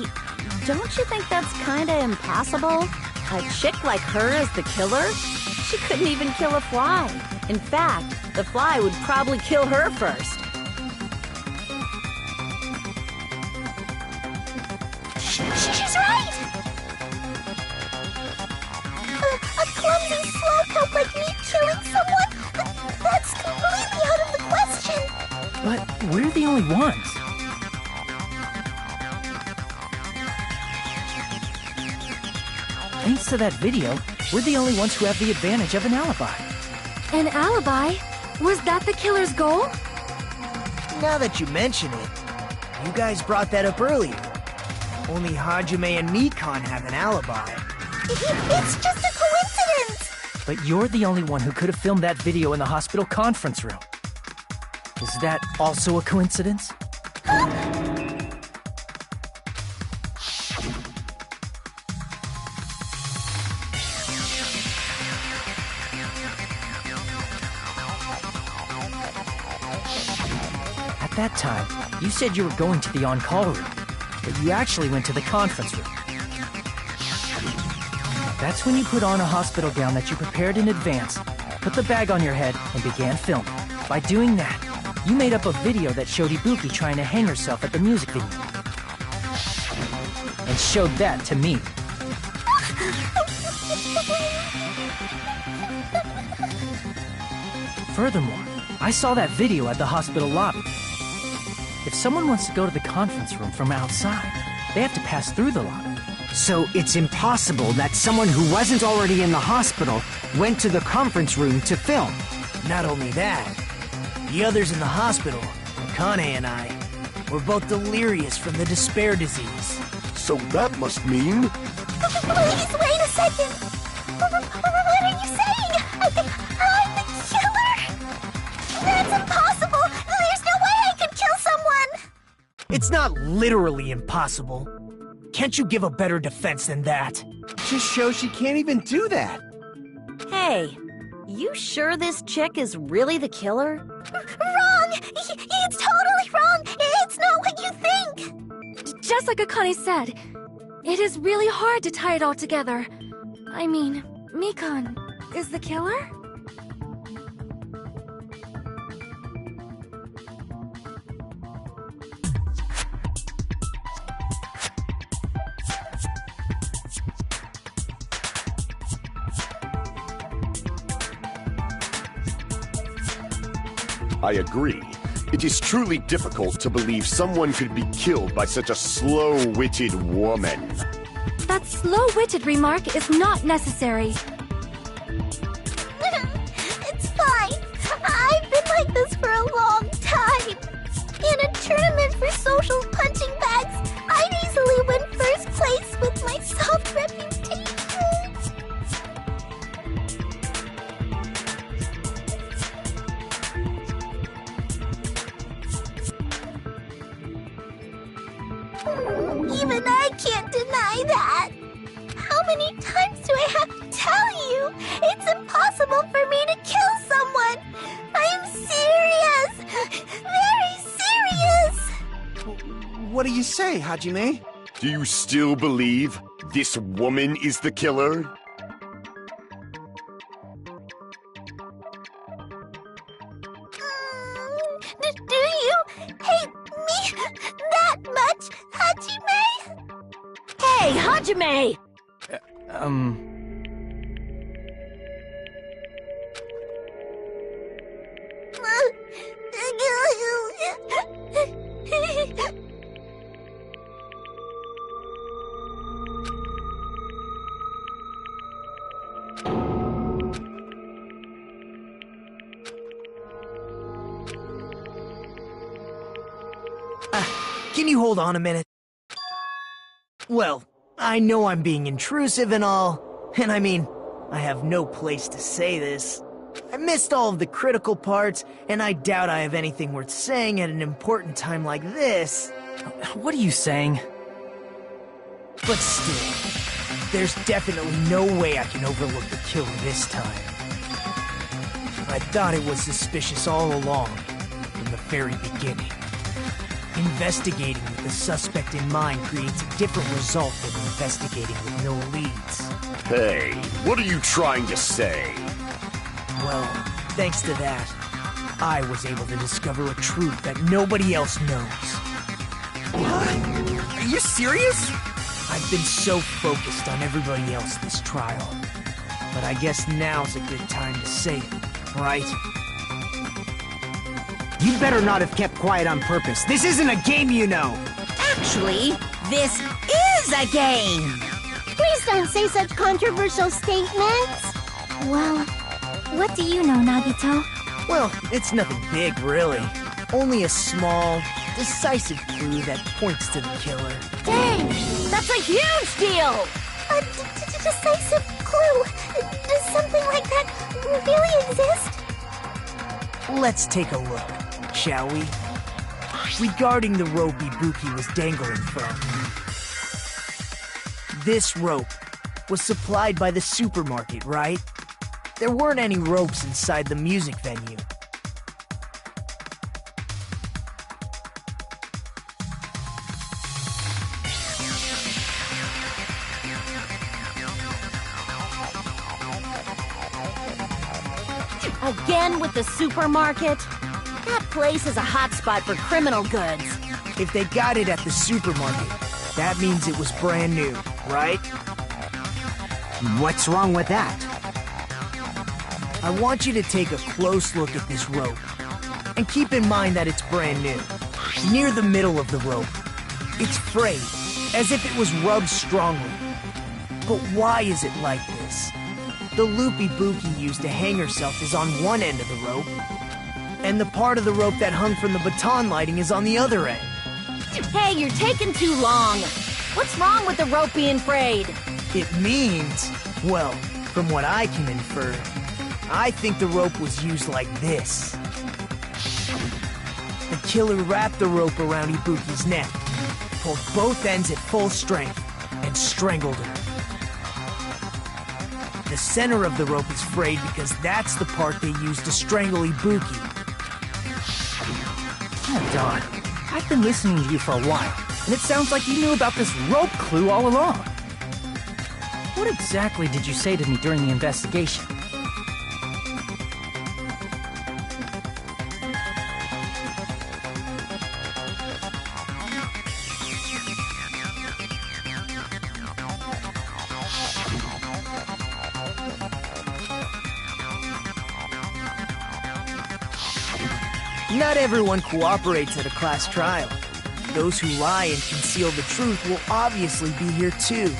don't you think that's kinda impossible? A chick like her as the killer? She couldn't even kill a fly. In fact, the fly would probably kill her first. She's right! A clumsy slowpoke like me killing someone? That's completely out of the question! But we're the only ones. Thanks to that video, we're the only ones who have the advantage of an alibi. An alibi? Was that the killer's goal? Now that you mention it, you guys brought that up earlier. Only Hajime and Nikon have an alibi. It's just a coincidence! But you're the only one who could have filmed that video in the hospital conference room. Is that also a coincidence? At that time, you said you were going to the on-call room, but you actually went to the conference room. That's when you put on a hospital gown that you prepared in advance, put the bag on your head, and began filming. By doing that, you made up a video that showed Ibuki trying to hang herself at the music venue. And showed that to me. Furthermore, I saw that video at the hospital lobby. If someone wants to go to the conference room from outside, they have to pass through the lobby. So it's impossible that someone who wasn't already in the hospital went to the conference room to film. Not only that, the others in the hospital, Akane and I, were both delirious from the despair disease. So that must mean... Please, wait a second! What are you saying? I'm the killer? That's impossible! There's no way I could kill someone! It's not literally impossible. Can't you give a better defense than that? Just shows she can't even do that. Hey, you sure this chick is really the killer? Wrong! It's totally wrong! It's not what you think! Just like Akane said, it is really hard to tie it all together. I mean, Mikon is the killer? I agree. It is truly difficult to believe someone could be killed by such a slow-witted woman. That slow-witted remark is not necessary. It's fine. I've been like this for a long time. In a tournament for social punching bags, I'd easily win first place with my soft reputation. Even I can't deny that. How many times do I have to tell you? It's impossible for me to kill someone. I'm serious. Very serious. What do you say, Hajime? Do you still believe this woman is the killer? Do you hate me that much, Hajime? Hey, Hajime! Can you hold on a minute? Well, I know I'm being intrusive and all, and I mean, I have no place to say this. I missed all of the critical parts, and I doubt I have anything worth saying at an important time like this. What are you saying? But still, there's definitely no way I can overlook the killer this time. I thought it was suspicious all along, from the very beginning. Investigating with the suspect in mind creates a different result than investigating with no leads. Hey, what are you trying to say? Well, thanks to that, I was able to discover a truth that nobody else knows. What? Are you serious? I've been so focused on everybody else this trial. But I guess now's a good time to say it, right? You better not have kept quiet on purpose. This isn't a game, you know! Actually, this is a game! Please don't say such controversial statements! Well, what do you know, Nagito? Well, it's nothing big, really. Only a small, decisive clue that points to the killer. Dang! That's a huge deal! A decisive clue? Does something like that really exist? Let's take a look, shall we? Regarding the rope Ibuki was dangling from. This rope was supplied by the supermarket, right? There weren't any ropes inside the music venue. Again with the supermarket? That place is a hotspot for criminal goods. If they got it at the supermarket, that means it was brand new, right? What's wrong with that? I want you to take a close look at this rope. And keep in mind that it's brand new. Near the middle of the rope, it's frayed, as if it was rubbed strongly. But why is it like this? The loop Ibuki used to hang herself is on one end of the rope, and the part of the rope that hung from the baton lighting is on the other end. Hey, you're taking too long. What's wrong with the rope being frayed? It means, well, from what I can infer, I think the rope was used like this. The killer wrapped the rope around Ibuki's neck, pulled both ends at full strength, and strangled her. The center of the rope is frayed because that's the part they used to strangle Ibuki. Oh, Don, I've been listening to you for a while, and it sounds like you knew about this rope clue all along. What exactly did you say to me during the investigation? Not everyone cooperates at a class trial. Those who lie and conceal the truth will obviously be here too.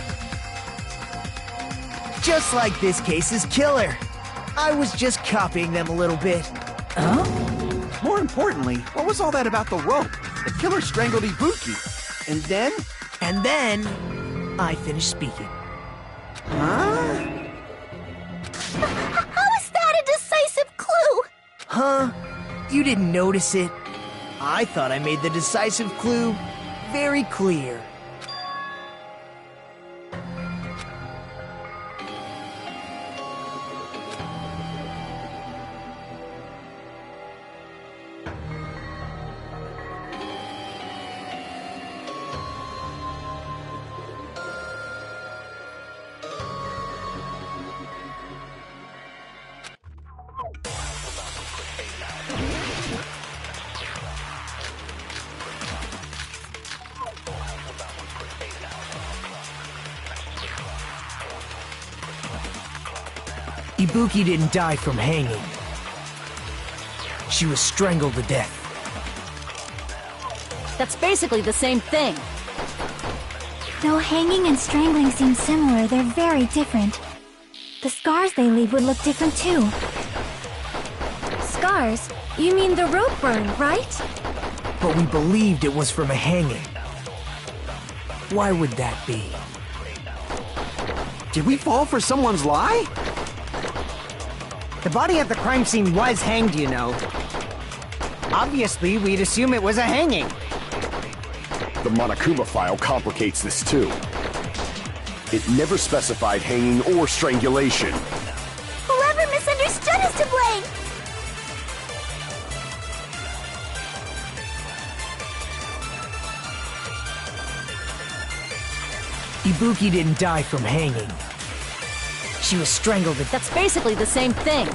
Just like this case's killer. I was just copying them a little bit. Huh? More importantly, what was all that about the rope? The killer strangled Ibuki. And then? And then, I finished speaking. Huh? How is that a decisive clue? Huh? You didn't notice it? I thought I made the decisive clue very clear. Ibuki didn't die from hanging. She was strangled to death. That's basically the same thing. Though hanging and strangling seem similar, they're very different. The scars they leave would look different too. Scars? You mean the rope burn, right? but we believed it was from a hanging. Why would that be? Did we fall for someone's lie? The body at the crime scene was hanged, you know. Obviously, we'd assume it was a hanging. The Monokuma file complicates this too. It never specified hanging or strangulation. Whoever misunderstood is to blame! Ibuki didn't die from hanging. She was strangled. That's basically the same thing.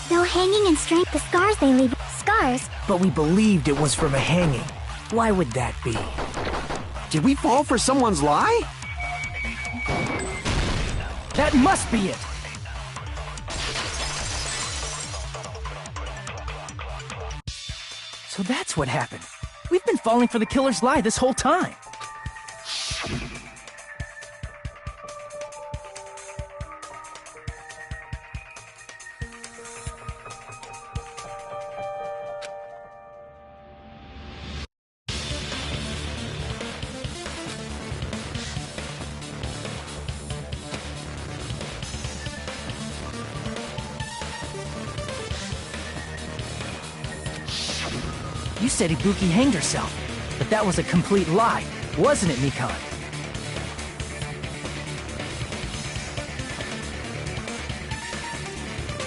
Though hanging and strength, the scars they leave. Scars? But we believed it was from a hanging. Why would that be? Did we fall for someone's lie? That must be it! So that's what happened. We've been falling for the killer's lie this whole time. You said Ibuki hanged herself, but that was a complete lie, wasn't it, Mikan?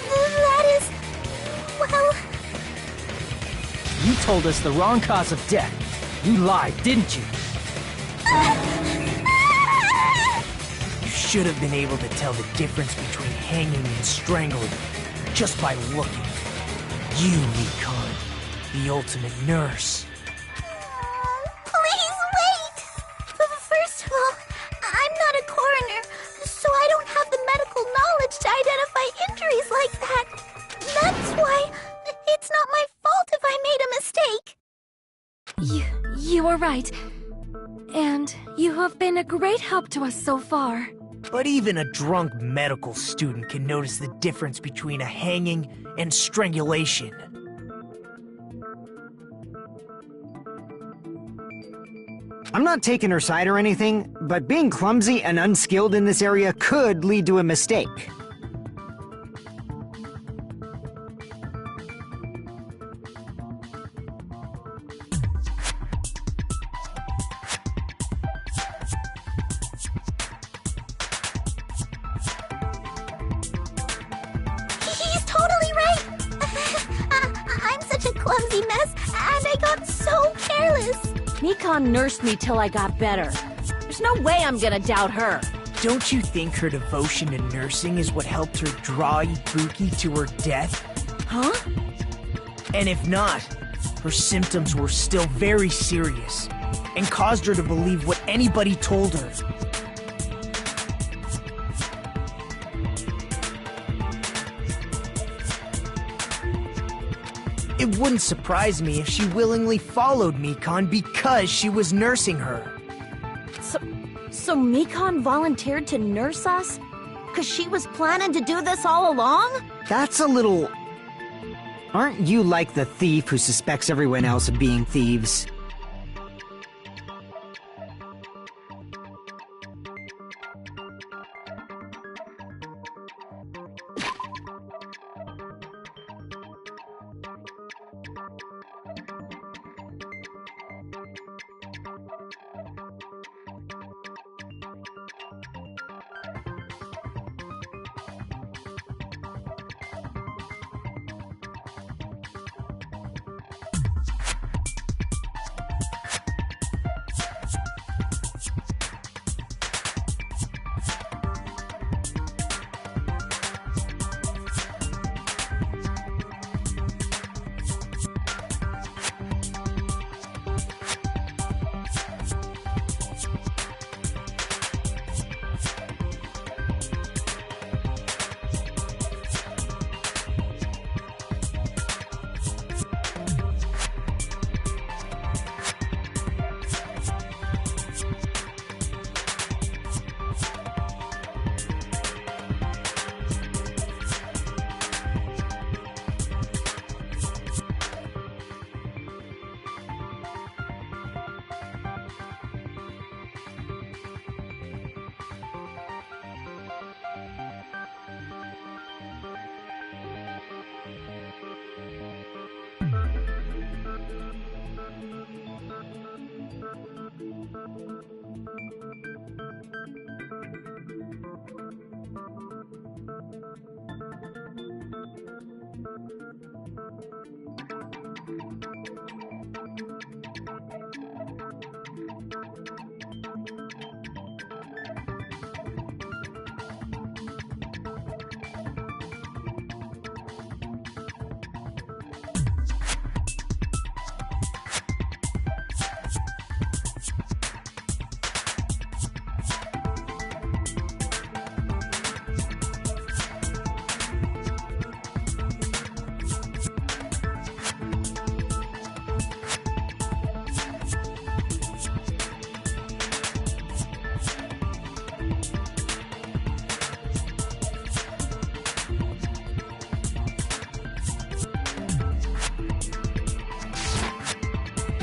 That is... well... You told us the wrong cause of death. You lied, didn't you? You should have been able to tell the difference between hanging and strangling just by looking. You, Mikan. The ultimate nurse. Please wait! First of all, I'm not a coroner, so I don't have the medical knowledge to identify injuries like that. That's why it's not my fault if I made a mistake. You were right. And you have been a great help to us so far. But even a drunk medical student can notice the difference between a hanging and strangulation. I'm not taking her side or anything, but being clumsy and unskilled in this area could lead to a mistake. He's totally right! I'm such a clumsy mess, and I got so careless! Mikan nursed me till I got better. There's no way I'm gonna doubt her. Don't you think her devotion to nursing is what helped her draw Ibuki to her death? Huh? And if not, her symptoms were still very serious and caused her to believe what anybody told her. It wouldn't surprise me if she willingly followed Mikan because she was nursing her. So Mikan volunteered to nurse us? 'Cause she was planning to do this all along? That's a little... Aren't you like the thief who suspects everyone else of being thieves?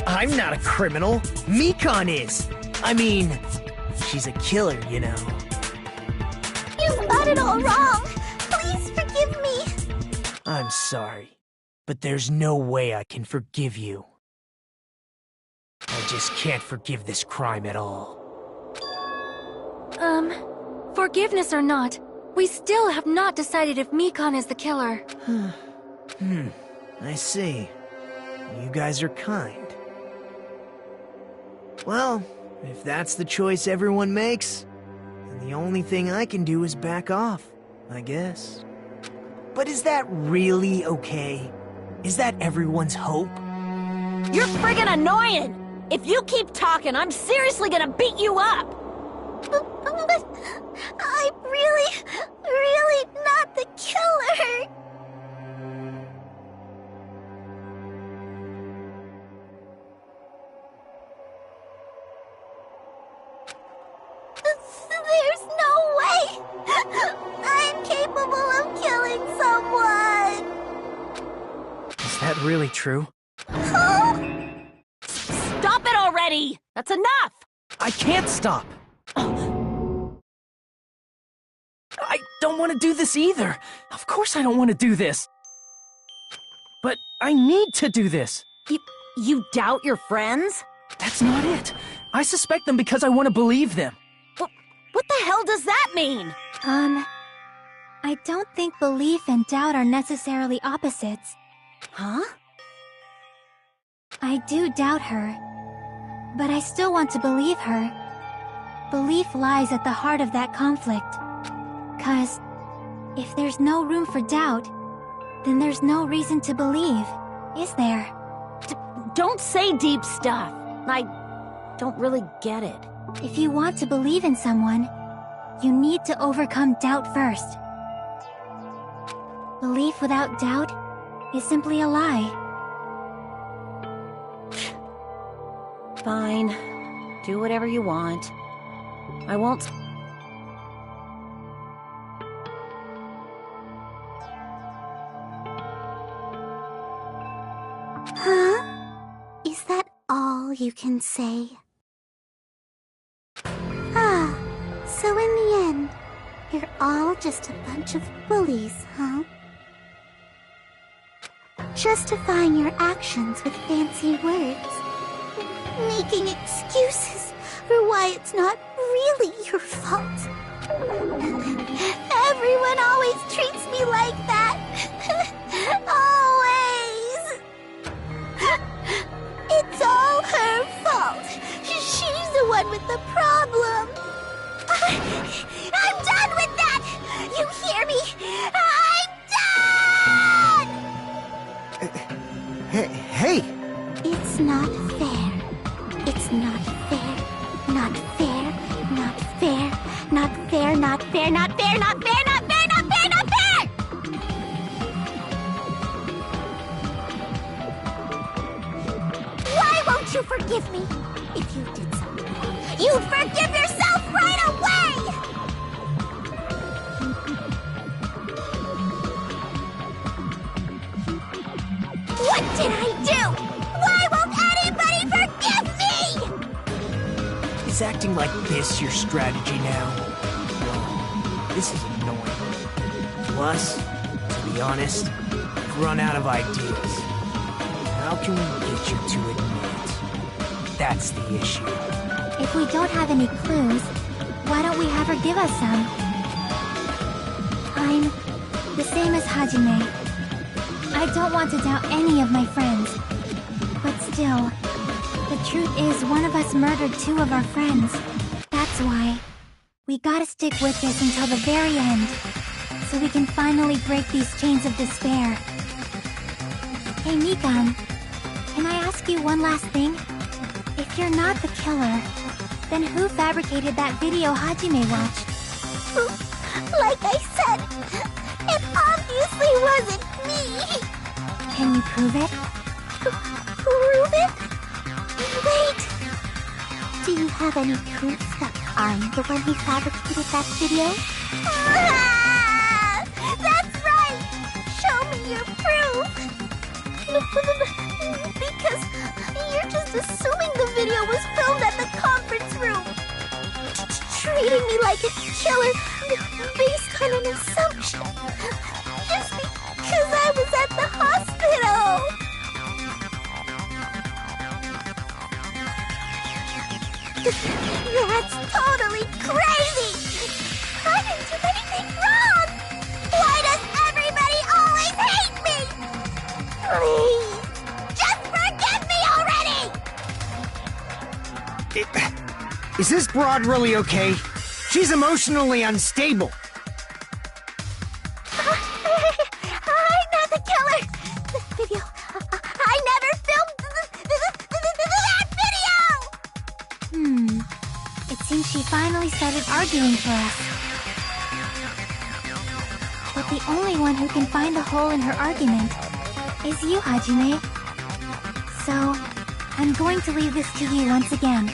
I'm not a criminal. Mikon is. I mean, she's a killer, you know. You've got it all wrong. Please forgive me. I'm sorry, but there's no way I can forgive you. I just can't forgive this crime at all. Forgiveness or not, we still have not decided if Mikon is the killer. I see. You guys are kind. Well, if that's the choice everyone makes, then the only thing I can do is back off, I guess. But is that really okay? Is that everyone's hope? You're friggin' annoying! If you keep talking, I'm seriously gonna beat you up! But I'm really not the killer. There's no way! I'm capable of killing someone! Is that really true? Stop it already! That's enough! I can't stop! I don't want to do this either! Of course I don't want to do this! But I need to do this! You doubt your friends? That's not it! I suspect them because I want to believe them! What the hell does that mean? I don't think belief and doubt are necessarily opposites. Huh? I do doubt her, but I still want to believe her. Belief lies at the heart of that conflict. 'Cause if there's no room for doubt, then there's no reason to believe, is there? Don't say deep stuff. I don't really get it. If you want to believe in someone, you need to overcome doubt first. Belief without doubt is simply a lie. Fine. Do whatever you want. I won't... Huh? Is that all you can say? So in the end, you're all just a bunch of bullies, huh? Justifying your actions with fancy words. Making excuses for why it's not really your fault. Everyone always treats me like that. Always. It's all her fault. She's the one with the problem. I'm done with that! You hear me? I'm done! Hey! It's not fair. It's not fair. Not fair. Not fair. Not fair. Not fair. Not fair. Not fair. Not fair. Not fair. Not fair! Why won't you forgive me? If you did something wrong, you'd forgive yourself right away! What did I do? Why won't anybody forgive me? Is acting like this your strategy now? This is annoying. Plus, to be honest, I've run out of ideas. How can we get you to admit? That's the issue. If we don't have any clues, why don't we have her give us some? I'm the same as Hajime. I don't want to doubt any of my friends. But still, the truth is one of us murdered two of our friends. That's why we gotta stick with this until the very end, so we can finally break these chains of despair. Hey, Mikan, can I ask you one last thing? If you're not the killer, then who fabricated that video Hajime watched? Like I said, it obviously wasn't me! Can you prove it? Prove it? Wait! Do you have any proof that I'm the one who fabricated that video? Ah! That's right! Show me your proof! Because you're just assuming the video was filmed at the conference room! Treating me like a killer based on an assumption. Just because I was at the hospital! That's totally crazy! I didn't do anything wrong! Why does everybody always hate me? Please, just forgive me already! Is this broad really okay? She's emotionally unstable. I'm not the killer! The video... I never filmed that video! It seems she finally started arguing for us. But the only one who can find the hole in her argument is you, Hajime. So, I'm going to leave this to you once again.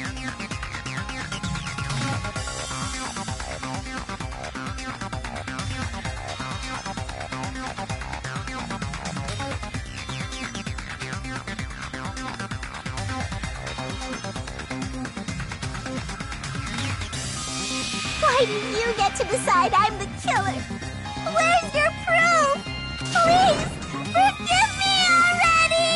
Why do you get to decide I'm the killer? Where's your proof? Please, forgive me already!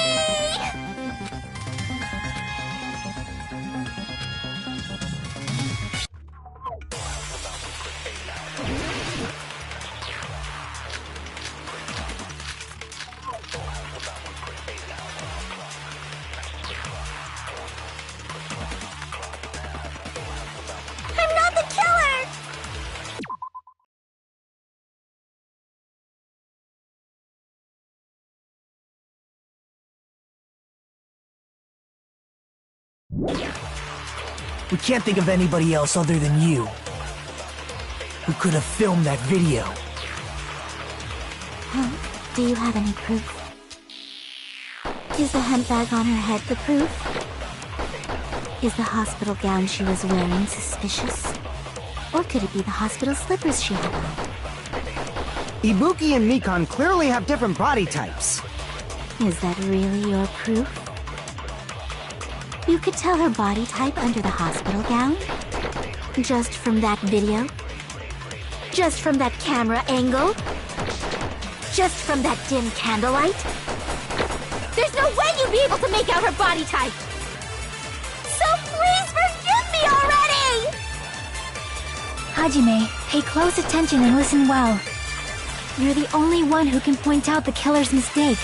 I'm not the killer! We can't think of anybody else other than you who could have filmed that video. Do you have any proof? Is the handbag on her head the proof? Is the hospital gown she was wearing suspicious? Or could it be the hospital slippers she had on? Ibuki and Mikan clearly have different body types. Is that really your proof? You could tell her body type under the hospital gown? Just from that video? Just from that camera angle? Just from that dim candlelight? There's no way you'd be able to make out her body type! So please forgive me already! Hajime, pay close attention and listen well. You're the only one who can point out the killer's mistake.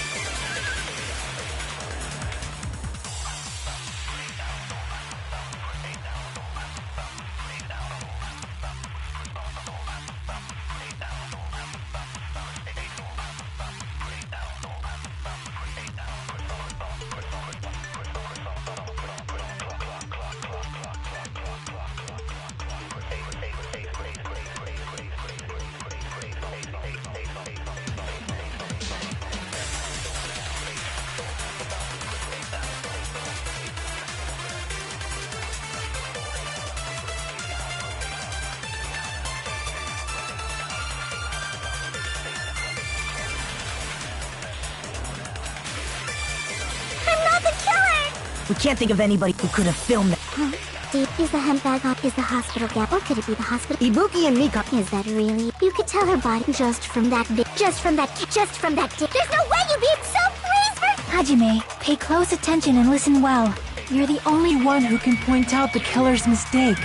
We can't think of anybody who could have filmed that. Is the handbag on? Is the hospital gown? Or could it be the hospital? Ibuki and Mikan. Is that really? You could tell her body just from that bit. Just from that. There's no way you'd be so please for. Hajime, pay close attention and listen well. You're the only one who can point out the killer's mistake.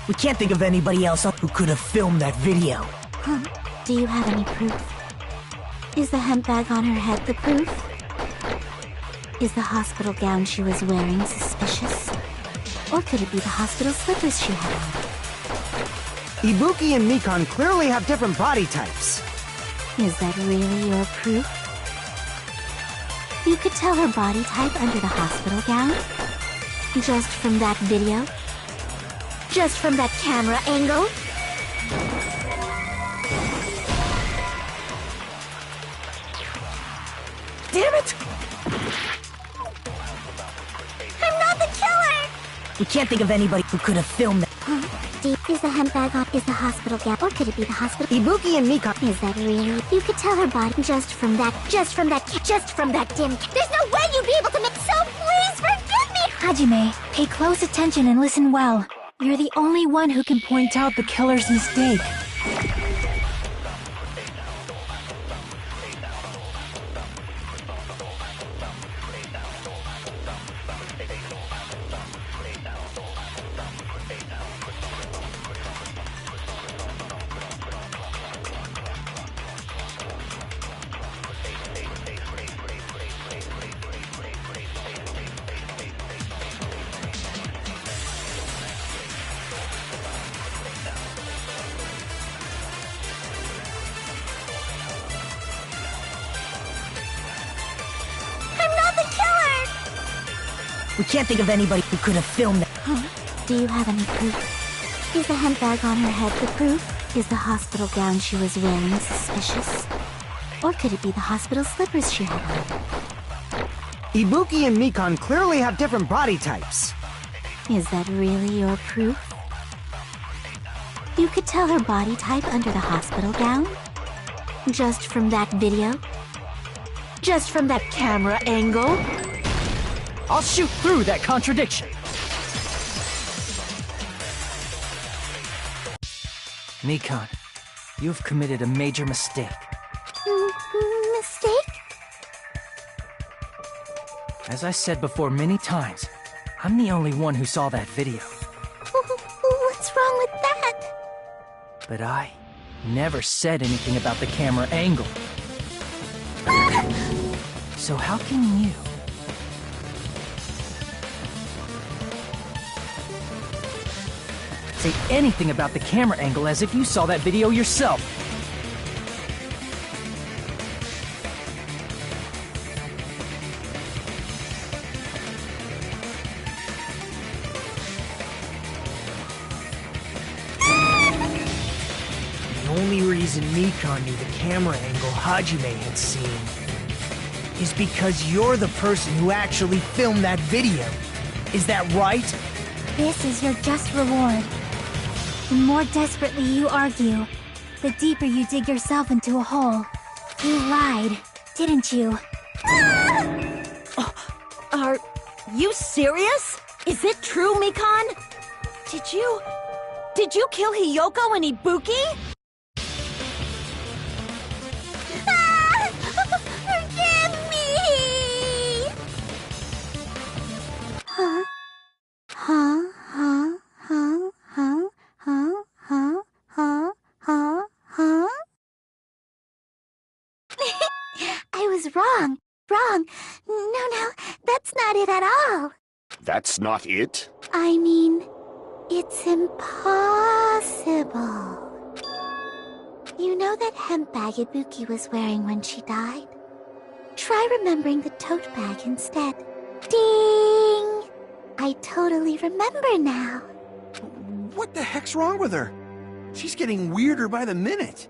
We can't think of anybody else who could have filmed that video. Huh? Do you have any proof? Is the hemp bag on her head the proof? Is the hospital gown she was wearing suspicious? Or could it be the hospital slippers she had on? Ibuki and Mikan clearly have different body types. Is that really your proof? You could tell her body type under the hospital gown? Just from that video? Just from that camera angle? Damn it! I'm not the killer! We can't think of anybody who could have filmed that. Huh? Is the hemp bag on? Is the hospital gown? Or could it be the hospital? Ibuki and Mikan. Is that really? You could tell her body just from that dim. There's no way you'd be able to make. So please forgive me. Hajime, pay close attention and listen well. You're the only one who can point out the killer's mistake. We can't think of anybody who could have filmed that. Huh? Do you have any proof? Is the hemp bag on her head the proof? Is the hospital gown she was wearing suspicious? Or could it be the hospital slippers she had on? Ibuki and Mikan clearly have different body types. Is that really your proof? You could tell her body type under the hospital gown? Just from that video? Just from that camera angle? I'll shoot through that contradiction. Mikan, you've committed a major mistake. Mistake? As I said before many times, I'm the only one who saw that video. What's wrong with that? But I never said anything about the camera angle. So how can you? Say anything about the camera angle as if you saw that video yourself. The only reason Mikan knew the camera angle Hajime had seen is because you're the person who actually filmed that video. Is that right? This is your just reward. The more desperately you argue, the deeper you dig yourself into a hole. You lied, didn't you? Are you serious? Is it true, Mikan? Did you kill Hiyoko and Ibuki? Forgive me! Huh? Huh? Huh? Huh? Huh? Huh? Huh? Huh? Huh? Huh? I was wrong. Wrong. No, that's not it at all. That's not it? I mean, it's impossible. You know that hemp bag Ibuki was wearing when she died? Try remembering the tote bag instead. Ding! totally remember now. What the heck's wrong with her? She's getting weirder by the minute.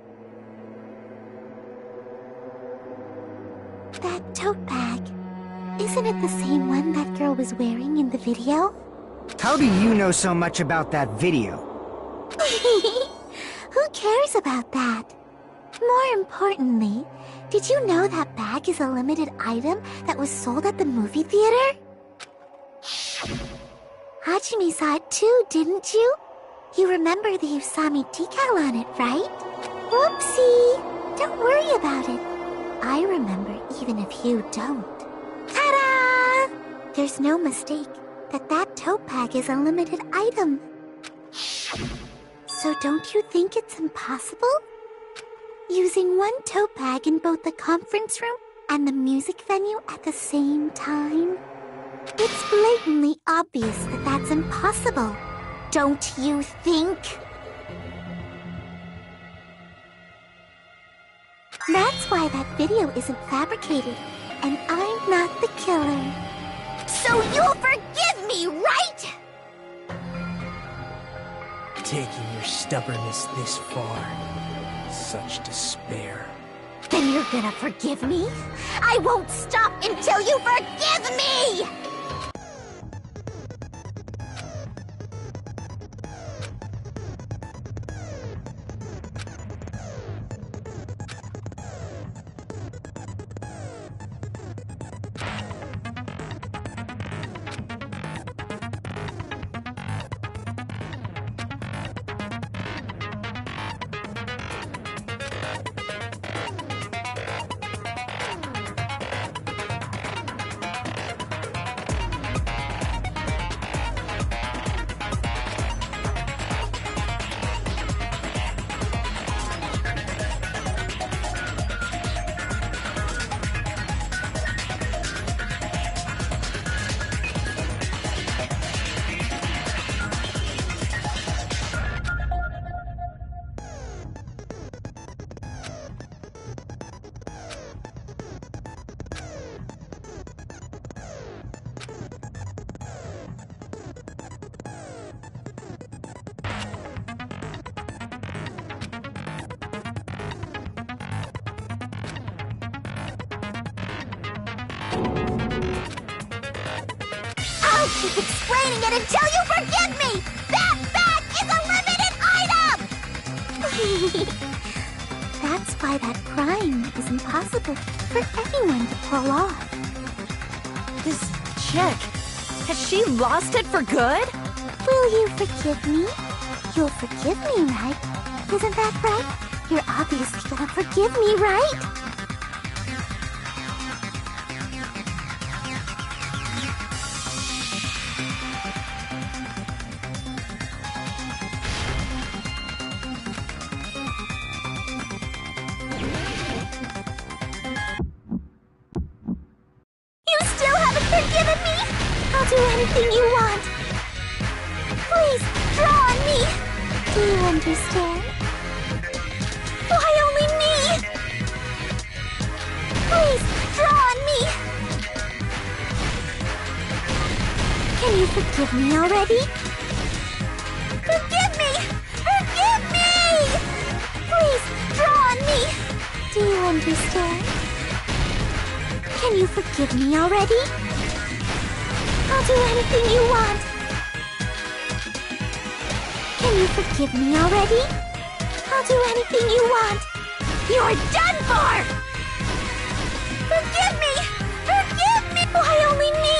That tote bag. Isn't it the same one that girl was wearing in the video? How do you know so much about that video? Who cares about that? More importantly, did you know that bag is a limited item that was sold at the movie theater? Hajime saw it too, didn't you? You remember the Usami decal on it, right? Whoopsie! Don't worry about it. I remember even if you don't. Ta-da! There's no mistake that that tote bag is a limited item. So don't you think it's impossible? Using one tote bag in both the conference room and the music venue at the same time? It's blatantly obvious that that's impossible. Don't you think? That's why that video isn't fabricated, and I'm not the killer. So you'll forgive me, right? Taking your stubbornness this far. Such despair. Then you're gonna forgive me? I won't stop until you forgive me! I'll keep explaining it until you forgive me! That bag is a limited item! That's why that crime is impossible for anyone to pull off. This chick, has she lost it for good? Will you forgive me? You'll forgive me, right? Isn't that right? You're obviously gonna forgive me, right? You still haven't forgiven me? I'll do anything you want. Please, draw on me. Do you understand? Why only me? Please, draw on me. Can you forgive me already? Forgive me! Forgive me! Please, draw on me. Do you understand? Can you forgive me already? I'll do anything you want. Can you forgive me already? I'll do anything you want. You're done for! Forgive me! Forgive me! Why only me?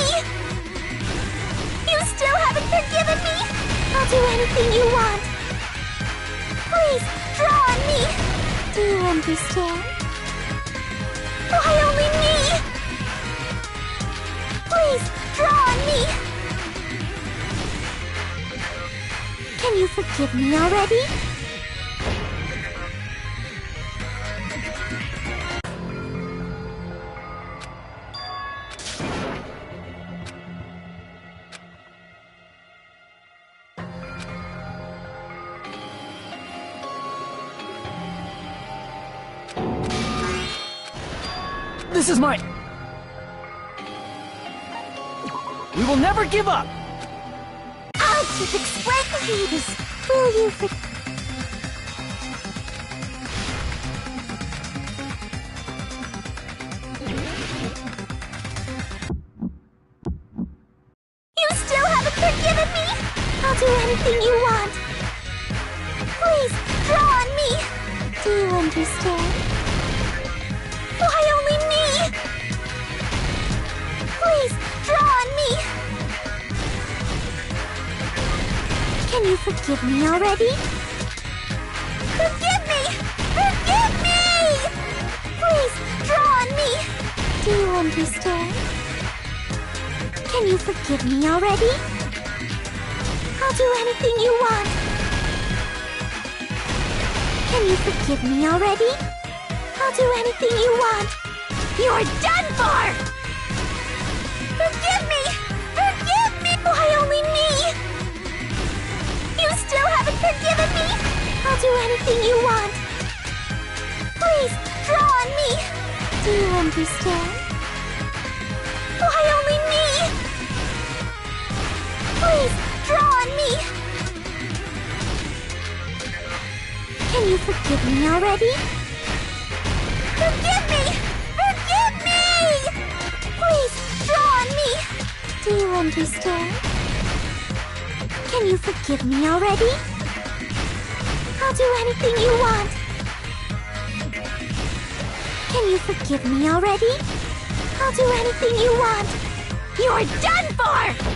You still haven't forgiven me? I'll do anything you want. Please, draw on me. Do you understand? Why only me? Please, draw on me. Can you forgive me already? This is my... We will never give up! Just explain, please. Will you You still haven't forgiven me? I'll do anything you want. Please, draw on me. Do you understand? Why only me? Please, draw on me. Can you forgive me already? Forgive me! Forgive me! Please, draw on me. Do you understand? Can you forgive me already? I'll do anything you want. Can you forgive me already? I'll do anything you want. You're done for! Forgive me! Forgive me! Why only me? You still haven't forgiven me? I'll do anything you want. Please, draw on me. Do you understand? Why only me? Please, draw on me. Can you forgive me already? Forgive me! Forgive me! Please, draw on me. Do you understand? Can you forgive me already? I'll do anything you want. Can you forgive me already? I'll do anything you want. You're done for!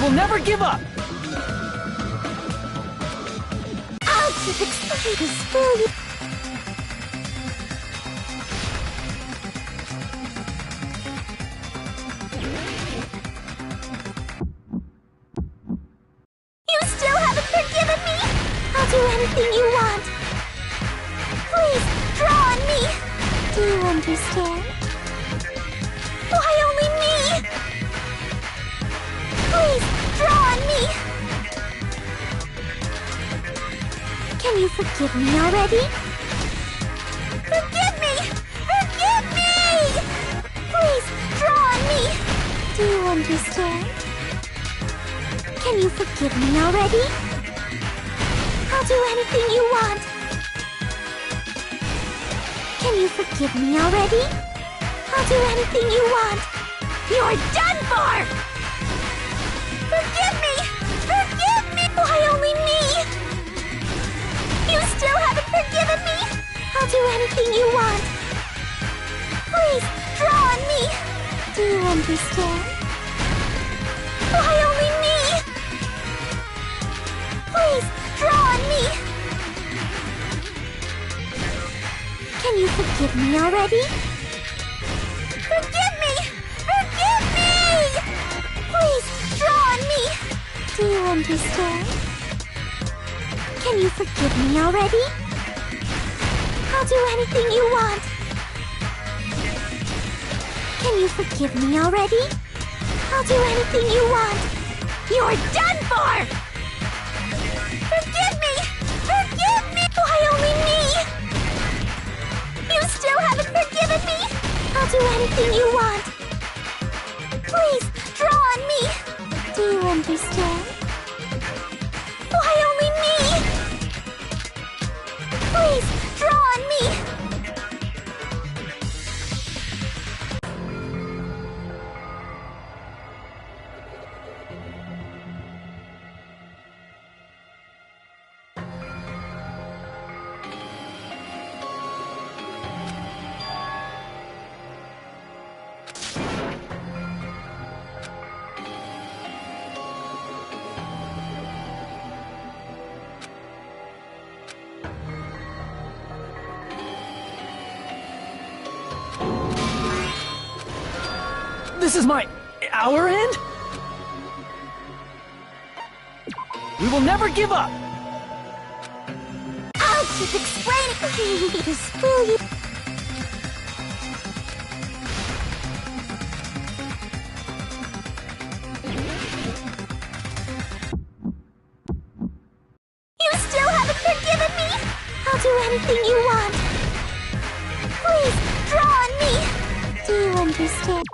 will never give up! I'll keep explaining this for you. You still haven't forgiven me? I'll do anything you want. Please, draw on me. Do you understand? Why only me? Please, draw on me. Can you forgive me already? Forgive me! Forgive me! Please, draw on me. Do you understand? Can you forgive me already? I'll do anything you want. Can you forgive me already? I'll do anything you want. You're done for! Forgive me! Forgive me! Why only me? You still haven't forgiven me? I'll do anything you want. Please, draw on me. Do you understand? Why only me? Please, draw on me. Can you forgive me already? Forgive me! Forgive me! Please, draw on me. Do you understand? Can you forgive me already? I'll do anything you want. Can you forgive me already? I'll do anything you want. You're done for! Forgive me! Forgive me! Why only me? You still haven't forgiven me? I'll do anything you want. Please, draw on me. Do you understand? Why only me? Please, draw on me. This is our end? We will never give up! I'll keep explaining this for you. You still haven't forgiven me? I'll do anything you want. Please, draw on me. Do you understand?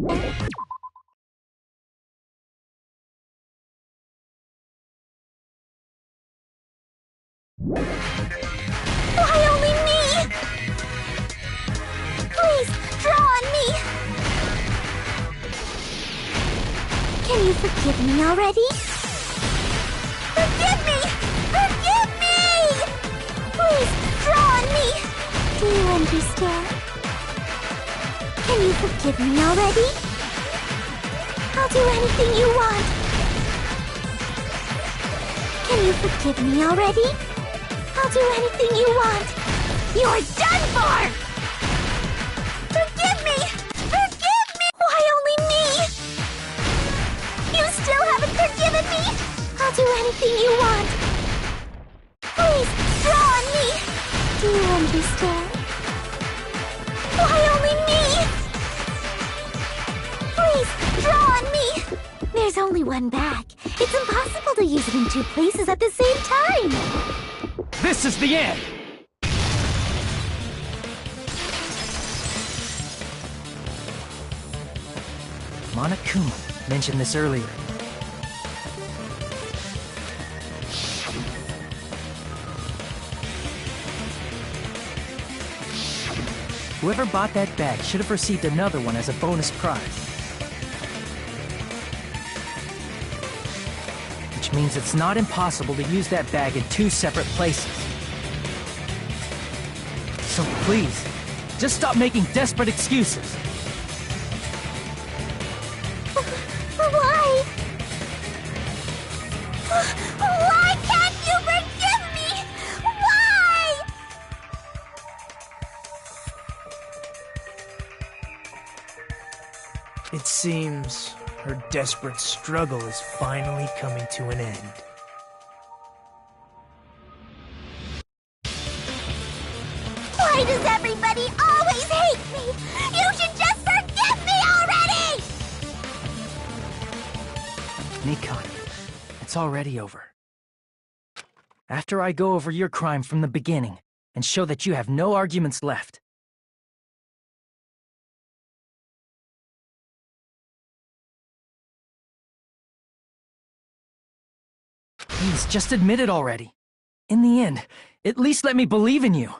Why only me? Please, draw on me! Can you forgive me already? Forgive me! Forgive me! Please, draw on me! Do you understand? Can you forgive me already? I'll do anything you want. Can you forgive me already? I'll do anything you want. You're done for! Forgive me! Forgive me! Why only me? You still haven't forgiven me? I'll do anything you want. Please, draw on me! Do you understand? Why only me? Please, draw on me! There's only one bag. It's impossible to use it in two places at the same time. This is the end! Monokuma mentioned this earlier. Whoever bought that bag should have received another one as a bonus prize. Which means it's not impossible to use that bag in two separate places. So please, just stop making desperate excuses. Why? Why can't you forgive me? Why? It seems her desperate struggle is finally coming to an end. Why does everybody always hate me? You should just forgive me already! Nikon, it's already over. After I go over your crime from the beginning and show that you have no arguments left, please, just admit it already. In the end, at least let me believe in you.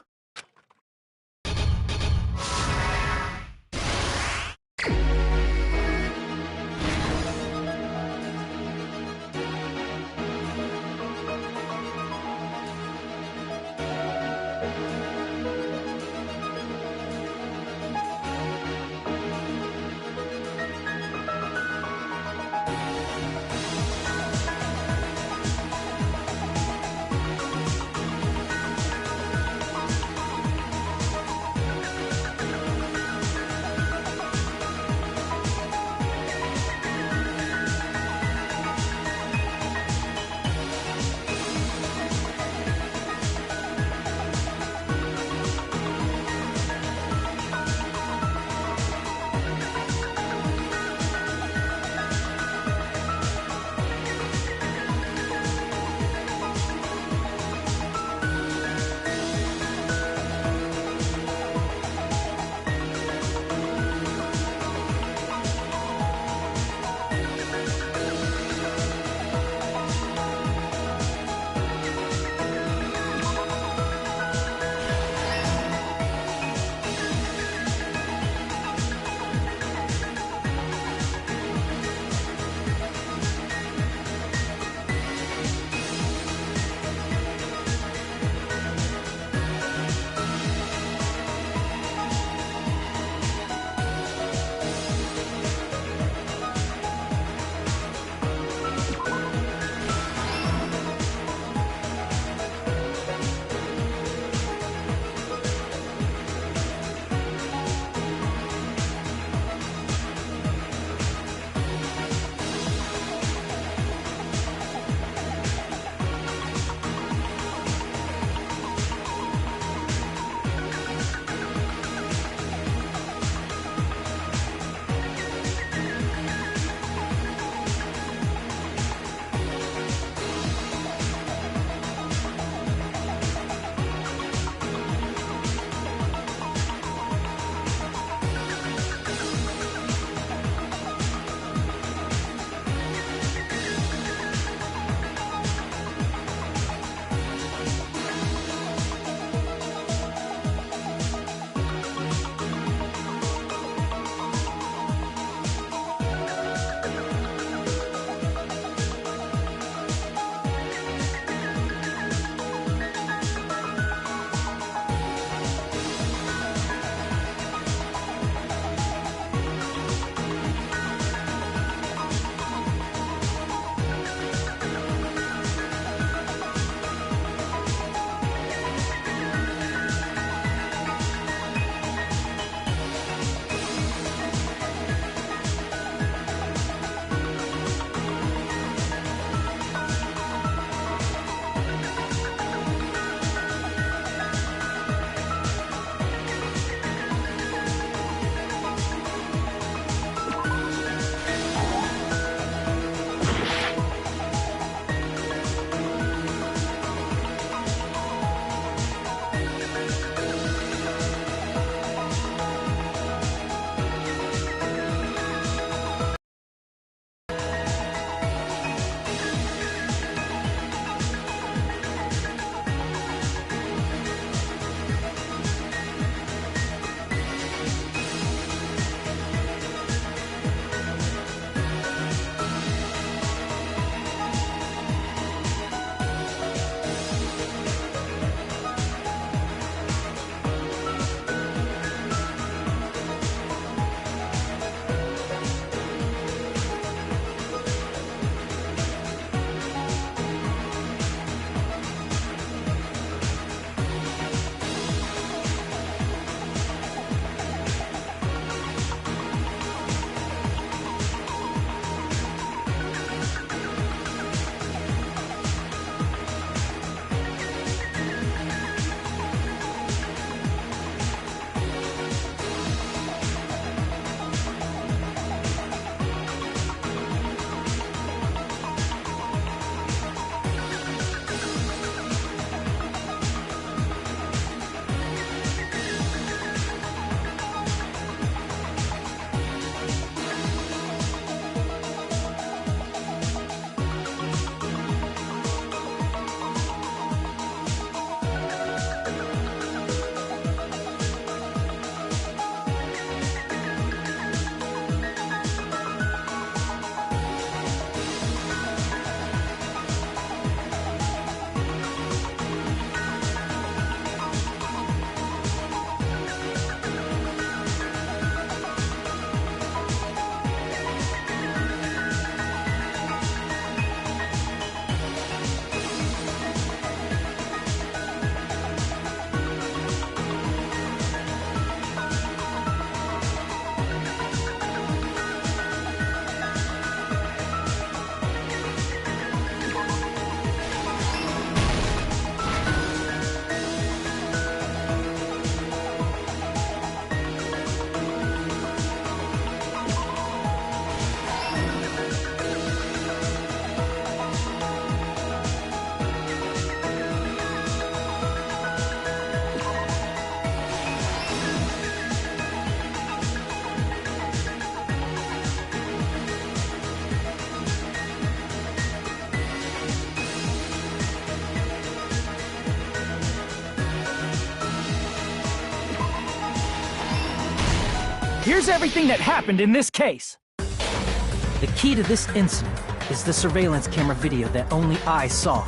here's everything that happened in this case. The key to this incident is the surveillance camera video that only I saw.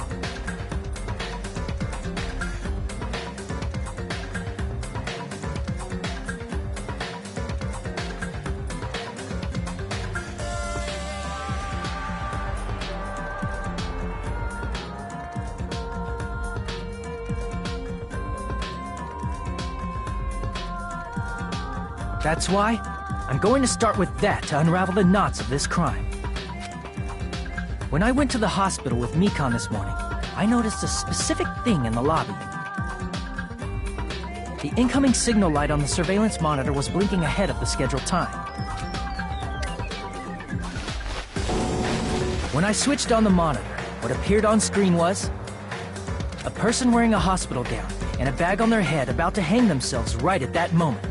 That's why I'm going to start with that to unravel the knots of this crime. When I went to the hospital with Mikan this morning, I noticed a specific thing in the lobby. The incoming signal light on the surveillance monitor was blinking ahead of the scheduled time. When I switched on the monitor, what appeared on screen was a person wearing a hospital gown and a bag on their head about to hang themselves right at that moment.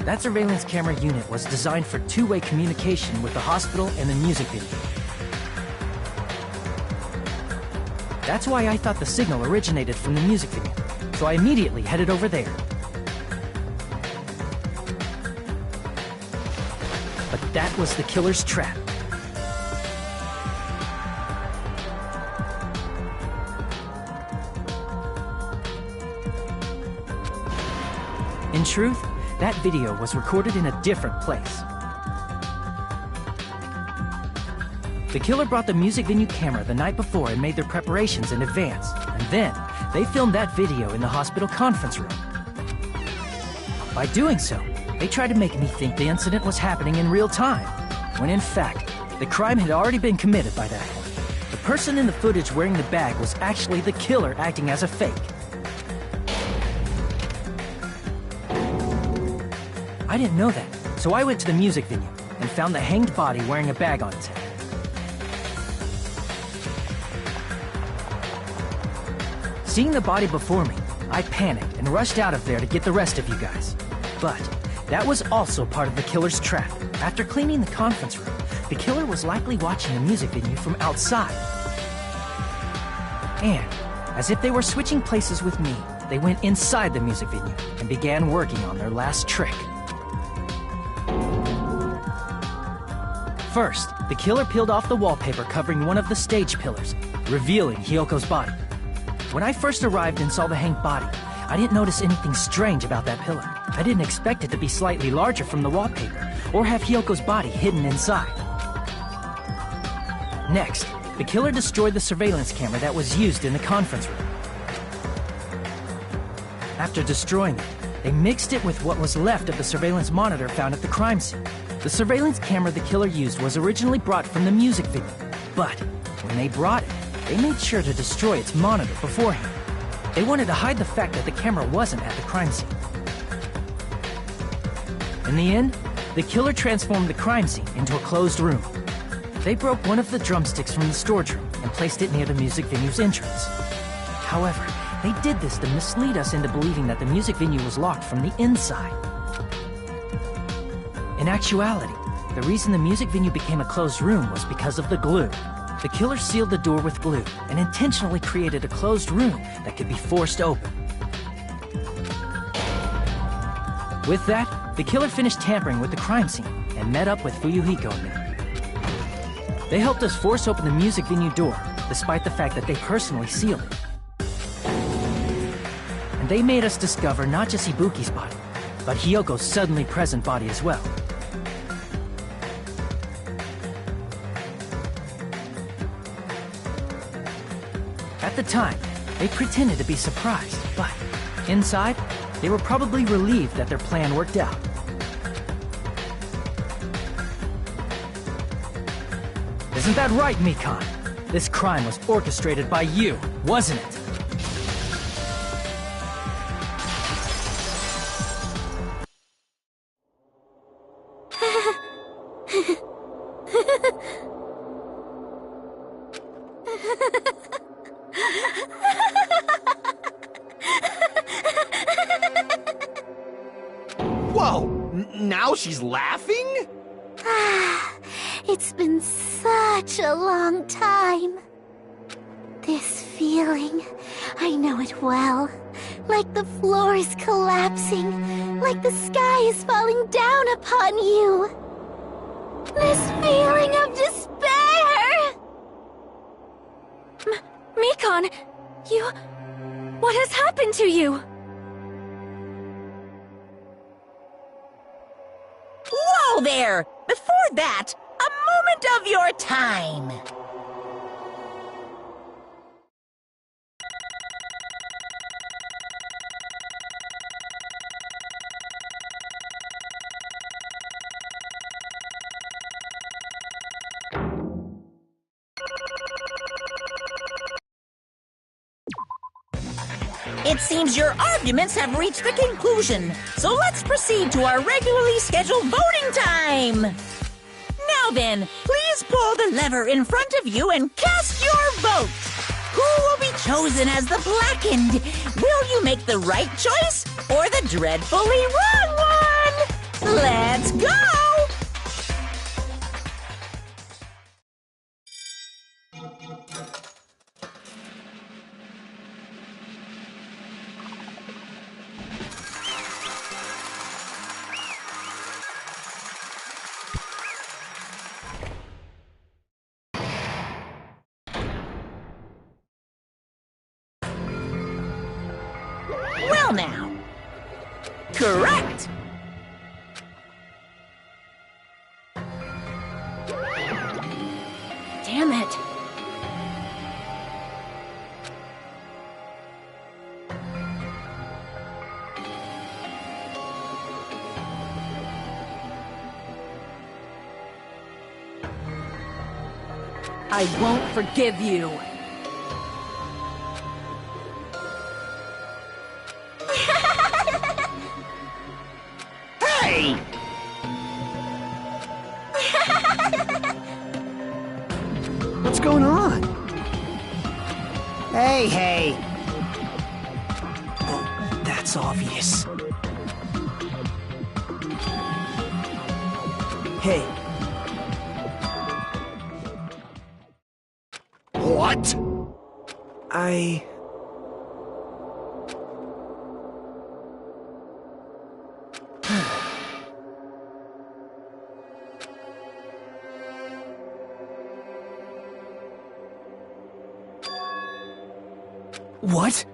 That surveillance camera unit was designed for two-way communication with the hospital and the music video. That's why I thought the signal originated from the music video, so I immediately headed over there. But that was the killer's trap. In truth, that video was recorded in a different place. The killer brought the music venue camera the night before and made their preparations in advance. And then, they filmed that video in the hospital conference room. By doing so, they tried to make me think the incident was happening in real time, when in fact, the crime had already been committed by that point. The person in the footage wearing the bag was actually the killer acting as a fake. I didn't know that, so I went to the music venue and found the hanged body wearing a bag on its head. Seeing the body before me, I panicked and rushed out of there to get the rest of you guys. But that was also part of the killer's trap. After cleaning the conference room, the killer was likely watching the music venue from outside. And, as if they were switching places with me, they went inside the music venue and began working on their last trick. First, the killer peeled off the wallpaper covering one of the stage pillars, revealing Hyoko's body. When I first arrived and saw the hanged body, I didn't notice anything strange about that pillar. I didn't expect it to be slightly larger from the wallpaper, or have Hyoko's body hidden inside. Next, the killer destroyed the surveillance camera that was used in the conference room. After destroying it, they mixed it with what was left of the surveillance monitor found at the crime scene. The surveillance camera the killer used was originally brought from the music video, but when they brought it, they made sure to destroy its monitor beforehand. They wanted to hide the fact that the camera wasn't at the crime scene. In the end, the killer transformed the crime scene into a closed room. They broke one of the drumsticks from the storage room and placed it near the music venue's entrance. However, they did this to mislead us into believing that the music venue was locked from the inside. In actuality, the reason the music venue became a closed room was because of the glue. The killer sealed the door with glue and intentionally created a closed room that could be forced open. With that, the killer finished tampering with the crime scene and met up with Fuyuhiko and me. They helped us force open the music venue door, despite the fact that they personally sealed it. And they made us discover not just Ibuki's body, but Hyoko's suddenly present body as well. At the time, they pretended to be surprised, but inside, they were probably relieved that their plan worked out. Isn't that right, Mikan? This crime was orchestrated by you, wasn't it? Whoa! Now she's laughing? It's been such a long time. This feeling, I know it well. Like the floor is collapsing, like the sky is falling down upon you. This feeling of despair! Mikon, you... What has happened to you? Whoa there! Before that, a moment of your time. It seems your arguments have reached a conclusion, so let's proceed to our regularly scheduled voting time! Now then, please pull the lever in front of you and cast your vote! Who will be chosen as the blackened? Will you make the right choice or the dreadfully wrong one? Let's go! Well now. Correct! Damn it. I won't forgive you. Hey! What's going on? Hey. Oh, that's obvious. Hey. What? What?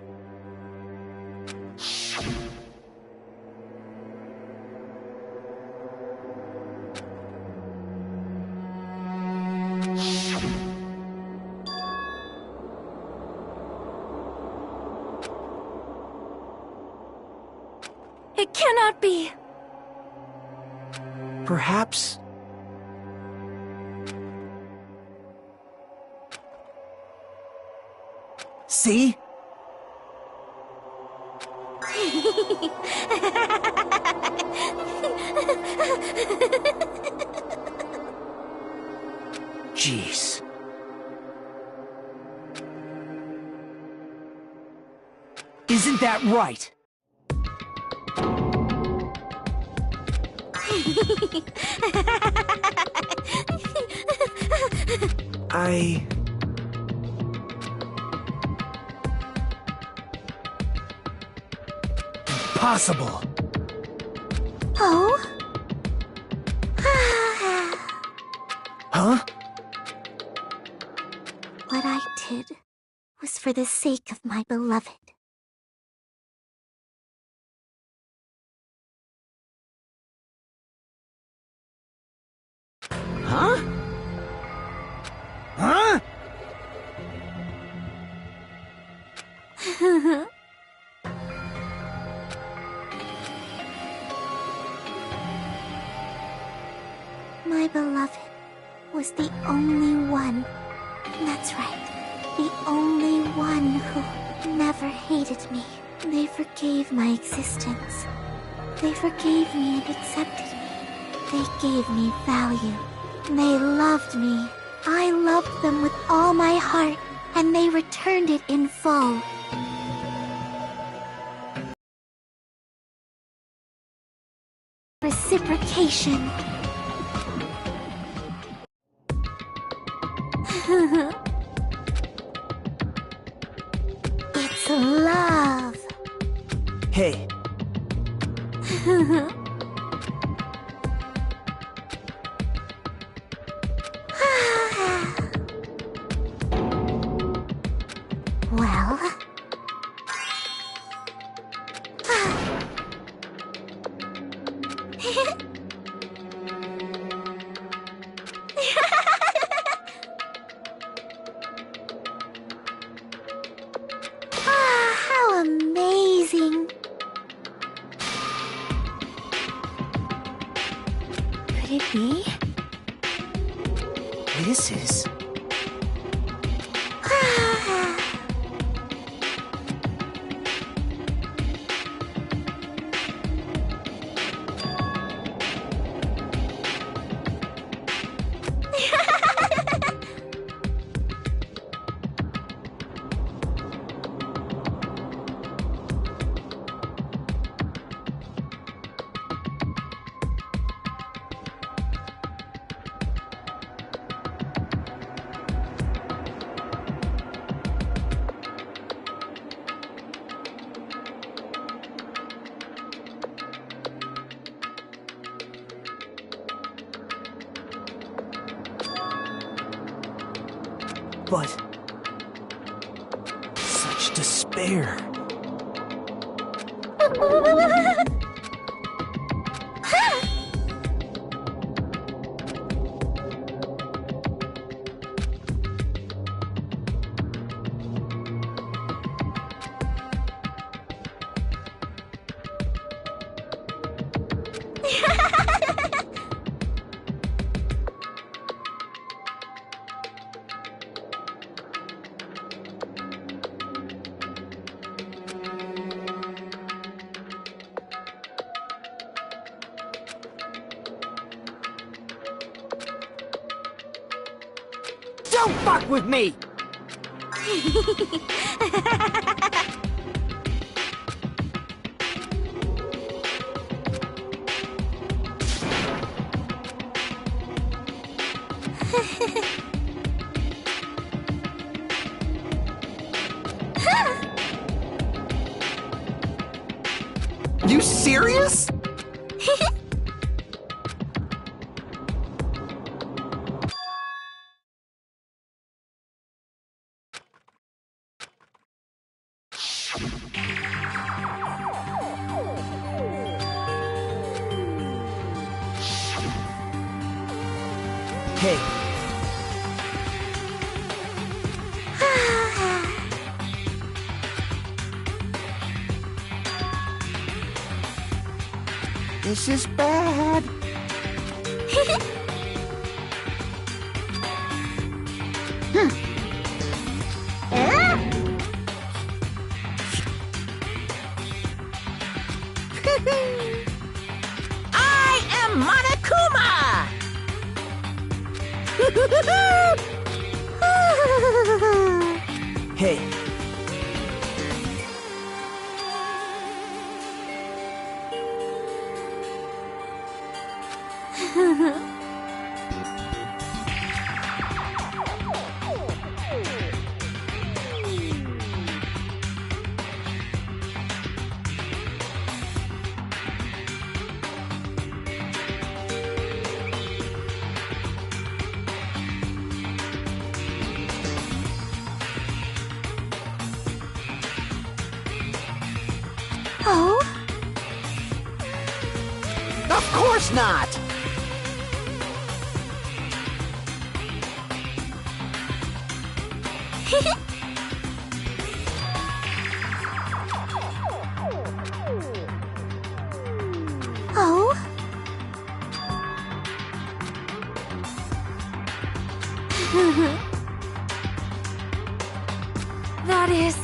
It cannot be. Perhaps... See? Jeez. Isn't that right? Impossible. Oh? Huh? What I did was for the sake of my beloved. Huh? Huh? My beloved was the only one. That's right. The only one who never hated me. They forgave my existence. They forgave me and accepted me. They gave me value. They loved me. I loved them with all my heart, and they returned it in full. Reciprocation. It's love. Hey. Well... how amazing. Could it be? This is... But... such despair. Don't fuck with me! You serious? Hey. This is bad. I am Monokuma! Hey. Oh? Of course not! Oh? That is...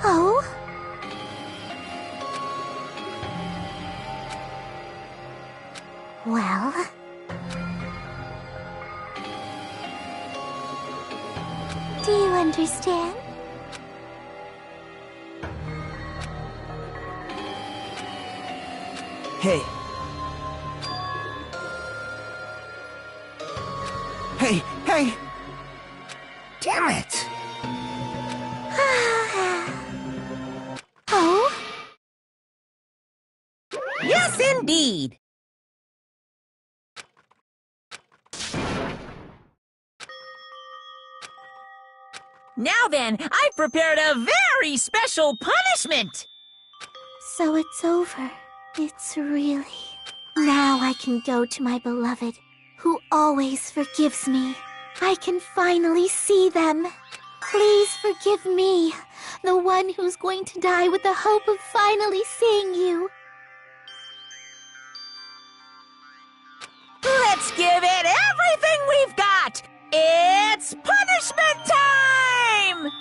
Oh? Well... understand. Hey. Hey, hey! Damn it! Oh? Yes, indeed. Now then, I've prepared a very special punishment. So it's over. It's really... Now I can go to my beloved, who always forgives me. I can finally see them. Please forgive me, the one who's going to die with the hope of finally seeing you. Let's give it everything we've got. It's punishment time!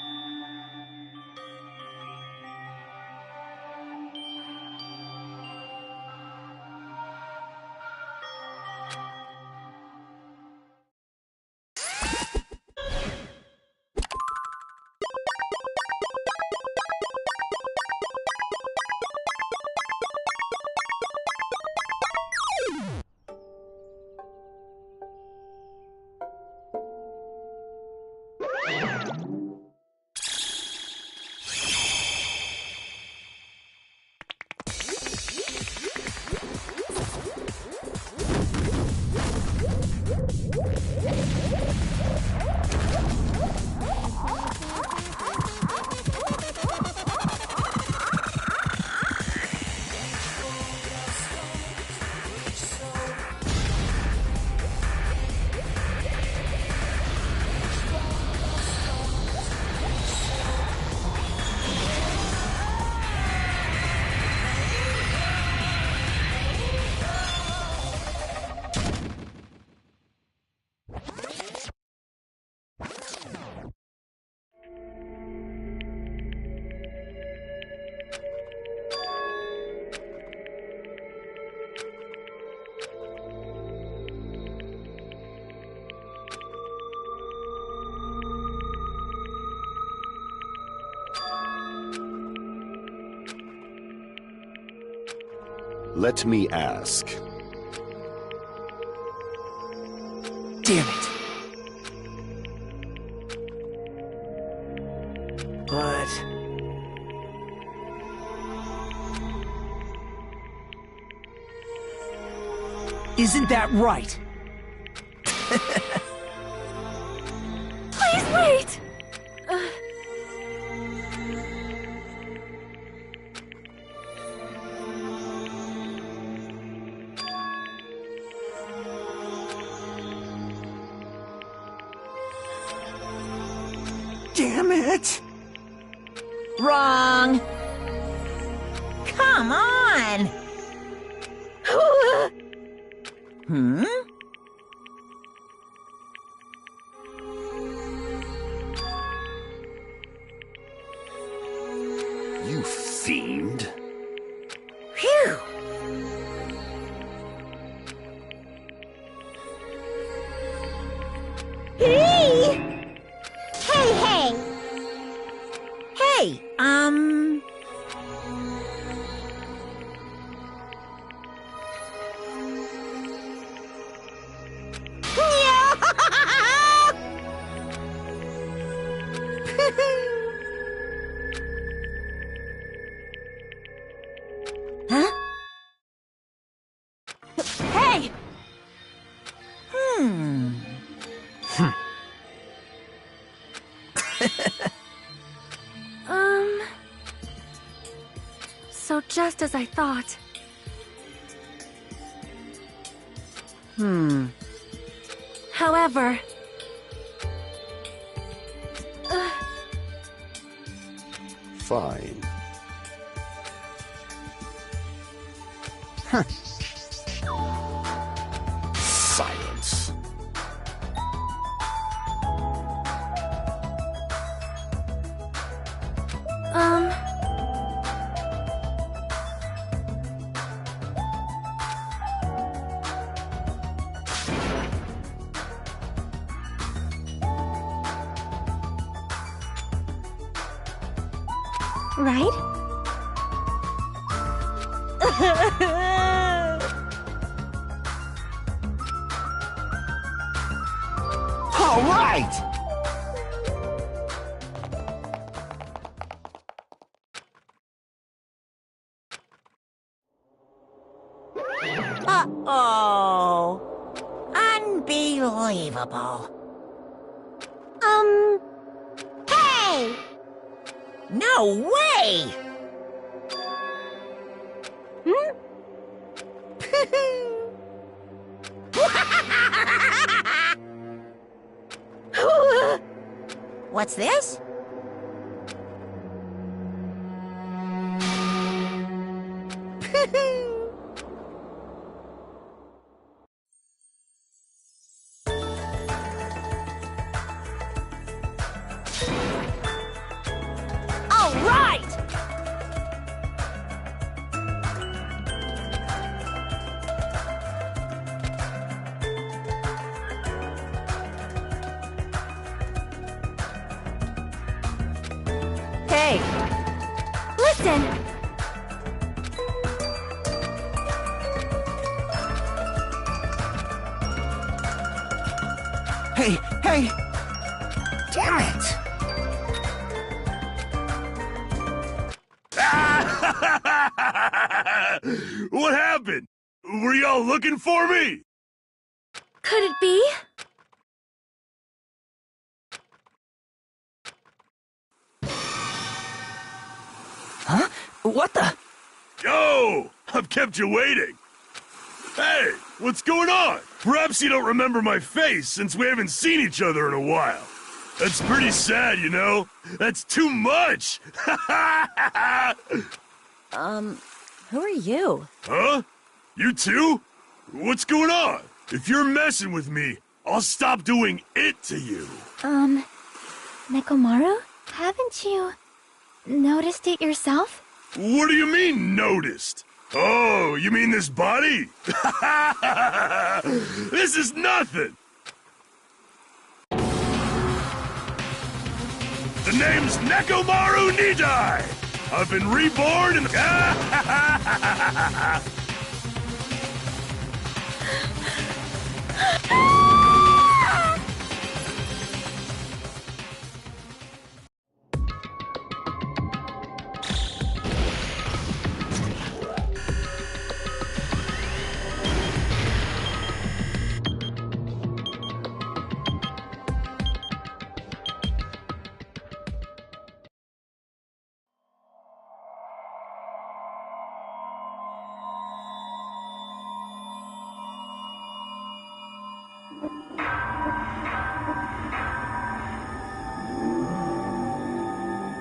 Let me ask. Damn it! But... Isn't that right? Please wait! Damn it! Wrong. Come on. Hmm? You fiend. Phew. Hey! Hey! Hey, Huh? Hey! So just as I thought. However... Fine. Silence. right? All right! Uh-oh. Unbelievable. Hey! No way! What's this? All right! Hey, Listen! Hey, hey! Damn it! What happened? Were y'all looking for me? Could it be? Huh? What the? Yo! I've kept you waiting. Hey, what's going on? Perhaps you don't remember my face since we haven't seen each other in a while. That's pretty sad, you know? That's too much! who are you? Huh? You too? What's going on? If you're messing with me, I'll stop doing it to you. Nekomaru? Haven't you noticed it yourself? What do you mean, noticed? Oh, you mean this body? This is nothing! The name's Nekomaru Nidai! I've been reborn in the...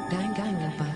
Danganronpa.